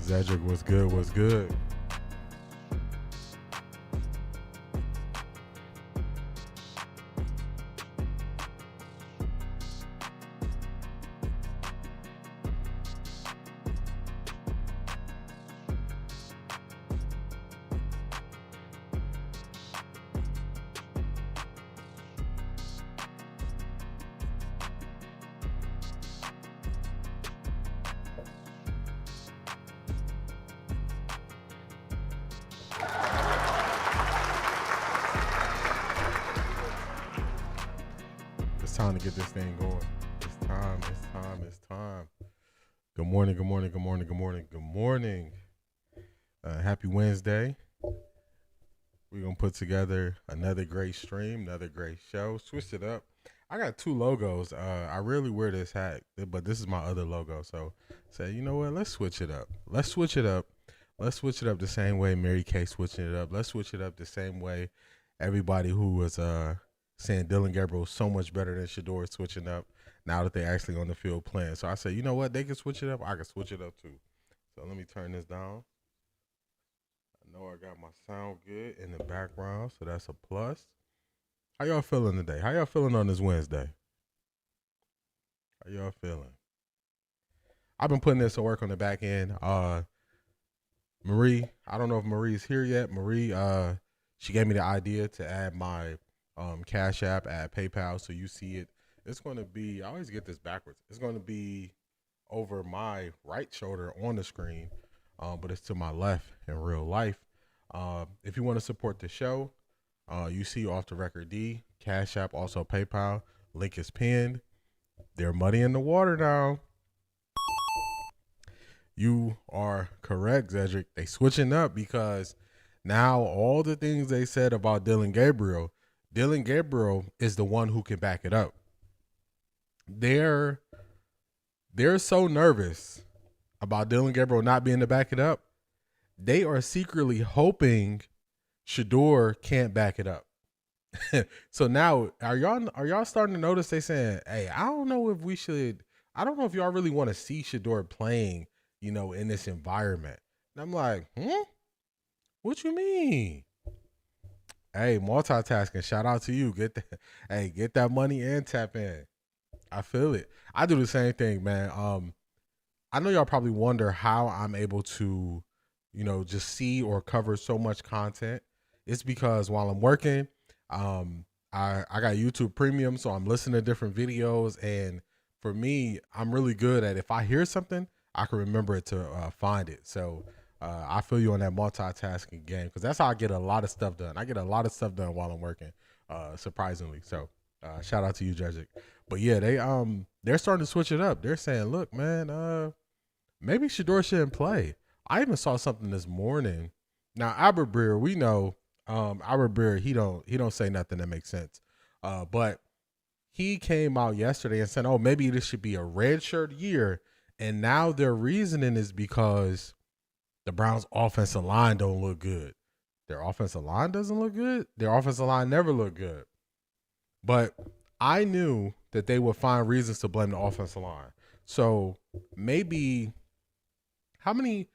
Zedric, what's good? What's good? It's time to get this thing going. It's time. Good morning. Happy Wednesday. We're going to put together another great stream, another great show. Switched it up. I got two logos. I rarely wear this hat, but this is my other logo. So say, you know what? Let's switch it up. Let's switch it up the same way Mary Kay switching it up. Let's switch it up the same way everybody who was saying Dillon Gabriel is so much better than Shador is switching up now that they're actually on the field playing. So I said, you know what? They can switch it up. I can switch it up too. So let me turn this down. I know I got my sound good in the background, so that's a plus. How y'all feeling today? How y'all feeling on this Wednesday? How y'all feeling? I've been putting this to work on the back end. Marie, I don't know if Marie's here yet. Marie, she gave me the idea to add my Cash App, add PayPal, so you see it. It's going to be, I always get this backwards. It's going to be over my right shoulder on the screen, but it's to my left in real life. If you want to support the show, you see Offtharecorddee, Cash App, also PayPal. Link is pinned. They're muddy in the water now. You are correct, Zedric. They switching up because now all the things they said about Dillon Gabriel is the one who can back it up. They're so nervous about Dillon Gabriel not being to back it up. They are secretly hoping Shador can't back it up. So now are y'all starting to notice they saying, hey, I don't know if y'all really want to see Shador playing, in this environment. And I'm like, what you mean? Hey, multitasking. Shout out to you. Get that money and tap in. I feel it. I do the same thing, man. I know y'all probably wonder how I'm able to, just see or cover so much content. It's because while I'm working, I got YouTube Premium, so I'm listening to different videos. And for me, I'm really good at if I hear something, I can remember it to find it. So I feel you on that multitasking game because that's how I get a lot of stuff done. I get a lot of stuff done while I'm working, surprisingly. So shout out to you, Judkins. But yeah, they're starting to switch it up. They're saying, look, man, maybe Shador shouldn't play. I even saw something this morning. Now, Albert Breer, we know Albert Breer, he don't say nothing that makes sense. But he came out yesterday and said, oh, maybe this should be a redshirt year. And now their reasoning is because the Browns' offensive line don't look good. Their offensive line doesn't look good. Their offensive line never looked good. But I knew that they would find reasons to blame the offensive line. So maybe how many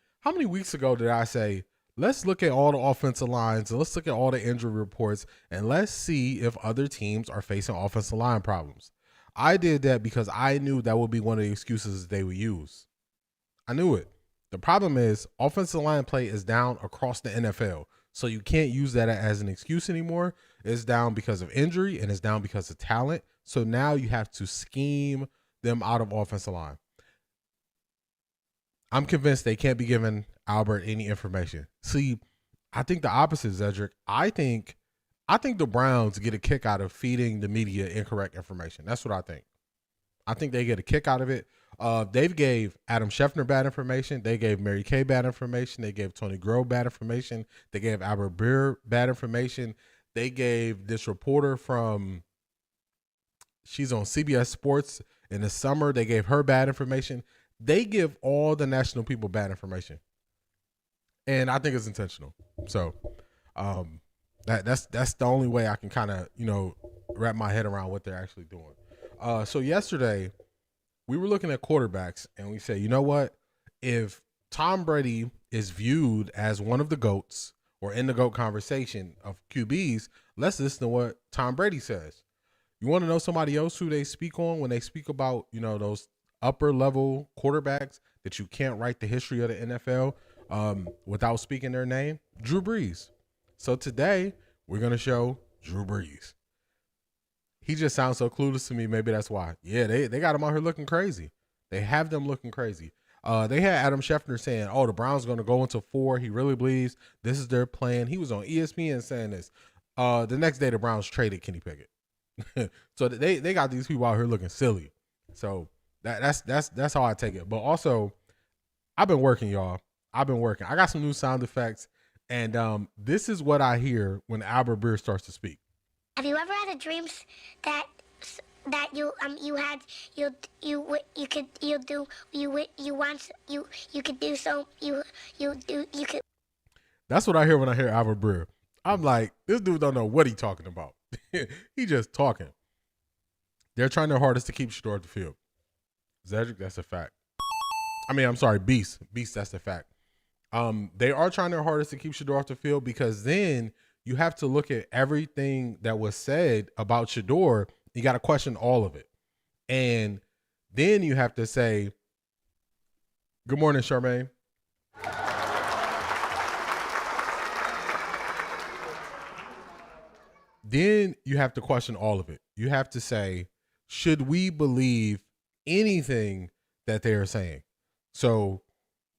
weeks ago did I say, let's look at all the offensive lines and let's look at all the injury reports and let's see if other teams are facing offensive line problems. I did that because I knew that would be one of the excuses they would use. I knew it. The problem is offensive line play is down across the NFL. So you can't use that as an excuse anymore. It's down because of injury and it's down because of talent. So now you have to scheme them out of offensive line. I'm convinced they can't be giving Albert any information. See, I think the opposite, Zedric. I think the Browns get a kick out of feeding the media incorrect information. That's what I think. I think they get a kick out of it. They gave Adam Schefter bad information. They gave Mary Kay bad information. They gave Tony Grove bad information. They gave Albert Breer bad information. They gave this reporter she's on CBS Sports in the summer. They gave her bad information. They give all the national people bad information. And I think it's intentional. So that's the only way I can kind of, wrap my head around what they're actually doing. So yesterday we were looking at quarterbacks and we said, you know what? If Tom Brady is viewed as one of the GOATs or in the GOAT conversation of QBs. Let's listen to what Tom Brady says. You want to know somebody else who they speak on when they speak about, those upper level quarterbacks that you can't write the history of the NFL without speaking their name? Drew Brees. So today we're going to show Drew Brees. He just sounds so clueless to me. Maybe that's why. Yeah, they got him out here looking crazy. They have them looking crazy. They had Adam Schefter saying, the Browns going to go into 4. He really believes this is their plan. He was on ESPN saying this. The next day, the Browns traded Kenny Pickett. So they got these people out here looking silly. So that's how I take it. But also, I've been working, y'all. I've been working. I got some new sound effects, and this is what I hear when Albert Breer starts to speak. Have you ever had a dream that you could do so you could. That's what I hear when I hear Albert Breer. I'm like, this dude don't know what he talking about. He just talking. They're trying their hardest to keep Shador off the field. Cedric, that's a fact. I'm sorry, Beast, that's a fact. They are trying their hardest to keep Shador off the field because then you have to look at everything that was said about Shador. You got to question all of it. And then you have to say, good morning, Charmaine. Then you have to question all of it. You have to say, should we believe anything that they are saying? So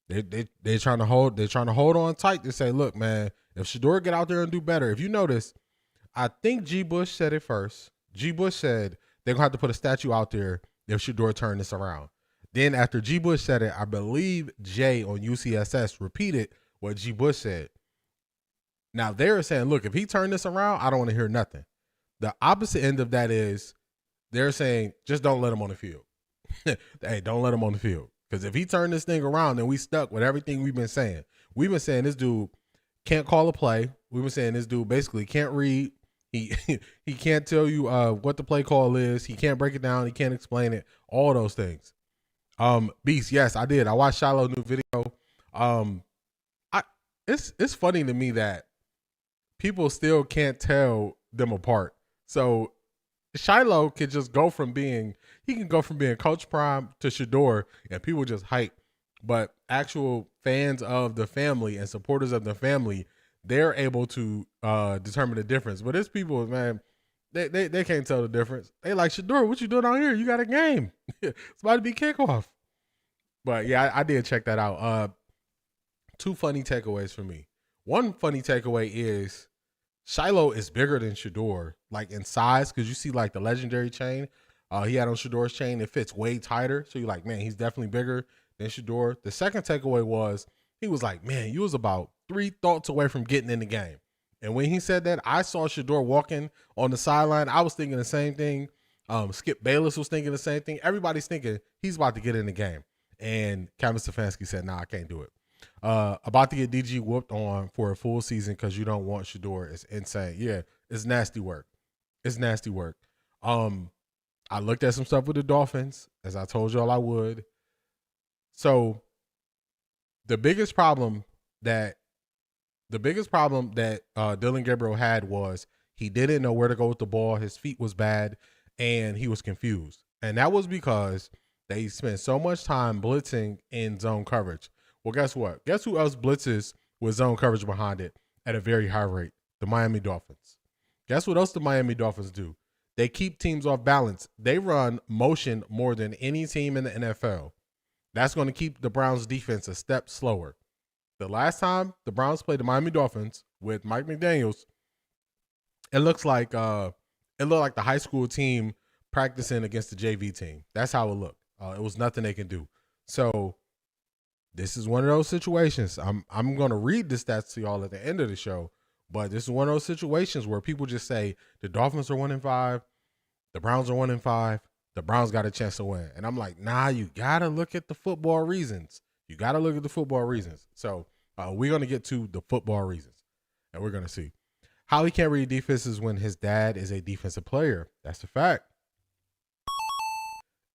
they're trying to hold on tight to say, look, man, if Shador get out there and do better, if you notice, I think G. Bush said it first. G. Bush said they're going to have to put a statue out there if Shador turned this around. Then after G. Bush said it, I believe Jay on UCSS repeated what G. Bush said. Now they're saying, look, if he turned this around, I don't want to hear nothing. The opposite end of that is they're saying, just don't let him on the field. Hey, don't let him on the field. Because if he turned this thing around, then we stuck with everything we've been saying. We've been saying this dude can't call a play. We've been saying this dude basically can't read. He can't tell you what the play call is. He can't break it down. He can't explain it. All those things. Beast, yes, I did. I watched Shiloh's new video. It's funny to me that people still can't tell them apart. So Shiloh can just go from being Coach Prime to Shador, and people just hype. But actual fans of the family and supporters of the family, they're able to determine the difference. But there's people, man, they can't tell the difference. They like, Shador, what you doing out here? You got a game. It's about to be kickoff. But yeah, I did check that out. 2 funny takeaways for me. One funny takeaway is Shiloh is bigger than Shador, like in size, because you see like the legendary chain he had on Shador's chain. It fits way tighter. So you're like, man, he's definitely bigger than Shador. The second takeaway was he was like, man, you was about 3 thoughts away from getting in the game. And when he said that, I saw Shador walking on the sideline. I was thinking the same thing. Skip Bayless was thinking the same thing. Everybody's thinking he's about to get in the game. And Kevin Stefanski said, nah, I can't do it. About to get DG whooped on for a full season because you don't want Shador. It's insane. Yeah, it's nasty work. It's nasty work. I looked at some stuff with the Dolphins, as I told y'all I would. So the biggest problem that Dillon Gabriel had was he didn't know where to go with the ball. His feet was bad, and he was confused. And that was because they spent so much time blitzing in zone coverage. Well, guess what? Guess who else blitzes with zone coverage behind it at a very high rate? The Miami Dolphins. Guess what else the Miami Dolphins do? They keep teams off balance. They run motion more than any team in the NFL. That's going to keep the Browns defense a step slower. The last time the Browns played the Miami Dolphins with Mike McDaniels, it looked like the high school team practicing against the JV team. That's how it looked. It was nothing they can do. So this is one of those situations. I'm going to read the stats to y'all at the end of the show, but this is one of those situations where people just say the Dolphins are 1-5, the Browns are 1-5, the Browns got a chance to win. And I'm like, nah, you got to look at the football reasons. You got to look at the football reasons. So we're going to get to the football reasons, and we're going to see how he can't read defenses when his dad is a defensive player. That's a fact.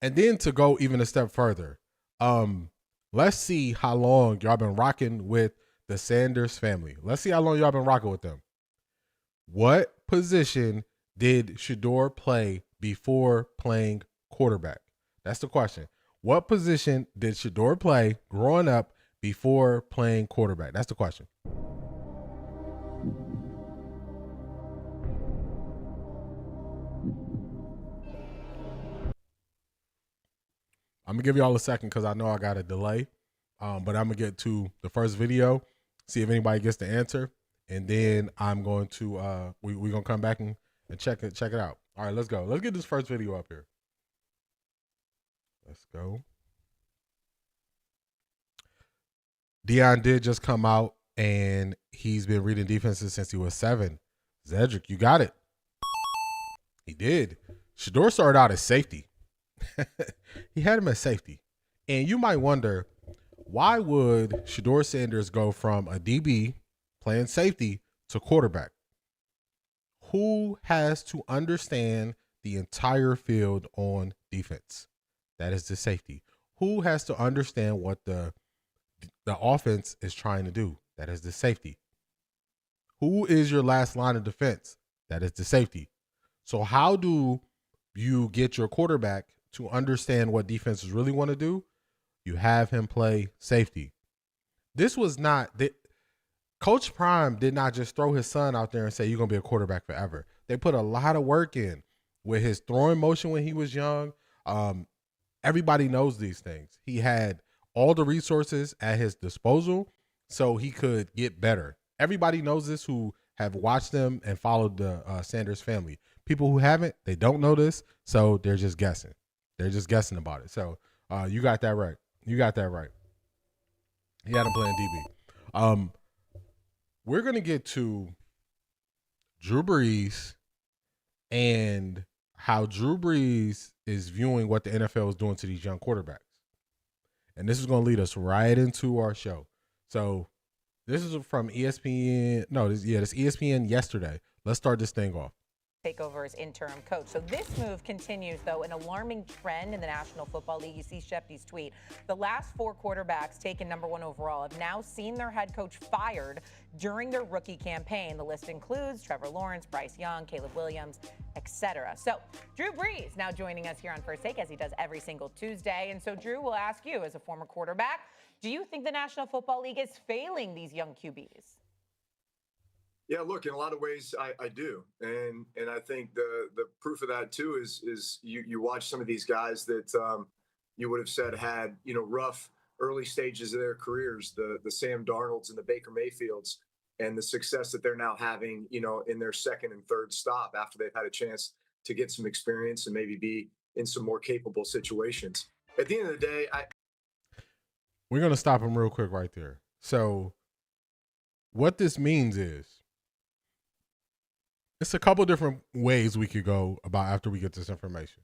And then to go even a step further, Let's see how long y'all been rocking with the Sanders family. Let's see how long y'all been rocking with them. What position did Shador play before playing quarterback? That's the question. What position did Shador play growing up before playing quarterback? That's the question. I'm gonna give y'all a second because I know I got a delay, but I'm gonna get to the first video, see if anybody gets the answer, and then I'm going to we're gonna come back and check it out. All right, let's go. Let's get this first video up here. Let's go. Deion did just come out, and he's been reading defenses since he was 7. Zedric, you got it. He did. Shador started out as safety. He had him as safety. And you might wonder, why would Shador Sanders go from a DB playing safety to quarterback? Who has to understand the entire field on defense? That is the safety. Who has to understand what the offense is trying to do? That is the safety. Who is your last line of defense? That is the safety. So how do you get your quarterback to understand what defenses really want to do? You have him play safety. This was not that. Coach Prime did not just throw his son out there and say, you're going to be a quarterback forever. They put a lot of work in with his throwing motion when he was young. Everybody knows these things. He had all the resources at his disposal so he could get better. Everybody knows this who have watched them and followed the Sanders family. People who haven't, they don't know this, so they're just guessing. They're just guessing about it. So you got that right. You got that right. He had him playing DB. We're going to get to Drew Brees and how Drew Brees is viewing what the NFL is doing to these young quarterbacks. And this is going to lead us right into our show. So this is from ESPN. No, this ESPN yesterday. Let's start this thing off. Take over as interim coach. So this move continues, though, an alarming trend in the National Football League. You see Shepty's tweet. The last 4 quarterbacks taken #1 overall have now seen their head coach fired during their rookie campaign. The list includes Trevor Lawrence, Bryce Young, Caleb Williams, etc. So Drew Brees now joining us here on First Take, as he does every single Tuesday. And so, Drew, we'll ask you, as a former quarterback, do you think the National Football League is failing these young QBs? Yeah, look, in a lot of ways, I do, and I think the proof of that too is you watch some of these guys that you would have said had rough early stages of their careers, the Sam Darnolds and the Baker Mayfields, and the success that they're now having, in their second and third stop after they've had a chance to get some experience and maybe be in some more capable situations. At the end of the day, we're gonna stop him real quick right there. So, what this means is, it's a couple different ways we could go about after we get this information.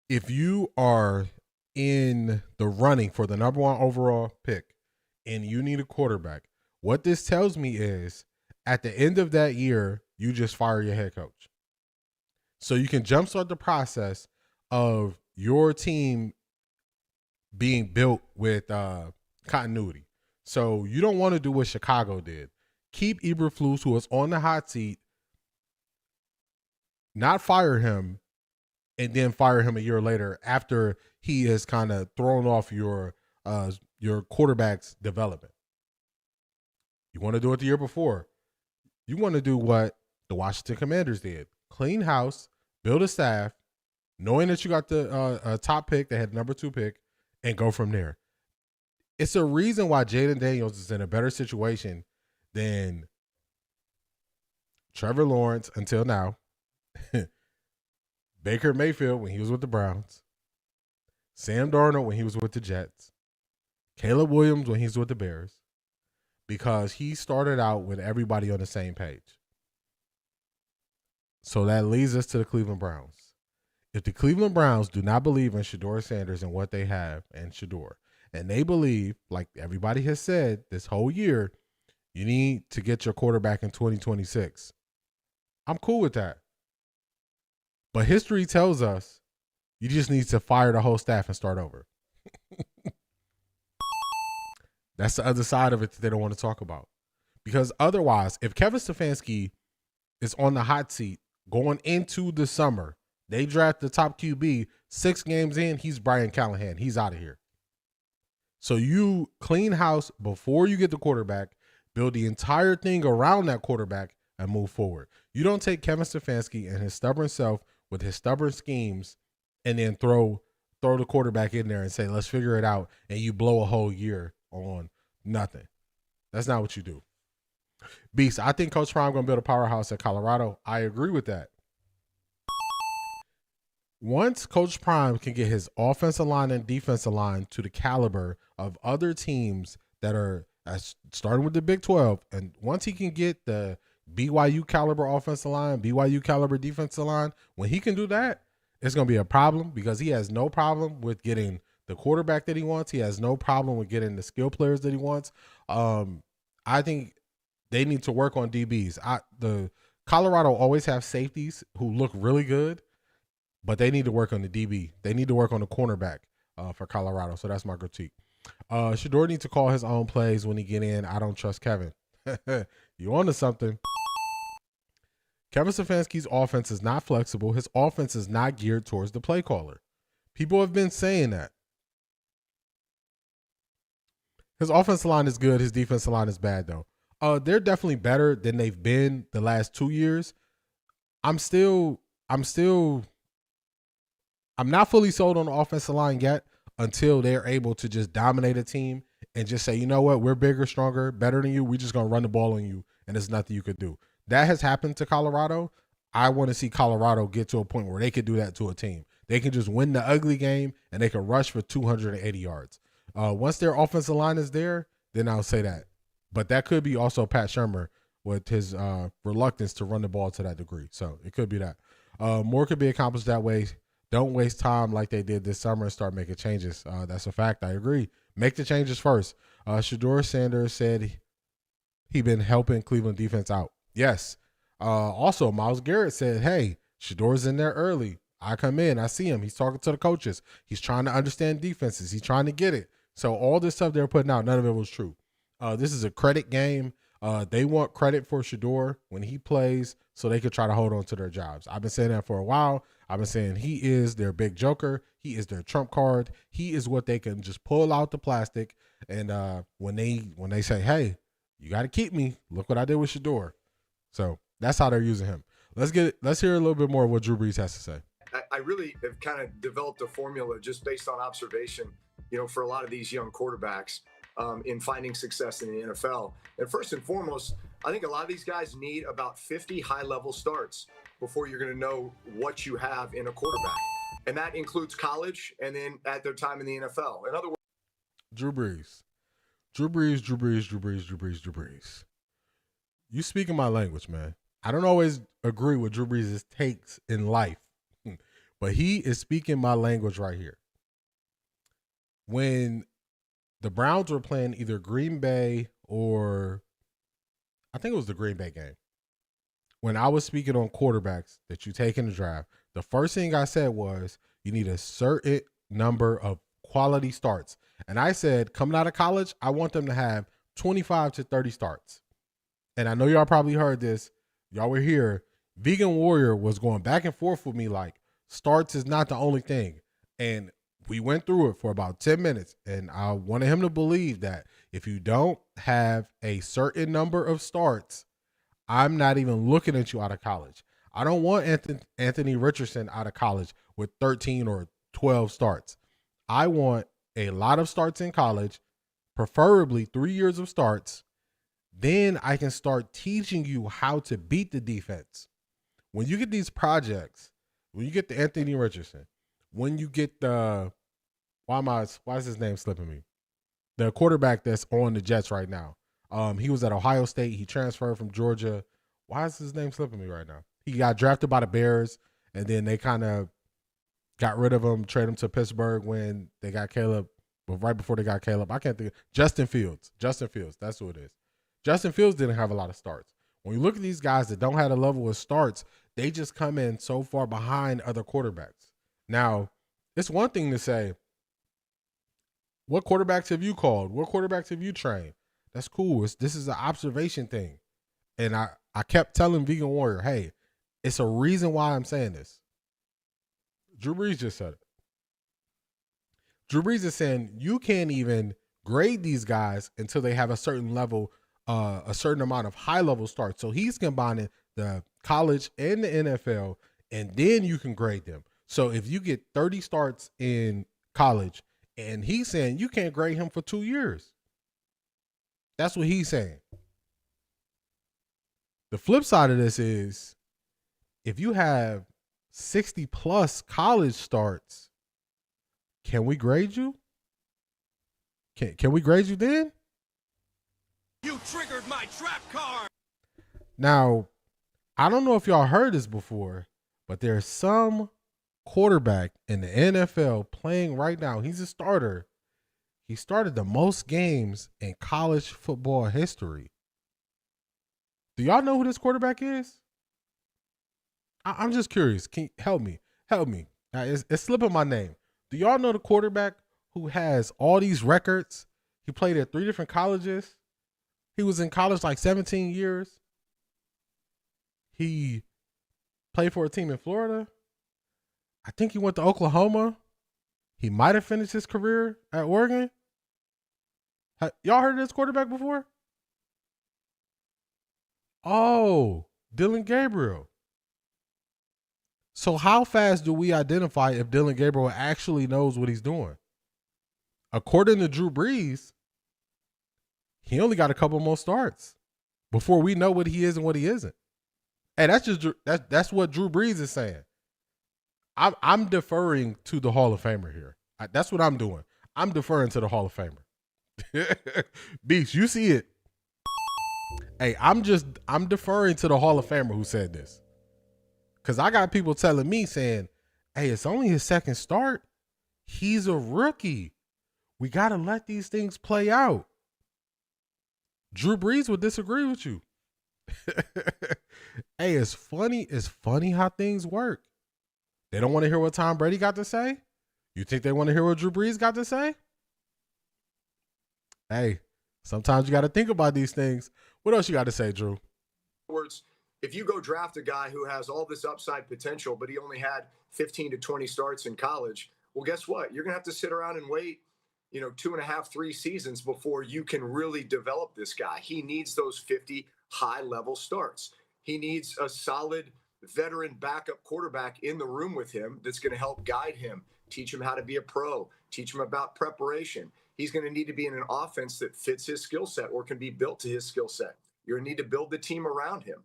If you are in the running for the #1 overall pick and you need a quarterback, what this tells me is at the end of that year, you just fire your head coach. So you can jumpstart the process of your team being built with continuity. So you don't want to do what Chicago did. Keep Eberflus, who was on the hot seat, not fire him, and then fire him a year later after he has kind of thrown off your quarterback's development. You want to do it the year before. You want to do what the Washington Commanders did. Clean house, build a staff, knowing that you got the top pick, they had the #2 pick, and go from there. It's a reason why Jaden Daniels is in a better situation than Trevor Lawrence until now, Baker Mayfield when he was with the Browns, Sam Darnold when he was with the Jets, Caleb Williams when he's with the Bears, because he started out with everybody on the same page. So that leads us to the Cleveland Browns. If the Cleveland Browns do not believe in Shador Sanders and what they have and Shador, and they believe, like everybody has said this whole year, you need to get your quarterback in 2026. I'm cool with that. But history tells us you just need to fire the whole staff and start over. That's the other side of it that they don't want to talk about. Because otherwise, if Kevin Stefanski is on the hot seat going into the summer, they draft the top QB, 6 games in, he's Brian Callahan. He's out of here. So you clean house before you get the quarterback, build the entire thing around that quarterback, and move forward. You don't take Kevin Stefanski and his stubborn self with his stubborn schemes and then throw the quarterback in there and say, let's figure it out, and you blow a whole year on nothing. That's not what you do. Beast, I think Coach Prime going to build a powerhouse at Colorado. I agree with that. Once Coach Prime can get his offensive line and defensive line to the caliber of other teams that are starting with the Big 12, and once he can get the BYU caliber offensive line, BYU caliber defensive line, when he can do that, it's going to be a problem because he has no problem with getting the quarterback that he wants. He has no problem with getting the skill players that he wants. I think they need to work on DBs. The Colorado always have safeties who look really good, but they need to work on the DB. They need to work on the cornerback for Colorado. So that's my critique. Shedeur needs to call his own plays when he get in. I don't trust Kevin. You on to something. Kevin Stefanski's offense is not flexible. His offense is not geared towards the play caller. People have been saying that. His offensive line is good. His defensive line is bad, though. They're definitely better than they've been the last 2 years. I'm not fully sold on the offensive line yet until they're able to just dominate a team and just say, you know what, we're bigger, stronger, better than you. We're just going to run the ball on you, and there's nothing you could do. That has happened to Colorado. I want to see Colorado get to a point where they could do that to a team. They can just win the ugly game, and they can rush for 280 yards. Once their offensive line is there, then I'll say that. But that could be also Pat Shurmur with his reluctance to run the ball to that degree. So it could be that. More could be accomplished that way. Don't waste time like they did this summer and start making changes. That's a fact. I agree. Make the changes first. Shedeur Sanders said he been helping Cleveland defense out. Yes. Also, Myles Garrett said, hey, Shedeur's in there early. I come in. I see him. He's talking to the coaches. He's trying to understand defenses. He's trying to get it. So all this stuff they're putting out, none of it was true. This is a credit game. They want credit for Shedeur when he plays so they could try to hold on to their jobs. I've been saying that for a while. I've been saying he is their big joker. He is their trump card. He is what they can just pull out the plastic. And when they say, hey, you got to keep me, look what I did with Shedeur. So that's how they're using him. Let's hear a little bit more of what Drew Brees has to say. I really have kind of developed a formula just based on observation, for a lot of these young quarterbacks in finding success in the NFL. And first and foremost, I think a lot of these guys need about 50 high-level starts before you're going to know what you have in a quarterback. And that includes college and then at their time in the NFL. In other words, Drew Brees. You speaking my language, man. I don't always agree with Drew Brees' takes in life, but he is speaking my language right here. When the Browns were playing either Green Bay or I think it was the Green Bay game, when I was speaking on quarterbacks that you take in the draft, the first thing I said was you need a certain number of quality starts. And I said, coming out of college, I want them to have 25 to 30 starts. And I know y'all probably heard this. Y'all were here. Vegan Warrior was going back and forth with me like, starts is not the only thing. And we went through it for about 10 minutes. And I wanted him to believe that if you don't have a certain number of starts, I'm not even looking at you out of college. I don't want Anthony Richardson out of college with 13 or 12 starts. I want a lot of starts in college, preferably 3 years of starts. Then I can start teaching you how to beat the defense. When you get these projects, when you get the Anthony Richardson, when you get the, why is his name slipping me? The quarterback that's on the Jets right now. He was at Ohio State. He transferred from Georgia. Why is his name slipping me right now? He got drafted by the Bears, and then they kind of got rid of him, traded him to Pittsburgh when they got Caleb. But right before they got Caleb, I can't think of Justin Fields. That's who it is. Justin Fields didn't have a lot of starts. When you look at these guys that don't have a level of starts, they just come in so far behind other quarterbacks. Now, it's one thing to say, What quarterbacks have you called? What quarterbacks have you trained? That's cool. This is an observation thing. And I kept telling Vegan Warrior, hey, it's a reason why I'm saying this. Drew Brees just said it. Drew Brees is saying you can't even grade these guys until they have a certain level, a certain amount of high level starts. So he's combining the college and the NFL, and then you can grade them. So if you get 30 starts in college, and he's saying you can't grade him for 2 years. That's what he's saying. The flip side of this is if you have 60 plus college starts, can we grade you? Can we grade you then? You triggered my trap card. Now, I don't know if y'all heard this before, but there's some quarterback in the NFL playing right now. He's a starter. He started the most games in college football history. Do y'all know who this quarterback is? I'm just curious. Can you help me? Help me. It's slipping my name. Do y'all know the quarterback who has all these records? He played at 3 different colleges. He was in college like 17 years. He played for a team in Florida. I think he went to Oklahoma. He might have finished his career at Oregon. Y'all heard of this quarterback before? Oh, Dillon Gabriel. So how fast do we identify if Dillon Gabriel actually knows what he's doing? According to Drew Brees, he only got a couple more starts before we know what he is and what he isn't. Hey, that's what Drew Brees is saying. I'm deferring to the Hall of Famer here. That's what I'm doing. I'm deferring to the Hall of Famer. Beast, you see it. Hey, I'm deferring to the Hall of Famer who said this. Because I got people telling me saying, hey, it's only his second start. He's a rookie. We got to let these things play out. Drew Brees would disagree with you. Hey, it's funny how things work. They don't want to hear what Tom Brady got to say? You think they want to hear what Drew Brees got to say? Hey, sometimes you got to think about these things. What else you got to say, Drew? Words, if you go draft a guy who has all this upside potential, but he only had 15 to 20 starts in college, well, guess what? You're going to have to sit around and wait, 2.5, 3 seasons before you can really develop this guy. He needs those 50 high-level starts. He needs a solid veteran backup quarterback in the room with him that's going to help guide him, teach him how to be a pro, teach him about preparation. He's going to need to be in an offense that fits his skill set or can be built to his skill set. You're going to need to build the team around him.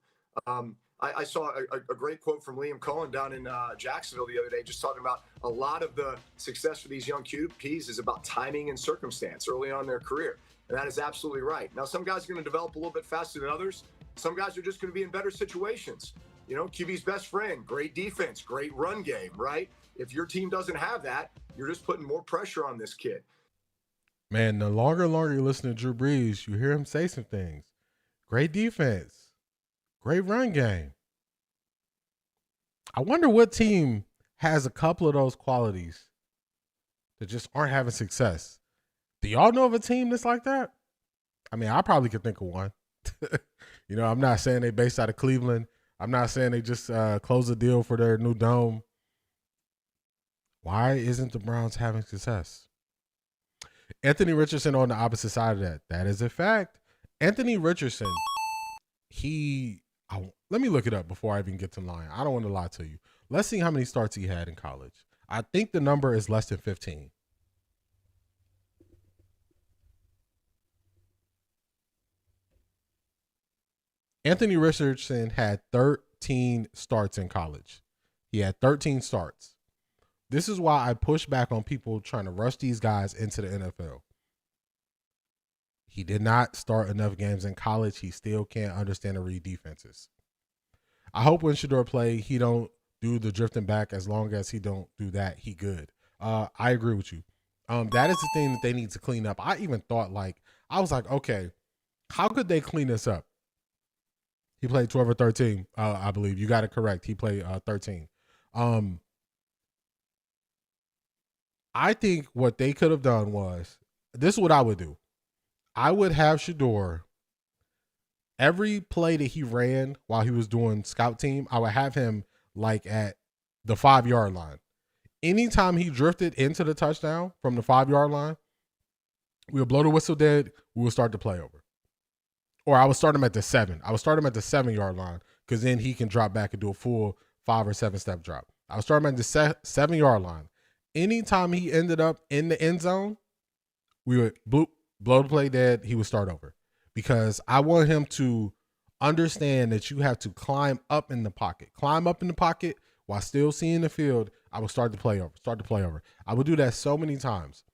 I saw a great quote from Liam Cohen down in Jacksonville the other day, just talking about a lot of the success for these young QBs is about timing and circumstance early on in their career. And that is absolutely right. Now, some guys are going to develop a little bit faster than others. Some guys are just going to be in better situations. QB's best friend, great defense, great run game, right? If your team doesn't have that, you're just putting more pressure on this kid. Man, the longer you listen to Drew Brees, you hear him say some things. Great defense. Great run game. I wonder what team has a couple of those qualities that just aren't having success. Do y'all know of a team that's like that? I mean, I probably could think of one. I'm not saying they based out of Cleveland. I'm not saying they just closed a deal for their new dome. Why isn't the Browns having success? Anthony Richardson on the opposite side of that. That is a fact. Anthony Richardson, let me look it up before I even get to lying. I don't want to lie to you. Let's see how many starts he had in college. I think the number is less than 15. Anthony Richardson had 13 starts in college. He had 13 starts. This is why I push back on people trying to rush these guys into the NFL. He did not start enough games in college. He still can't understand and read defenses. I hope when Shedeur play, he don't do the drifting back. As long as he don't do that, he good. I agree with you. That is the thing that they need to clean up. I even thought I was like, okay, how could they clean this up? He played 12 or 13, I believe. You got it correct. He played 13. I think what they could have done was this is what I would do. I would have Shador, every play that he ran while he was doing scout team, I would have him like at the 5-yard line. Anytime he drifted into the touchdown from the 5-yard line, we would blow the whistle dead. We would start the play over. Or I would start him at the 7. I would start him at the 7-yard line because then he can drop back and do a full 5 or 7-step drop. I would start him at the 7-yard line. Anytime he ended up in the end zone, we would blow the play dead. He would start over because I want him to understand that you have to climb up in the pocket. Climb up in the pocket while still seeing the field. I would start the play over. I would do that so many times.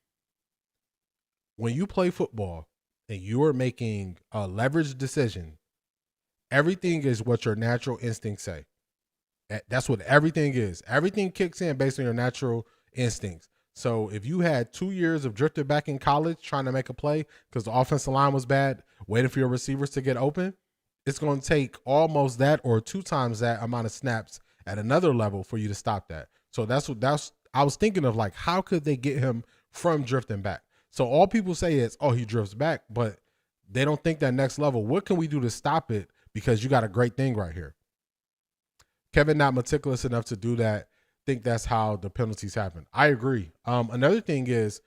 When you play football and you are making a leveraged decision, everything is what your natural instincts say. That's what everything is. Everything kicks in based on your natural instincts. So if you had 2 years of drifting back in college trying to make a play because the offensive line was bad, waiting for your receivers to get open, it's going to take almost that or 2 times that amount of snaps at another level for you to stop that. So I was thinking of like, how could they get him from drifting back? So all people say is, oh, he drifts back, but they don't think that next level. What can we do to stop it? Because you got a great thing right here. Kevin not meticulous enough to do that. Think that's how the penalties happen. I agree. Another thing is,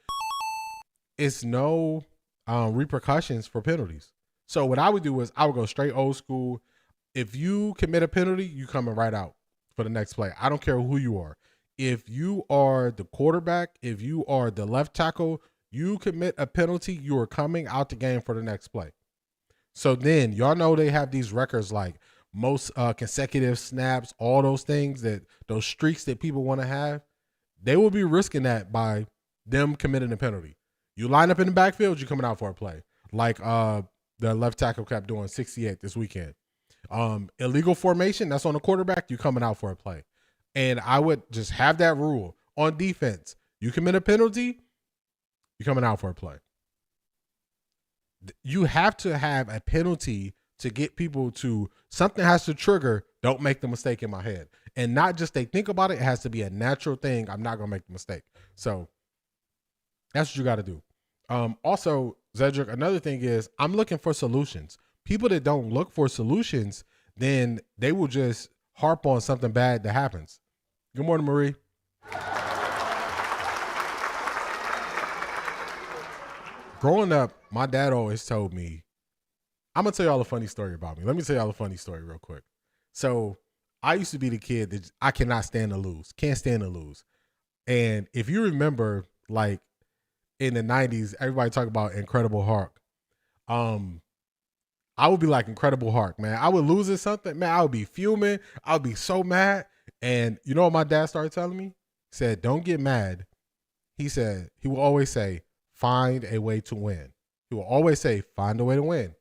it's no repercussions for penalties. So what I would do is I would go straight old school. If you commit a penalty, you coming right out for the next play. I don't care who you are. If you are the quarterback, if you are the left tackle, you commit a penalty, you are coming out the game for the next play. So then y'all know they have these records like most consecutive snaps, all those things, that those streaks that people want to have. They will be risking that by them committing a penalty. You line up in the backfield, you're coming out for a play. Like the left tackle kept doing 68 this weekend. Illegal formation, that's on the quarterback, you coming out for a play. And I would just have that rule on defense. You commit a penalty, you're coming out for a play. You have to have a penalty to get people to, something has to trigger, don't make the mistake in my head. And not just they think about it, it has to be a natural thing. I'm not going to make the mistake. So that's what you got to do. Also, Zedric, another thing is I'm looking for solutions. People that don't look for solutions, then they will just harp on something bad that happens. Good morning, Marie. Growing up, my dad always told me, I'm going to tell y'all a funny story about me. Let me tell y'all a funny story real quick. So I used to be the kid that I cannot stand to lose. Can't stand to lose. And if you remember, like in the 90s, everybody talk about Incredible Hulk. I would be like Incredible Hulk, man. I would lose at something, man. I would be fuming. I would be so mad. And you know what my dad started telling me? He said, don't get mad. He said, he will always say, find a way to win. He will always say, find a way to win.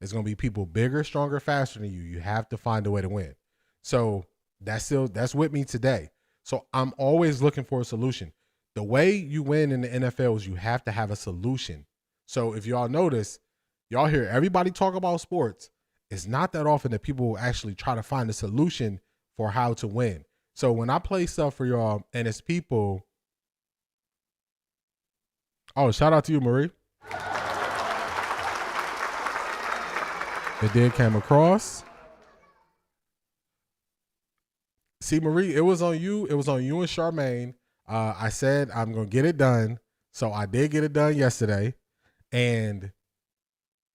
There's going to be people bigger, stronger, faster than you. You have to find a way to win. So that's with me today. So I'm always looking for a solution. The way you win in the NFL is you have to have a solution. So if y'all notice, y'all hear everybody talk about sports. It's not that often that people will actually try to find a solution for how to win. So when I play stuff for y'all and it's people, oh, shout out to you, Marie. It did came across. See, Marie, it was on you. It was on you and Charmaine. I said I'm going to get it done. So I did get it done yesterday. And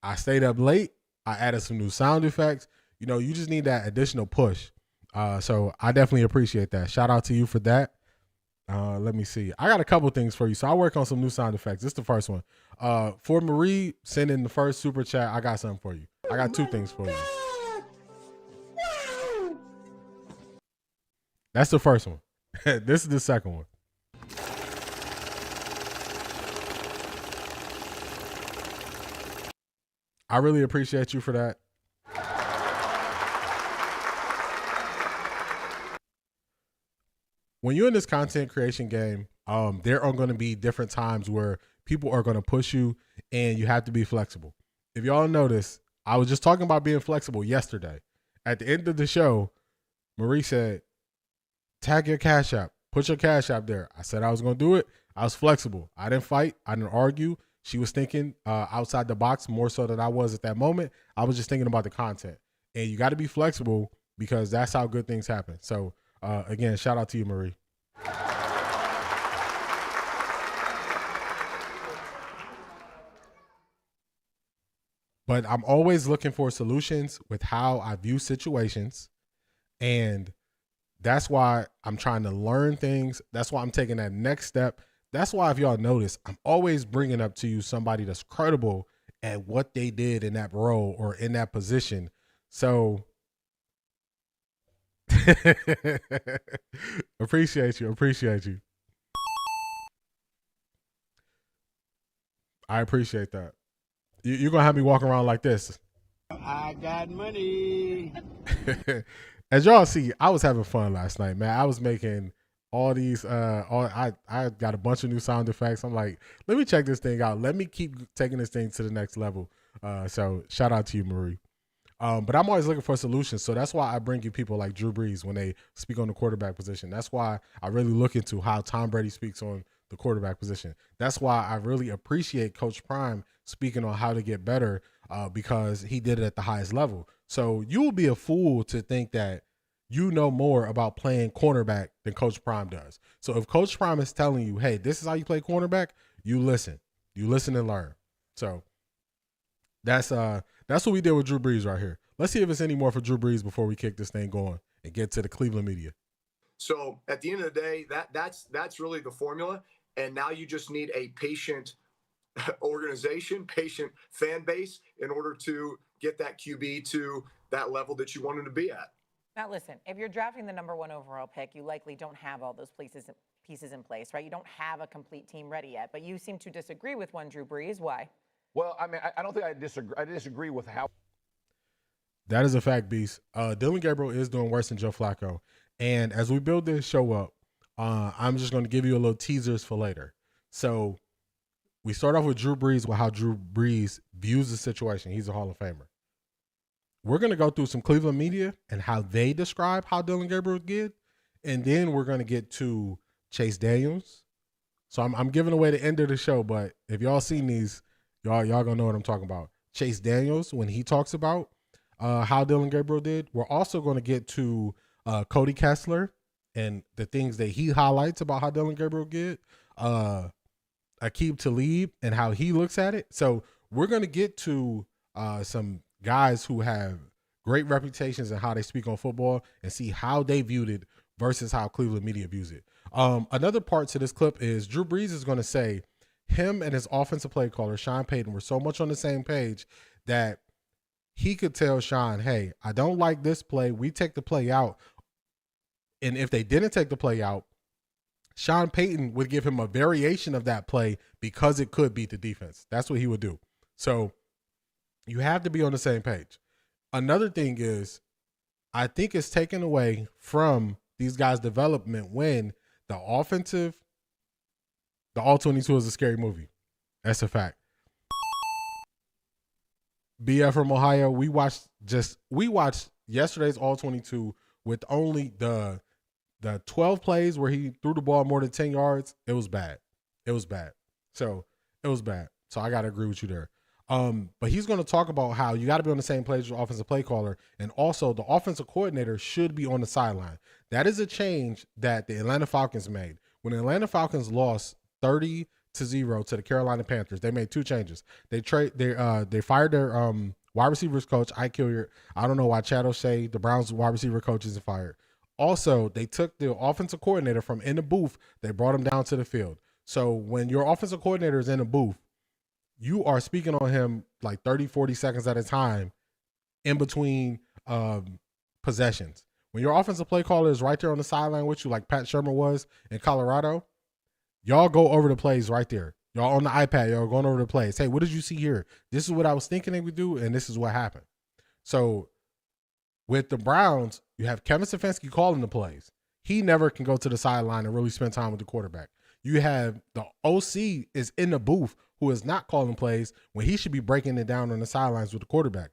I stayed up late. I added some new sound effects. You know, you just need that additional push. So I definitely appreciate that. Shout out to you for that. Let me see. I got a couple things for you. So I work on some new sound effects. This is the first one. For Marie sending the first super chat, I got something for you. I got 2 things for you. That's the first one. This is the second one. I really appreciate you for that. When you're in this content creation game, there are going to be different times where people are going to push you and you have to be flexible. If y'all notice, I was just talking about being flexible yesterday. At the end of the show, Marie said, tag your Cash App, put your Cash App there. I said I was going to do it. I was flexible. I didn't fight. I didn't argue. She was thinking outside the box more so than I was at that moment. I was just thinking about the content. And you got to be flexible because that's how good things happen. So, again, shout out to you, Marie. But I'm always looking for solutions with how I view situations. And that's why I'm trying to learn things. That's why I'm taking that next step. That's why, if y'all notice, I'm always bringing up to you somebody that's credible at what they did in that role or in that position. So appreciate you. I appreciate that. You're going to have me walking around like this. I got money. As y'all see, I was having fun last night, man. I was making all these, I got a bunch of new sound effects. I'm like, let me check this thing out. Let me keep taking this thing to the next level. So shout out to you, Marie. But I'm always looking for solutions. So that's why I bring you people like Drew Brees when they speak on the quarterback position. That's why I really look into how Tom Brady speaks on the quarterback position. That's why I really appreciate Coach Prime speaking on how to get better because he did it at the highest level. So you will be a fool to think that you know more about playing cornerback than Coach Prime does. So if Coach Prime is telling you, hey, this is how you play cornerback, you listen. You listen and learn. So that's what we did with Drew Brees right here. Let's see if it's any more for Drew Brees before we kick this thing going and get to the Cleveland media. So at the end of the day, that's really the formula. And now you just need a patient organization, patient fan base in order to get that QB to that level that you want him to be at. Now, listen, if you're drafting the number 1 overall pick, you likely don't have all those pieces in place, right? You don't have a complete team ready yet. But you seem to disagree with one Drew Brees. Why? Well, I mean, I don't think I disagree. I disagree with how. That is a fact, Beast. Dillon Gabriel is doing worse than Joe Flacco. And as we build this show up, I'm just going to give you a little teasers for later. So we start off with Drew Brees, with how Drew Brees views the situation. He's a Hall of Famer. We're going to go through some Cleveland media and how they describe how Dillon Gabriel did. And then we're going to get to Chase Daniels. So I'm giving away the end of the show, but if y'all seen these, y'all going to know what I'm talking about. Chase Daniels, when he talks about how Dillon Gabriel did. We're also going to get to Cody Kessler and the things that he highlights about how Dillon Gabriel did. Aqib Talib and how he looks at it. So we're going to get to some guys who have great reputations and how they speak on football and see how they viewed it versus how Cleveland media views it. Another part to this clip is Drew Brees is going to say him and his offensive play caller, Sean Payton, were so much on the same page that he could tell Sean, hey, I don't like this play. We take the play out. And if they didn't take the play out, Sean Payton would give him a variation of that play because it could beat the defense. That's what he would do. So you have to be on the same page. Another thing is, I think it's taken away from these guys' development when the All-22 is a scary movie. That's a fact. BF from Ohio, we watched yesterday's All-22 with only the 12 plays where he threw the ball more than 10 yards. It was bad. So I got to agree with you there. But he's going to talk about how you got to be on the same page with the offensive play caller. And also the offensive coordinator should be on the sideline. That is a change that the Atlanta Falcons made. When the Atlanta Falcons lost 30-0 to the Carolina Panthers, they made two changes. They fired their wide receivers coach, Ike Hilliard. I don't know why Chad O'Shea, the Browns wide receiver coach, isn't fired. Also, they took the offensive coordinator from in the booth. They brought him down to the field. So when your offensive coordinator is in the booth, you are speaking on him like 30, 40 seconds at a time in between possessions. When your offensive play caller is right there on the sideline with you, like Pat Shermer was in Colorado, y'all go over the plays right there. Y'all on the iPad, y'all going over the plays. Hey, what did you see here? This is what I was thinking they would do, and this is what happened. So with the Browns, you have Kevin Stefanski calling the plays. He never can go to the sideline and really spend time with the quarterback. You have the OC is in the booth who is not calling plays when he should be breaking it down on the sidelines with the quarterback.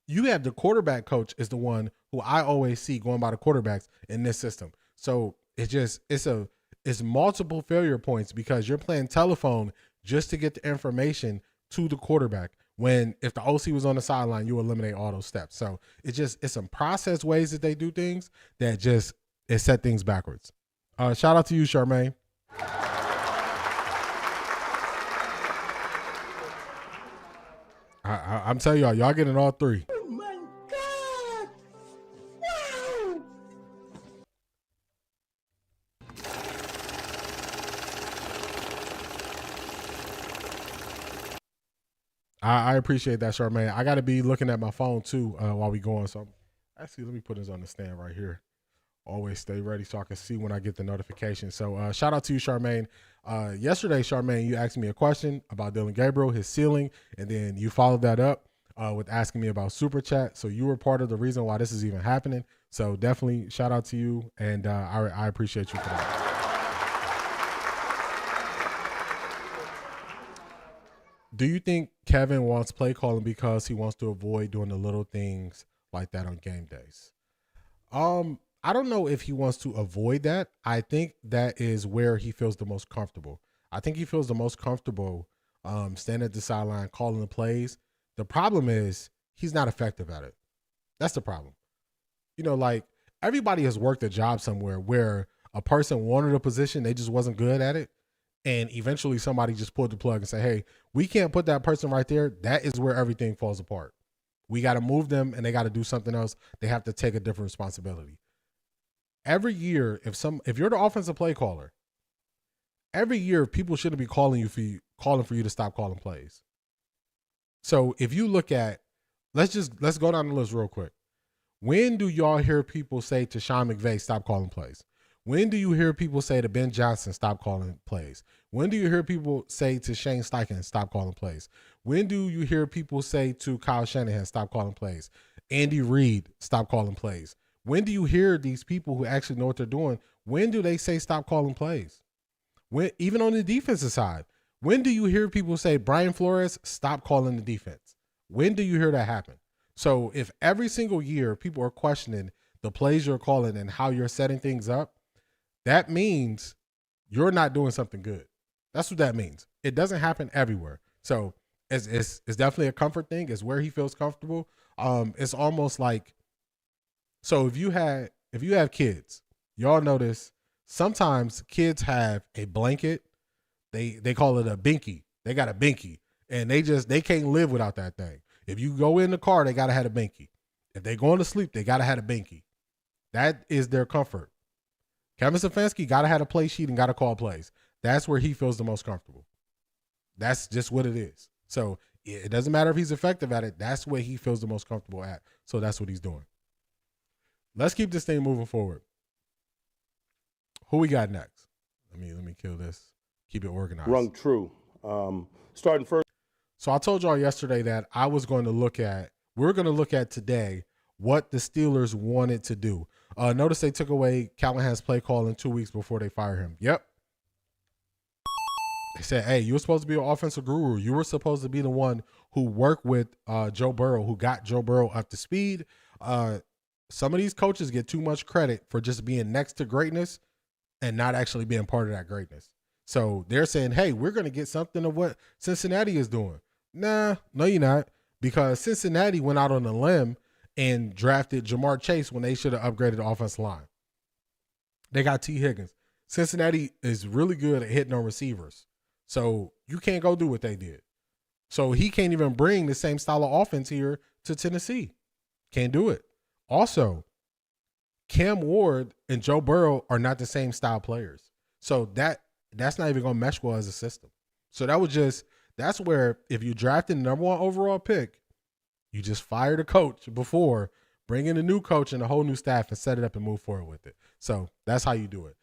You have the quarterback coach is the one who I always see going by the quarterbacks in this system. So it's multiple failure points because you're playing telephone just to get the information to the quarterback. When if the OC was on the sideline, you eliminate all those steps. So it's some process ways that they do things that just it set things backwards. Shout out to you, Charmaine. I'm telling y'all getting all three. Oh my God! Wow! I appreciate that, Charmaine. I got to be looking at my phone too while we going. So actually, let me put this on the stand right here. Always stay ready so I can see when I get the notification. So shout out to you, Charmaine. Yesterday, Charmaine, you asked me a question about Dillon Gabriel, his ceiling, and then you followed that up with asking me about Super Chat. So you were part of the reason why this is even happening. So definitely shout out to you, and I appreciate you for that. Do you think Kevin wants play calling because he wants to avoid doing the little things like that on game days? I don't know if he wants to avoid that. I think that is where he feels the most comfortable. I think he feels the most comfortable standing at the sideline, calling the plays. The problem is he's not effective at it. That's the problem. You know, like everybody has worked a job somewhere where a person wanted a position, they just wasn't good at it. And eventually somebody just pulled the plug and said, hey, we can't put that person right there. That is where everything falls apart. We got to move them and they got to do something else. They have to take a different responsibility. Every year, if you're the offensive play caller, every year people shouldn't be calling for you to stop calling plays. So if you look at, let's go down the list real quick. When do y'all hear people say to Sean McVay, stop calling plays? When do you hear people say to Ben Johnson, stop calling plays? When do you hear people say to Shane Steichen, stop calling plays? When do you hear people say to Kyle Shanahan, stop calling plays? Andy Reid, stop calling plays? When do you hear these people who actually know what they're doing, when do they say stop calling plays? When, even on the defensive side, when do you hear people say, Brian Flores, stop calling the defense? When do you hear that happen? So if every single year people are questioning the plays you're calling and how you're setting things up, that means you're not doing something good. That's what that means. It doesn't happen everywhere. So it's definitely a comfort thing. It's where he feels comfortable. It's almost like, so if you have kids, y'all notice sometimes kids have a blanket. They call it a binky. They got a binky and they can't live without that thing. If you go in the car, they got to have a binky. If they going to sleep, they got to have a binky. That is their comfort. Kevin Stefanski got to have a play sheet and got to call plays. That's where he feels the most comfortable. That's just what it is. So it doesn't matter if he's effective at it. That's where he feels the most comfortable at. So that's what he's doing. Let's keep this thing moving forward. Who we got next? Let me kill this. Keep it organized. Rung true. Starting first. So I told y'all yesterday that we're going to look at today what the Steelers wanted to do. Notice they took away Callahan's play call in 2 weeks before they fire him. Yep. They said, hey, you were supposed to be an offensive guru. You were supposed to be the one who worked with Joe Burrow, who got Joe Burrow up to speed. Some of these coaches get too much credit for just being next to greatness and not actually being part of that greatness. So they're saying, hey, we're going to get something of what Cincinnati is doing. Nah, no, you're not. Because Cincinnati went out on a limb and drafted Jamar Chase when they should have upgraded the offensive line. They got T. Higgins. Cincinnati is really good at hitting on receivers. So you can't go do what they did. So he can't even bring the same style of offense here to Tennessee. Can't do it. Also, Cam Ward and Joe Burrow are not the same style players. So that's not even going to mesh well as a system. So that's where if you drafted the number 1 overall pick, you just fired a coach before, bring in a new coach and a whole new staff and set it up and move forward with it. So that's how you do it.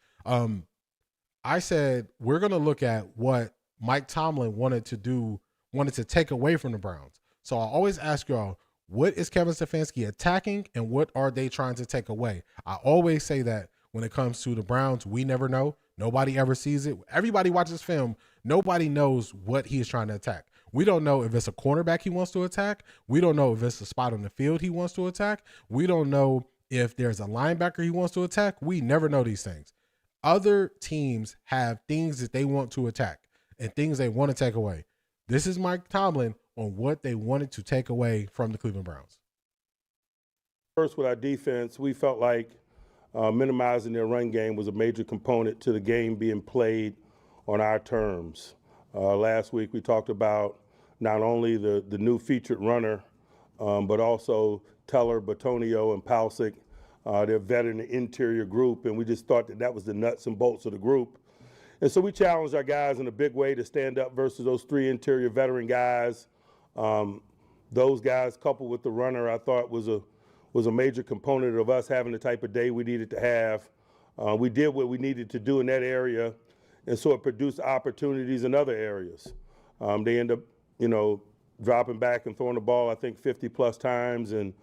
I said we're going to look at what Mike Tomlin wanted to take away from the Browns. So I always ask y'all, what is Kevin Stefanski attacking and what are they trying to take away? I always say that when it comes to the Browns, we never know. Nobody ever sees it. Everybody watches film. Nobody knows what he is trying to attack. We don't know if it's a cornerback he wants to attack. We don't know if it's a spot on the field he wants to attack. We don't know if there's a linebacker he wants to attack. We never know these things. Other teams have things that they want to attack. and things they want to take away. This is Mike Tomlin on what they wanted to take away from the Cleveland Browns. First, with our defense, we felt like minimizing their run game was a major component to the game being played on our terms. Last week, we talked about not only the new featured runner, but also Teller, Batonio, and Palcic, their veteran interior group, and we just thought that was the nuts and bolts of the group. And so we challenged our guys in a big way to stand up versus those three interior veteran guys. Those guys, coupled with the runner, I thought was a major component of us having the type of day we needed to have. We did what we needed to do in that area, and so it produced opportunities in other areas. They end up, dropping back and throwing the ball, I think, 50-plus times. And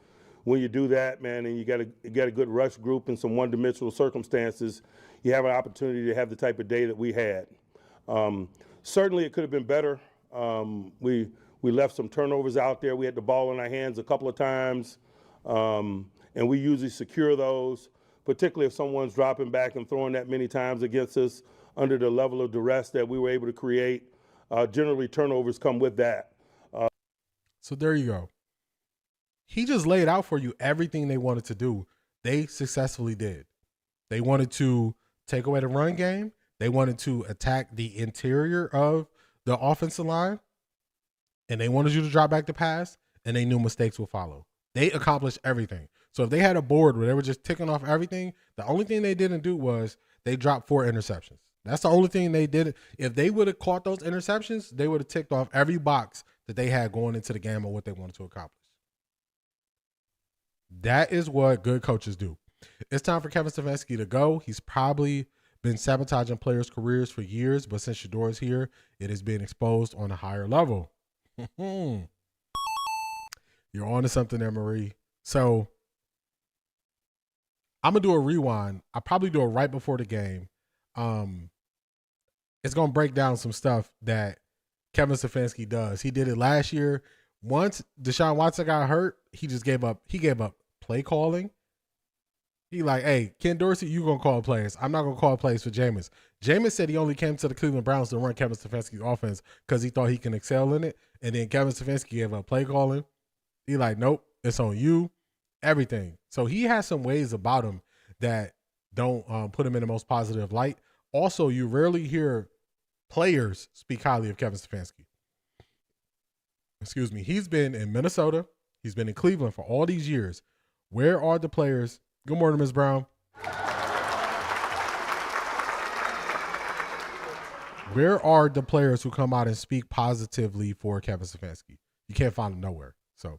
when you do that, man, and you got a good rush group in some one-dimensional circumstances, you have an opportunity to have the type of day that we had. Certainly, it could have been better. We left some turnovers out there. We had the ball in our hands a couple of times, and we usually secure those, particularly if someone's dropping back and throwing that many times against us under the level of duress that we were able to create. Generally, turnovers come with that. So there you go. He just laid out for you everything they wanted to do. They successfully did. They wanted to take away the run game. They wanted to attack the interior of the offensive line. And they wanted you to drop back the pass, and they knew mistakes would follow. They accomplished everything. So if they had a board where they were just ticking off everything, the only thing they didn't do was they dropped 4 interceptions. That's the only thing they did. If they would have caught those interceptions, they would have ticked off every box that they had going into the game of what they wanted to accomplish. That is what good coaches do. It's time for Kevin Stefanski to go. He's probably been sabotaging players' careers for years, but since Shedeur is here, it is being exposed on a higher level. You're on to something there, Marie. So I'm going to do a rewind. I'll probably do it right before the game. It's going to break down some stuff that Kevin Stefanski does. He did it last year. Once Deshaun Watson got hurt, he gave up play calling. He like, hey, Ken Dorsey, you going to call plays. I'm not going to call plays for Jameis. Jameis said he only came to the Cleveland Browns to run Kevin Stefanski's offense because he thought he can excel in it. And then Kevin Stefanski gave up play calling. He like, nope, it's on you, everything. So he has some ways about him that don't put him in the most positive light. Also, you rarely hear players speak highly of Kevin Stefanski. Excuse me. He's been in Minnesota. He's been in Cleveland for all these years. Where are the players? Good morning, Ms. Brown. Where are the players who come out and speak positively for Kevin Stefanski? You can't find them nowhere. So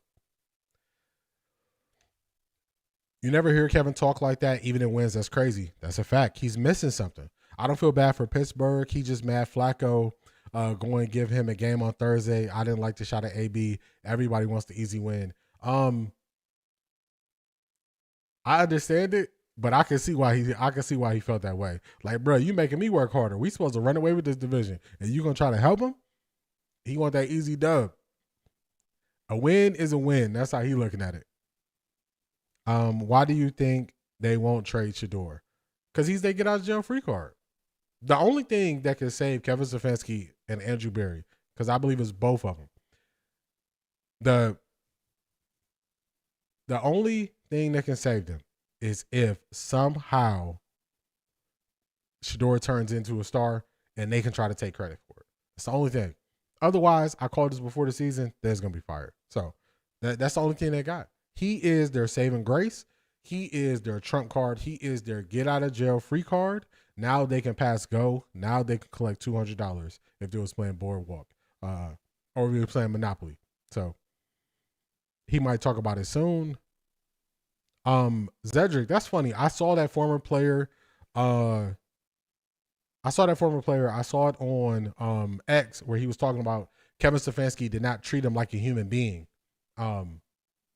you never hear Kevin talk like that, even in wins. That's crazy. That's a fact. He's missing something. I don't feel bad for Pittsburgh. He just mad Flacco going to give him a game on Thursday. I didn't like the shot at AB. Everybody wants the easy win. I understand it, but I can see why he felt that way. Like, bro, you making me work harder. We supposed to run away with this division, and you gonna try to help him? He want that easy dub. A win is a win. That's how he looking at it. Why do you think they won't trade Shedeur? Because he's their get out of jail free card. The only thing that can save Kevin Stefanski and Andrew Berry, because I believe it's both of them. The only thing that can save them is if somehow Shedeur turns into a star and they can try to take credit for it. It's the only thing. Otherwise, I called this before the season, they're going to be fired. So that's the only thing they got. He is their saving grace. He is their trump card. He is their get out of jail free card. Now they can pass go. Now they can collect $200 if they was playing Boardwalk or if they were playing Monopoly. So he might talk about it soon. Zedric, that's funny. I saw that former player. I saw it on X where he was talking about Kevin Stefanski did not treat him like a human being.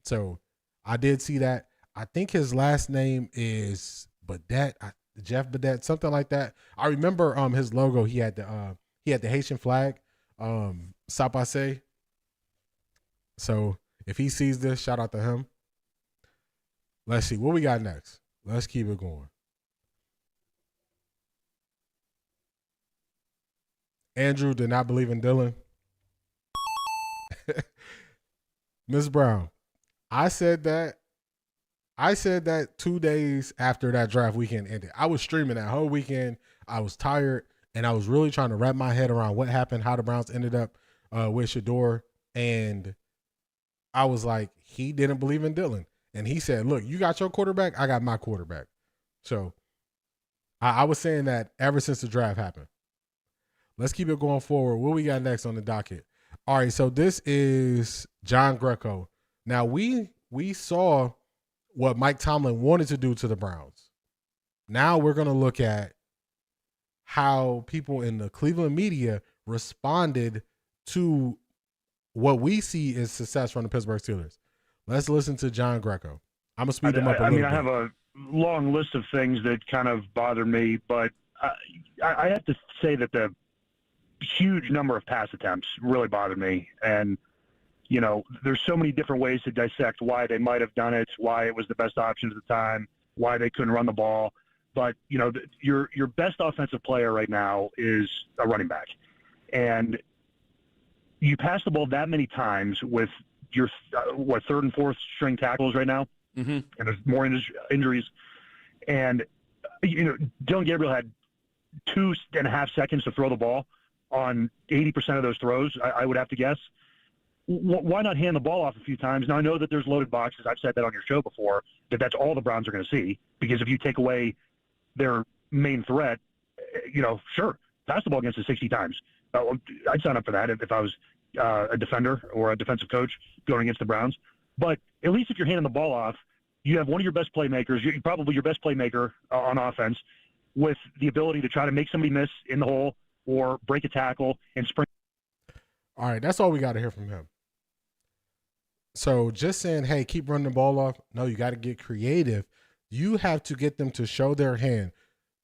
So I did see that. I think his last name is Badet, Jeff Badet, something like that. I remember his logo. He had the Haitian flag, Sapase. So if he sees this, shout out to him. Let's see what we got next. Let's keep it going. Andrew did not believe in Dillon. Ms. Brown, I said that 2 days after that draft weekend ended. I was streaming that whole weekend. I was tired, and I was really trying to wrap my head around what happened, how the Browns ended up with Shador. And I was like, he didn't believe in Dillon. And he said, look, you got your quarterback, I got my quarterback. So I was saying that ever since the draft happened. Let's keep it going forward. What we got next on the docket? All right, so this is John Greco. Now, we saw what Mike Tomlin wanted to do to the Browns. Now we're going to look at how people in the Cleveland media responded to what we see as success from the Pittsburgh Steelers. Let's listen to John Greco. I'm going to speed them up a little bit. I have a long list of things that kind of bother me, but I have to say that the huge number of pass attempts really bothered me. And, you know, there's so many different ways to dissect why they might have done it, why it was the best option at the time, why they couldn't run the ball. But, you know, your best offensive player right now is a running back. And you pass the ball that many times with your, third and fourth string tackles right now, and there's more injuries. And, you know, Dillon Gabriel had 2.5 seconds to throw the ball on 80% of those throws, I would have to guess. Why not hand the ball off a few times? Now, I know that there's loaded boxes. I've said that on your show before, that's all the Browns are going to see. Because if you take away their main threat, you know, sure, pass the ball against us 60 times. I'd sign up for that if I was a defender or a defensive coach going against the Browns. But at least if you're handing the ball off, you have one of your best playmakers, probably your best playmaker on offense, with the ability to try to make somebody miss in the hole or break a tackle and spring. All right, that's all we got to hear from him. So just saying, hey, keep running the ball off. No, you got to get creative. You have to get them to show their hand.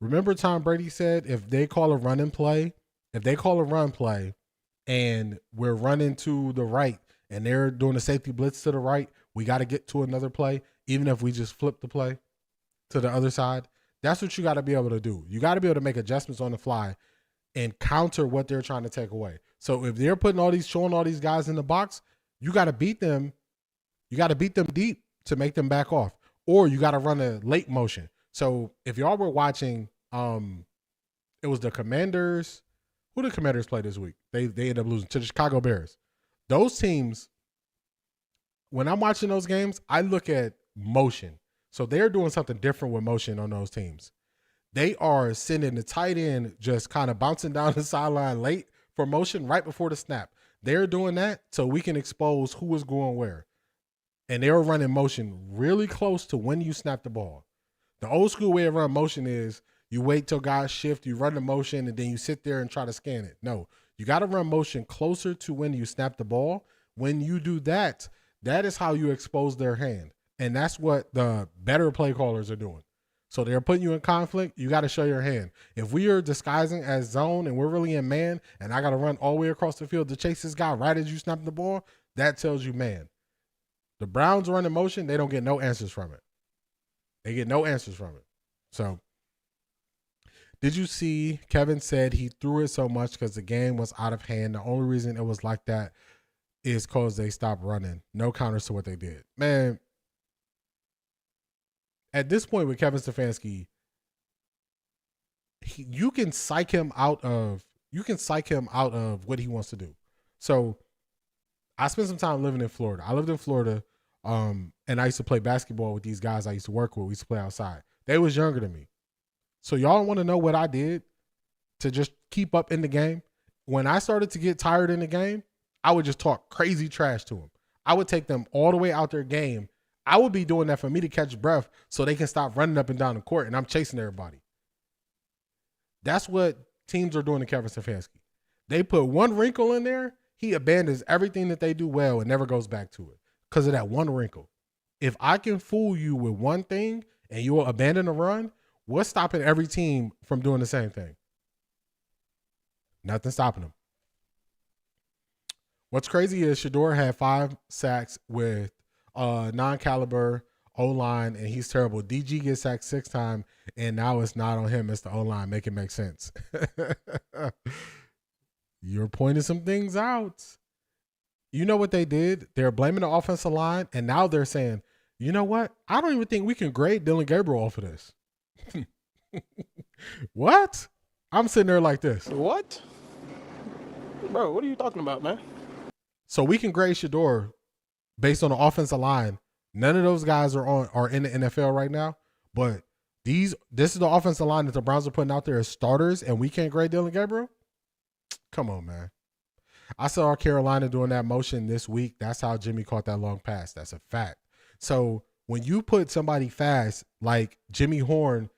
Remember Tom Brady said if they call a run play and we're running to the right and they're doing a safety blitz to the right, we got to get to another play, even if we just flip the play to the other side. That's what you got to be able to do. You got to be able to make adjustments on the fly and counter what they're trying to take away. So if they're showing all these guys in the box, you got to beat them. You got to beat them deep to make them back off, or you got to run a late motion. So if y'all were watching, it was the Commanders. Who did the Commanders play this week? They ended up losing to the Chicago Bears. Those teams, when I'm watching those games, I look at motion. So they're doing something different with motion on those teams. They are sending the tight end just kind of bouncing down the sideline late for motion right before the snap. They're doing that so we can expose who is going where. And they're running motion really close to when you snap the ball. The old school way of running motion is you wait till guys shift, you run the motion, and then you sit there and try to scan it. No, you got to run motion closer to when you snap the ball. When you do that, that is how you expose their hand. And that's what the better play callers are doing. So they're putting you in conflict. You got to show your hand. If we are disguising as zone and we're really in man and I got to run all the way across the field to chase this guy right as you snap the ball, that tells you man. The Browns run in motion. They don't get no answers from it. They get no answers from it. So did you see Kevin said he threw it so much because the game was out of hand. The only reason it was like that is because they stopped running. No counters to what they did. Man, at this point with Kevin Stefanski, you can psych him out of what he wants to do. So I spent some time living in Florida. I lived in Florida, and I used to play basketball with these guys I used to work with. We used to play outside. They was younger than me. So y'all want to know what I did to just keep up in the game? When I started to get tired in the game, I would just talk crazy trash to them. I would take them all the way out their game. I would be doing that for me to catch breath so they can stop running up and down the court, and I'm chasing everybody. That's what teams are doing to Kevin Stefanski. They put one wrinkle in there, he abandons everything that they do well and never goes back to it because of that one wrinkle. If I can fool you with one thing and you will abandon the run, what's stopping every team from doing the same thing? Nothing stopping them. What's crazy is Shador had 5 sacks with non-caliber O-line, and he's terrible. DG gets sacked 6 times, and now it's not on him. It's the O-line. Make it make sense. You're pointing some things out. You know what they did? They're blaming the offensive line, and now they're saying, you know what? I don't even think we can grade Dillon Gabriel off of this. What? I'm sitting there like this. What? Bro, what are you talking about, man? So we can grade Shador based on the offensive line. None of those guys are in the NFL right now, but this is the offensive line that the Browns are putting out there as starters, and we can't grade Dillon Gabriel? Come on, man. I saw Carolina doing that motion this week. That's how Jimmy caught that long pass. That's a fact. So when you put somebody fast like Jimmy Horn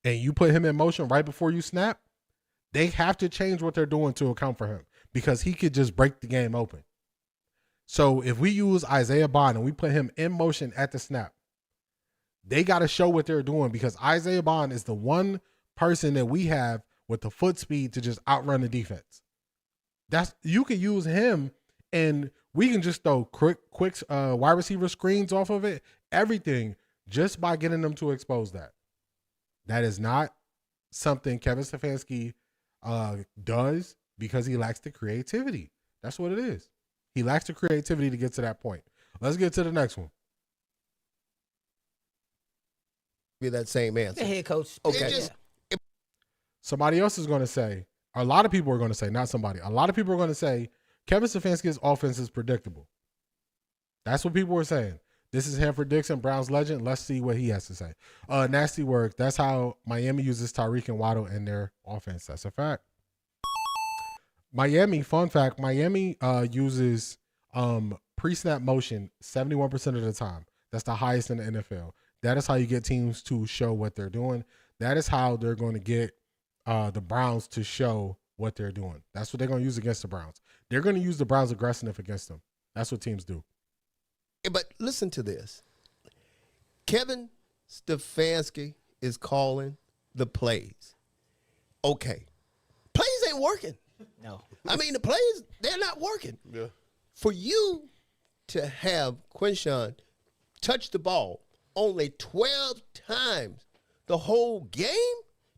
and you put him in motion right before you snap, they have to change what they're doing to account for him because he could just break the game open. So if we use Isaiah Bond and we put him in motion at the snap, they got to show what they're doing because Isaiah Bond is the one person that we have with the foot speed to just outrun the defense. You can use him and we can just throw quick wide receiver screens off of it, everything, just by getting them to expose that. That is not something Kevin Stefanski does because he lacks the creativity. That's what it is. He lacks the creativity to get to that point. Let's get to the next one. Be that same answer. The head coach. Okay. Somebody else is going to say, a lot of people are going to say, not somebody, a lot of people are going to say Kevin Stefanski's offense is predictable. That's what people are saying. This is Hanford Dixon, Browns legend. Let's see what he has to say. Nasty work. That's how Miami uses Tyreek and Waddle in their offense. That's a fact. Miami, fun fact, Miami uses pre-snap motion 71% of the time. That's the highest in the NFL. That is how you get teams to show what they're doing. That is how they're going to get the Browns to show what they're doing. That's what they're going to use against the Browns. They're going to use the Browns' aggressiveness against them. That's what teams do. But listen to this. Kevin Stefanski is calling the plays. Okay. Plays ain't working. No. I mean, the plays, they're not working. Yeah. For you to have Quinshawn touch the ball only 12 times the whole game,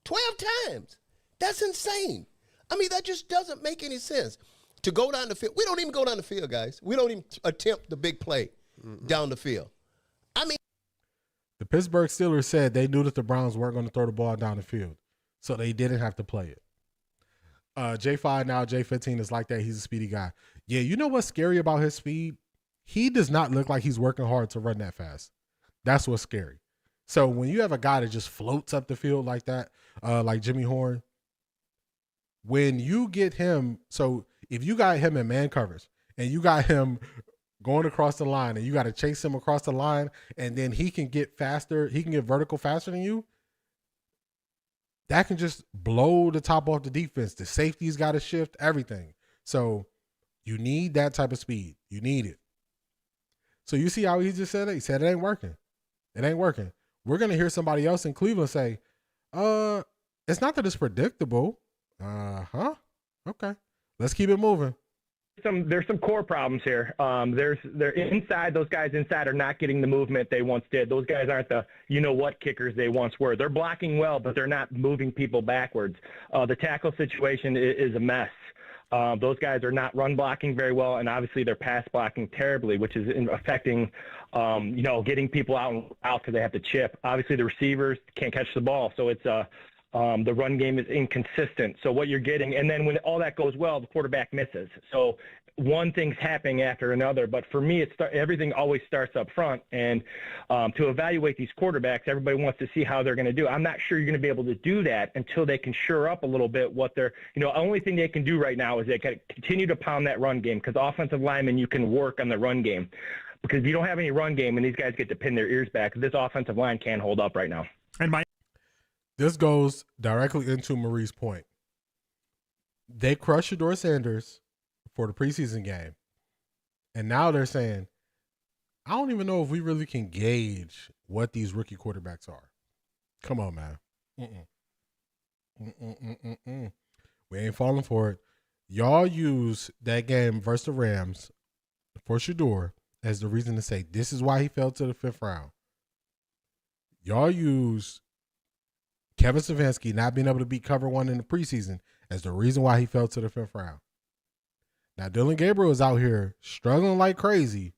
12 times, that's insane. I mean, that just doesn't make any sense. To go down the field, we don't even go down the field, guys. We don't even attempt the big play down the field. I mean, the Pittsburgh Steelers said they knew that the Browns weren't going to throw the ball down the field, so they didn't have to play it. J5 now, J15 is like that. He's a speedy guy. Yeah, you know what's scary about his speed? He does not look like he's working hard to run that fast. That's what's scary. So when you have a guy that just floats up the field like that, like Jimmy Horn, when you get him, so if you got him in man coverage and you got him going across the line and you got to chase him across the line and then he can get faster, he can get vertical faster than you, that can just blow the top off the defense. The safety's got to shift, everything. So you need that type of speed. You need it. So you see how he just said it? He said it ain't working. It ain't working. We're going to hear somebody else in Cleveland say, it's not that it's predictable. Okay. Let's keep it moving. There's some core problems here. They're inside. Those guys inside are not getting the movement they once did. Those guys aren't the you-know-what kickers they once were. They're blocking well, but they're not moving people backwards. The tackle situation is a mess. Those guys are not run blocking very well, and obviously they're pass blocking terribly, which is affecting, getting people out because they have to chip. Obviously the receivers can't catch the ball, so it's the run game is inconsistent. So what you're getting, and then when all that goes well, the quarterback misses. So one thing's happening after another. But for me, everything always starts up front. And to evaluate these quarterbacks, everybody wants to see how they're going to do. I'm not sure you're going to be able to do that until they can shore up a little bit what they're, the only thing they can do right now is they can continue to pound that run game, because offensive linemen, you can work on the run game. Because if you don't have any run game and these guys get to pin their ears back, this offensive line can't hold up right now. This goes directly into Marie's point. They crushed Shador Sanders for the preseason game. And now they're saying, I don't even know if we really can gauge what these rookie quarterbacks are. Come on, man. We ain't falling for it. Y'all use that game versus the Rams for Shador as the reason to say this is why he fell to the 5th round. Y'all use Kevin Stefanski not being able to beat cover one in the preseason as the reason why he fell to the 5th round. Now, Dillon Gabriel is out here struggling like crazy.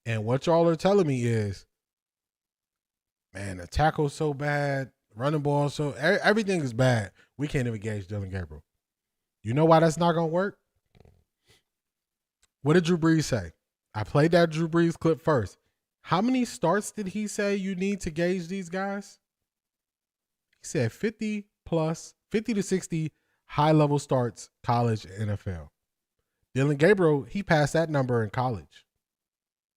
And what y'all are telling me is, man, the tackle's so bad, running ball so everything is bad. We can't even gauge Dillon Gabriel. You know why that's not going to work? What did Drew Brees say? I played that Drew Brees clip first. How many starts did he say you need to gauge these guys? He said 50 to 60 high-level starts, college, NFL. Dillon Gabriel, he passed that number in college.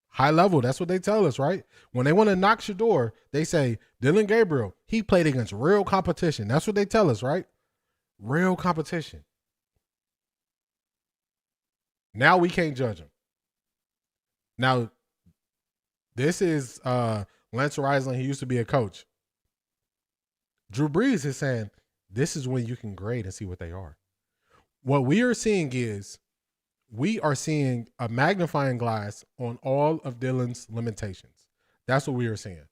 High level, that's what they tell us, right? When they want to knock Shedeur, they say, Dillon Gabriel, he played against real competition. That's what they tell us, right? Real competition. Now we can't judge him. Now, this is Lance Reisling. He used to be a coach. Drew Brees is saying, this is when you can grade and see what they are. What we are seeing is, we are seeing a magnifying glass on all of Dillon's limitations. That's what we are seeing.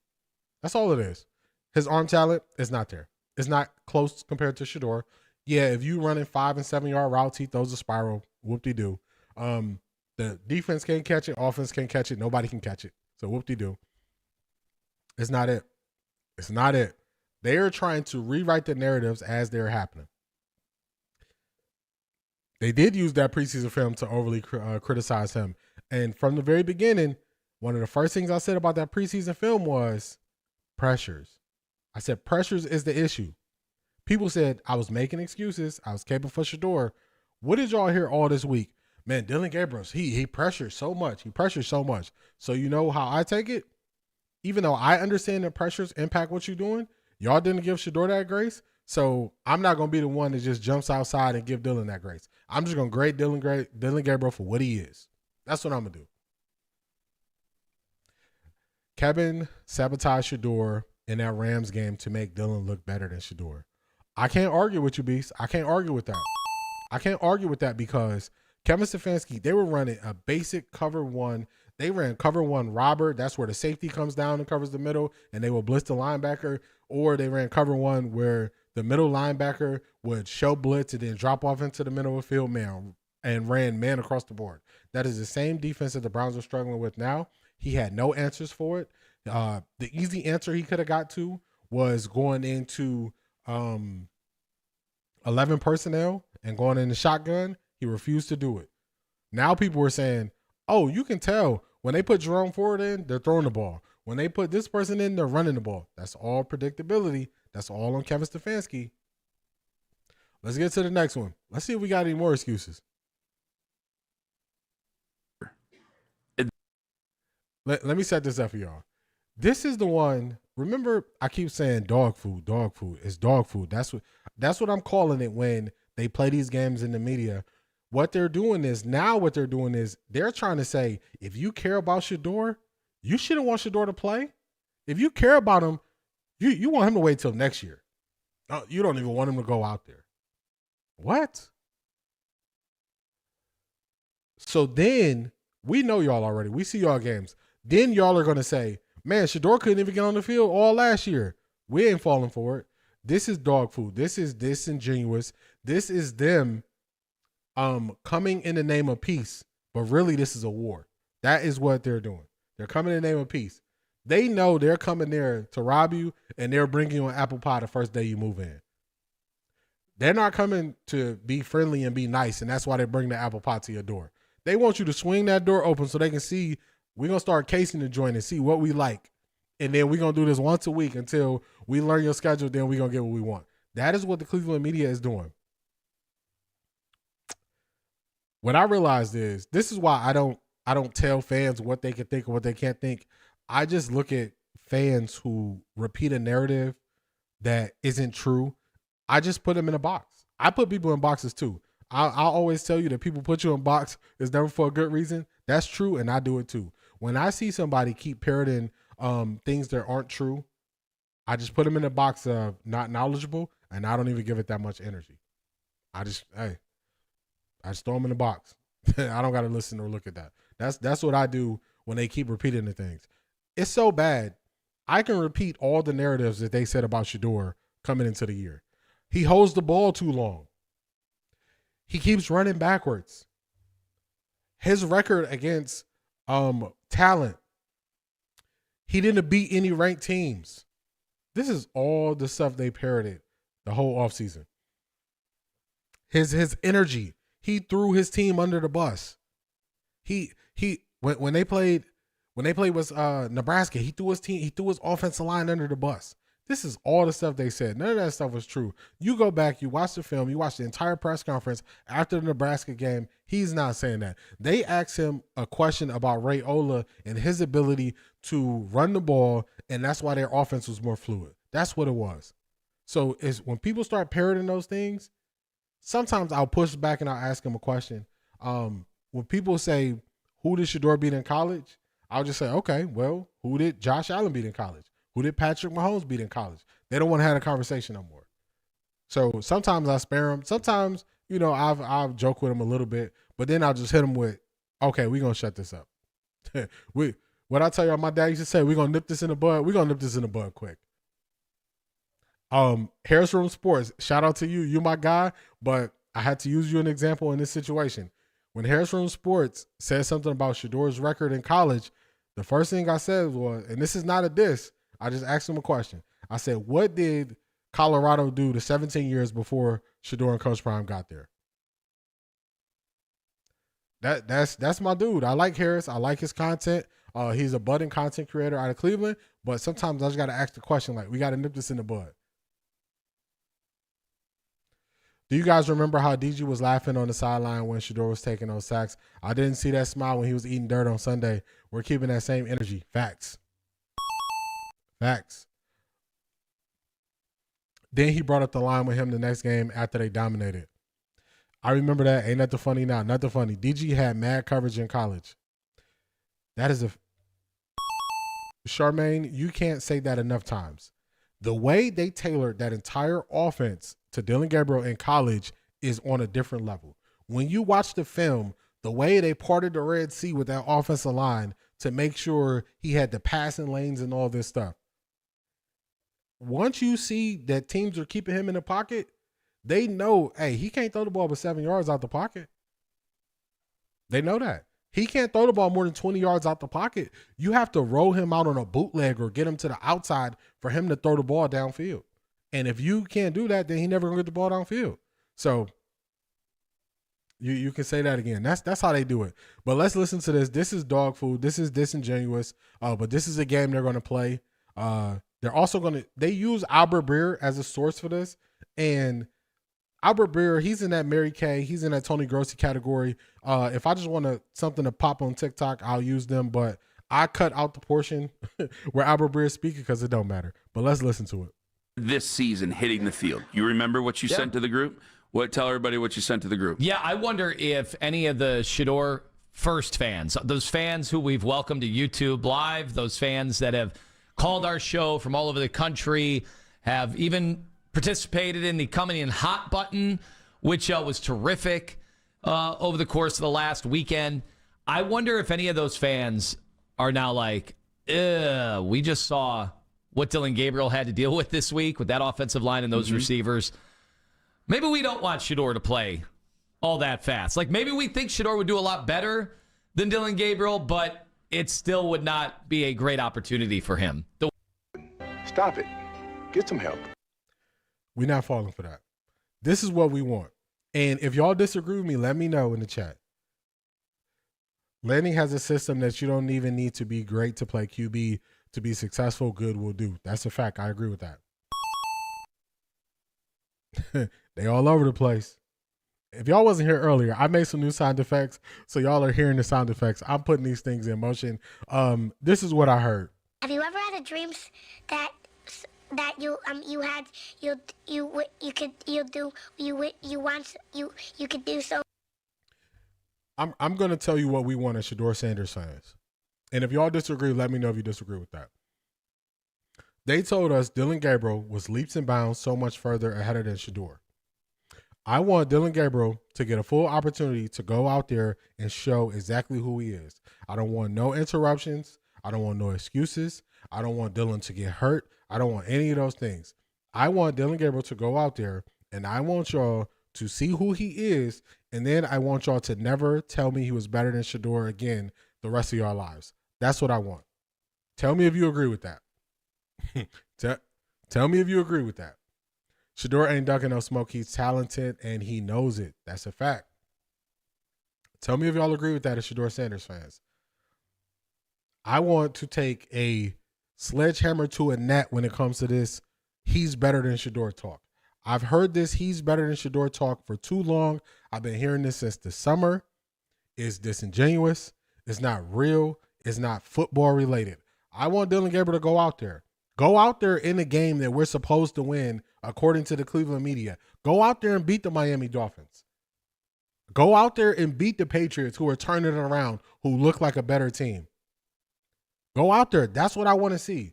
That's all it is. His arm talent is not there. It's not close compared to Shedeur. Yeah, if you running 5 and 7 yard routes, he throws a spiral. Whoop-de-doo. The defense can't catch it. Offense can't catch it. Nobody can catch it. So whoop-de-doo. It's not it. It's not it. They are trying to rewrite the narratives as they're happening. They did use that preseason film to overly criticize him. And from the very beginning, one of the first things I said about that preseason film was pressures. I said pressures is the issue. People said I was making excuses. I was caping for Shedeur. What did y'all hear all this week? Man, Dillon Gabriel, he pressures so much. He pressures so much. So you know how I take it? Even though I understand that pressures impact what you're doing, y'all didn't give Shedeur that grace. So I'm not going to be the one that just jumps outside and give Dillon that grace. I'm just going to grade Dillon Gabriel for what he is. That's what I'm going to do. Kevin sabotaged Shedeur in that Rams game to make Dillon look better than Shedeur. I can't argue with you, Beast. I can't argue with that. I can't argue with that because Kevin Stefanski, they were running a basic cover one. They ran cover one robber. That's where the safety comes down and covers the middle, and they will blitz the linebacker. Or they ran cover one where the middle linebacker would show blitz and then drop off into the middle of the field man and ran man across the board. That is the same defense that the Browns are struggling with now. He had no answers for it. The easy answer he could have got to was going into 11 personnel and going in the shotgun. He refused to do it. Now people were saying, oh, you can tell when they put Jerome Ford in, they're throwing the ball. When they put this person in, they're running the ball. That's all predictability. That's all on Kevin Stefanski. Let's get to the next one. Let's see if we got any more excuses. Let me set this up for y'all. This is the one. Remember, I keep saying dog food. Dog food. It's dog food. That's what I'm calling it when they play these games in the media. What they're doing is they're trying to say, if you care about Shedeur, you shouldn't want Shedeur to play. If you care about him, you want him to wait till next year. You don't even want him to go out there. What? So then, we know y'all already. We see y'all games. Then y'all are going to say, man, Shedeur couldn't even get on the field all last year. We ain't falling for it. This is dog food. This is disingenuous. This is them coming in the name of peace. But really, this is a war. That is what they're doing. They're coming in the name of peace. They know they're coming there to rob you, and they're bringing you an apple pie the first day you move in. They're not coming to be friendly and be nice, and that's why they bring the apple pie to your door. They want you to swing that door open so they can see. We're going to start casing the joint and see what we like. And then we're going to do this once a week until we learn your schedule. Then we're going to get what we want. That is what the Cleveland media is doing. What I realized is this is why I don't tell fans what they can think or what they can't think. I just look at fans who repeat a narrative that isn't true. I just put them in a box. I put people in boxes too. I'll always tell you that people put you in a box is never for a good reason. That's true, and I do it too. When I see somebody keep parroting things that aren't true, I just put them in a box of not knowledgeable, and I don't even give it that much energy. I just throw them in a box. I don't got to listen or look at that. That's what I do when they keep repeating the things. It's so bad. I can repeat all the narratives that they said about Shedeur coming into the year. He holds the ball too long. He keeps running backwards. His record against talent, he didn't beat any ranked teams. This is all the stuff they parroted the whole offseason. His energy, he threw his team under the bus. When they played with Nebraska, he threw his offensive line under the bus. This is all the stuff they said. None of that stuff was true. You go back, you watch the film, you watch the entire press conference after the Nebraska game. He's not saying that. They asked him a question about Raiola and his ability to run the ball, and that's why their offense was more fluid. That's what it was. So when people start parroting those things, sometimes I'll push back and I'll ask them a question. When people say, who did Shedeur beat in college? I'll just say, okay, well, who did Josh Allen beat in college? Who did Patrick Mahomes beat in college? They don't want to have a conversation no more. So sometimes I spare them. Sometimes, I'll joke with them a little bit, but then I'll just hit them with, okay, we're going to shut this up. What I tell y'all, my dad used to say, we're going to nip this in the bud. We're going to nip this in the bud quick. Harris Room Sports, shout out to you. You're my guy, but I had to use you an example in this situation. When Harris Room Sports said something about Shedeur's record in college, the first thing I said was, and this is not a diss, I just asked him a question. I said, what did Colorado do the 17 years before Shedeur and Coach Prime got there? That's my dude. I like Harris. I like his content. He's a budding content creator out of Cleveland, but sometimes I just got to ask the question, like, we got to nip this in the bud. Do you guys remember how DG was laughing on the sideline when Shedeur was taking those sacks? I didn't see that smile when he was eating dirt on Sunday. We're keeping that same energy. Facts. Then he brought up the line with him the next game after they dominated. I remember that. Ain't nothing funny now. Nothing funny. DG had mad coverage in college. That is Charmaine, you can't say that enough times. The way they tailored that entire offense to Dillon Gabriel in college is on a different level. When you watch the film, the way they parted the Red Sea with that offensive line to make sure he had the passing lanes and all this stuff. Once you see that teams are keeping him in the pocket, they know, hey, he can't throw the ball with 7 yards out the pocket. They know that. He can't throw the ball more than 20 yards out the pocket. You have to roll him out on a bootleg or get him to the outside for him to throw the ball downfield. And if you can't do that, then he never gonna get the ball downfield. So you can say that again. That's how they do it. But let's listen to this. This is dog food. This is disingenuous. But this is a game they're gonna play. They're also they use Albert Breer as a source for this. And Albert Breer, he's in that Mary Kay, he's in that Tony Grossi category. If I just want something to pop on TikTok, I'll use them. But I cut out the portion where Albert Breer is speaking because it don't matter. But let's listen to it. This season hitting the field. You remember what you sent to the group? Tell everybody what you sent to the group. Yeah, I wonder if any of the Shedeur first fans, those fans who we've welcomed to YouTube Live, those fans that have called our show from all over the country, have even participated in the Coming In Hot button, which was terrific over the course of the last weekend. I wonder if any of those fans are now like, we just saw what Dillon Gabriel had to deal with this week with that offensive line and those receivers. Maybe we don't want Shedeur to play all that fast. Like, maybe we think Shedeur would do a lot better than Dillon Gabriel, but it still would not be a great opportunity for him. Stop it. Get some help. We're not falling for that. This is what we want. And if y'all disagree with me, let me know in the chat. Lenny has a system that you don't even need to be great to play QB to be successful. Good will do. That's a fact. I agree with that. They all over the place. If y'all wasn't here earlier, I made some new sound effects, so y'all are hearing the sound effects. I'm putting these things in motion. This is what I heard. Have you ever had a dream that you could do so? I'm going to tell you what we want as Shedeur Sanders fans. And if y'all disagree, let me know if you disagree with that. They told us Dillon Gabriel was leaps and bounds so much further ahead of than Shedeur. I want Dillon Gabriel to get a full opportunity to go out there and show exactly who he is. I don't want no interruptions. I don't want no excuses. I don't want Dillon to get hurt. I don't want any of those things. I want Dillon Gabriel to go out there, and I want y'all to see who he is, and then I want y'all to never tell me he was better than Shedeur again the rest of your lives. That's what I want. Tell me if you agree with that. Tell me if you agree with that. Shedeur ain't ducking no smoke. He's talented, and he knows it. That's a fact. Tell me if y'all agree with that as Shedeur Sanders fans. I want to take a sledgehammer to a net when it comes to this. He's better than Shedeur talk. I've heard this he's better than Shedeur talk for too long. I've been hearing this since the summer. It's disingenuous. It's not real. It's not football related. I want Dillon Gabriel to go out there. Go out there in the game that we're supposed to win, according to the Cleveland media. Go out there and beat the Miami Dolphins. Go out there and beat the Patriots, who are turning it around, who look like a better team. Go out there. That's what I want to see.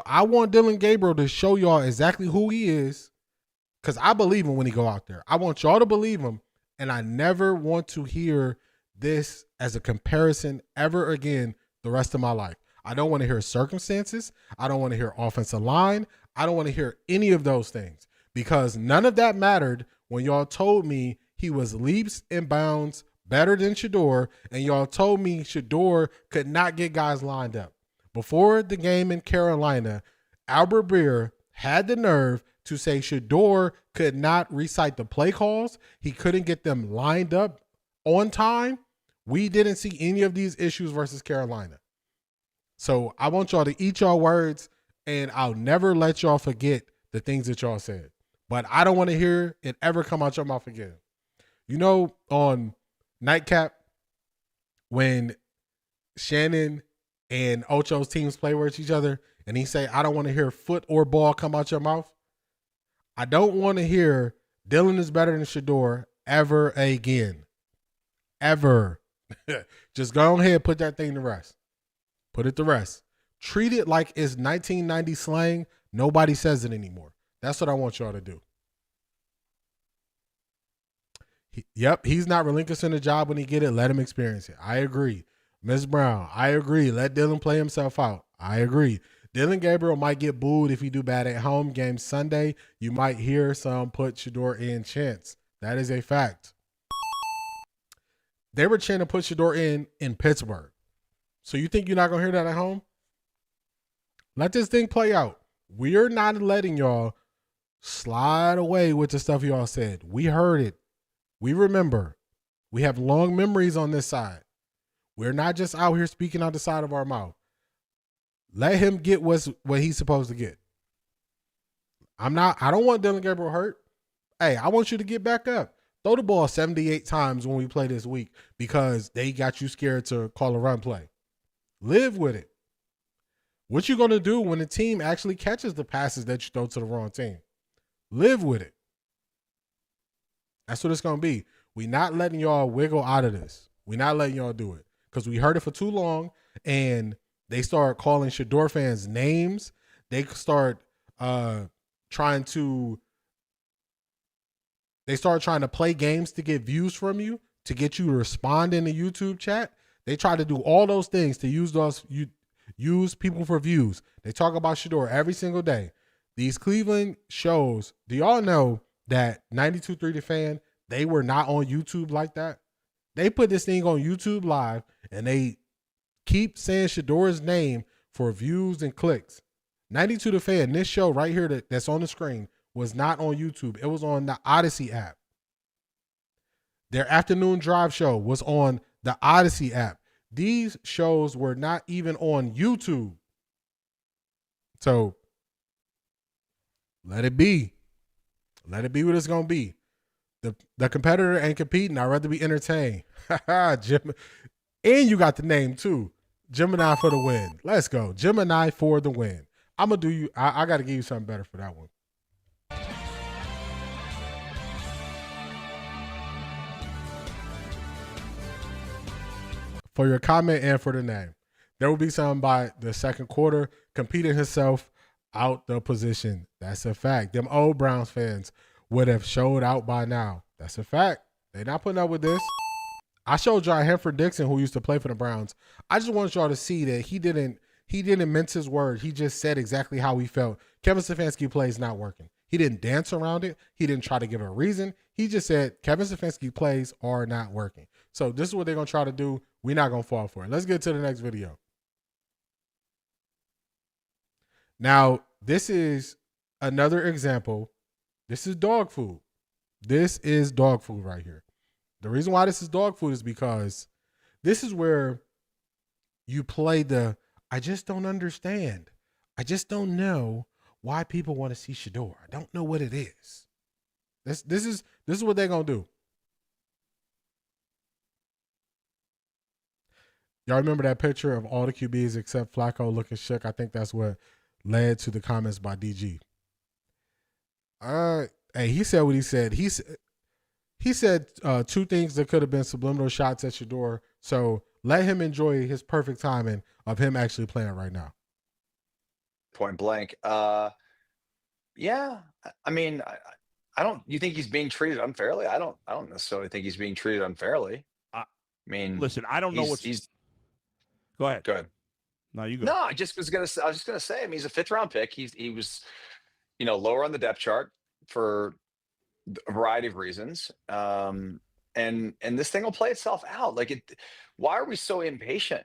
I want Dillon Gabriel to show y'all exactly who he is, because I believe him when he go out there. I want y'all to believe him, and I never want to hear this as a comparison ever again the rest of my life. I don't want to hear circumstances. I don't want to hear offensive line. I don't want to hear any of those things, because none of that mattered when y'all told me he was leaps and bounds better than Shedeur, and y'all told me Shedeur could not get guys lined up. Before the game in Carolina, Albert Breer had the nerve to say Shedeur could not recite the play calls. He couldn't get them lined up on time. We didn't see any of these issues versus Carolina. So I want y'all to eat y'all words, and I'll never let y'all forget the things that y'all said. But I don't want to hear it ever come out your mouth again. You know, on Nightcap, when Shannon and Ocho's teams play with each other, and he say, I don't want to hear foot or ball come out your mouth. I don't want to hear Dillon is better than Shedeur ever again. Ever. Just go ahead, put that thing to rest. Put it to rest. Treat it like it's 1990 slang. Nobody says it anymore. That's what I want y'all to do. He's not relinquishing the job when he get it. Let him experience it. I agree. Ms. Brown, I agree. Let Dillon play himself out. I agree. Dillon Gabriel might get booed if he do bad at home game Sunday. You might hear some put Shedeur in chants. That is a fact. They were chanting to put Shedeur in Pittsburgh. So you think you're not going to hear that at home? Let this thing play out. We're not letting y'all slide away with the stuff y'all said. We heard it. We remember. We have long memories on this side. We're not just out here speaking out the side of our mouth. Let him get what he's supposed to get. I don't want Dillon Gabriel hurt. Hey, I want you to get back up. Throw the ball 78 times when we play this week because they got you scared to call a run play. Live with it. What you going to do when the team actually catches the passes that you throw to the wrong team? Live with it. That's what it's going to be. We're not letting y'all wiggle out of this. We're not letting y'all do it because we heard it for too long, and they start calling Shedeur fans names. They start trying to play games to get views from you, to get you to respond in the YouTube chat. They try to do all those things to use people for views. They talk about Shedeur every single day. These Cleveland shows, do y'all know that 92.3 The Fan, they were not on YouTube like that? They put this thing on YouTube Live, and they keep saying Shedeur's name for views and clicks. 92 The Fan, this show right here that's on the screen, was not on YouTube. It was on the Odyssey app. Their afternoon drive show was on the Odyssey app. These shows were not even on YouTube. So let it be. Let it be what it's going to be. The competitor ain't competing. I'd rather be entertained. Jim. And you got the name too. Gemini for the win. Let's go. Gemini for the win. I'm going to do you. I got to give you something better for that one. For your comment and for the name. There will be something by the second quarter, competing himself out the position. That's a fact. Them old Browns fans would have showed out by now. That's a fact. They're not putting up with this. I showed y'all Hanford Dixon, who used to play for the Browns. I just want y'all to see that he didn't mince his word. He just said exactly how he felt. Kevin Stefanski play is not working. He didn't dance around it. He didn't try to give a reason. He just said Kevin Stefanski plays are not working. So this is what they're going to try to do. We're not going to fall for it. Let's get to the next video. Now, this is another example. This is dog food. This is dog food right here. The reason why this is dog food is because this is where you play the, I just don't understand. I just don't know why people want to see Shedeur. I don't know what it is. This is what they're going to do. Y'all remember that picture of all the QBs except Flacco looking shook? I think that's what led to the comments by DG. Hey, he said what he said. He said two things that could have been subliminal shots at Shedeur. So let him enjoy his perfect timing of him actually playing right now. Point blank. Yeah. I mean, I don't. You think he's being treated unfairly? I don't necessarily think he's being treated unfairly. I mean, listen, I don't know what he's. Go ahead. Go ahead. No, you go. No, I was just gonna say. I mean, he's a 5th round pick. He was, lower on the depth chart for a variety of reasons. And this thing will play itself out. Why are we so impatient?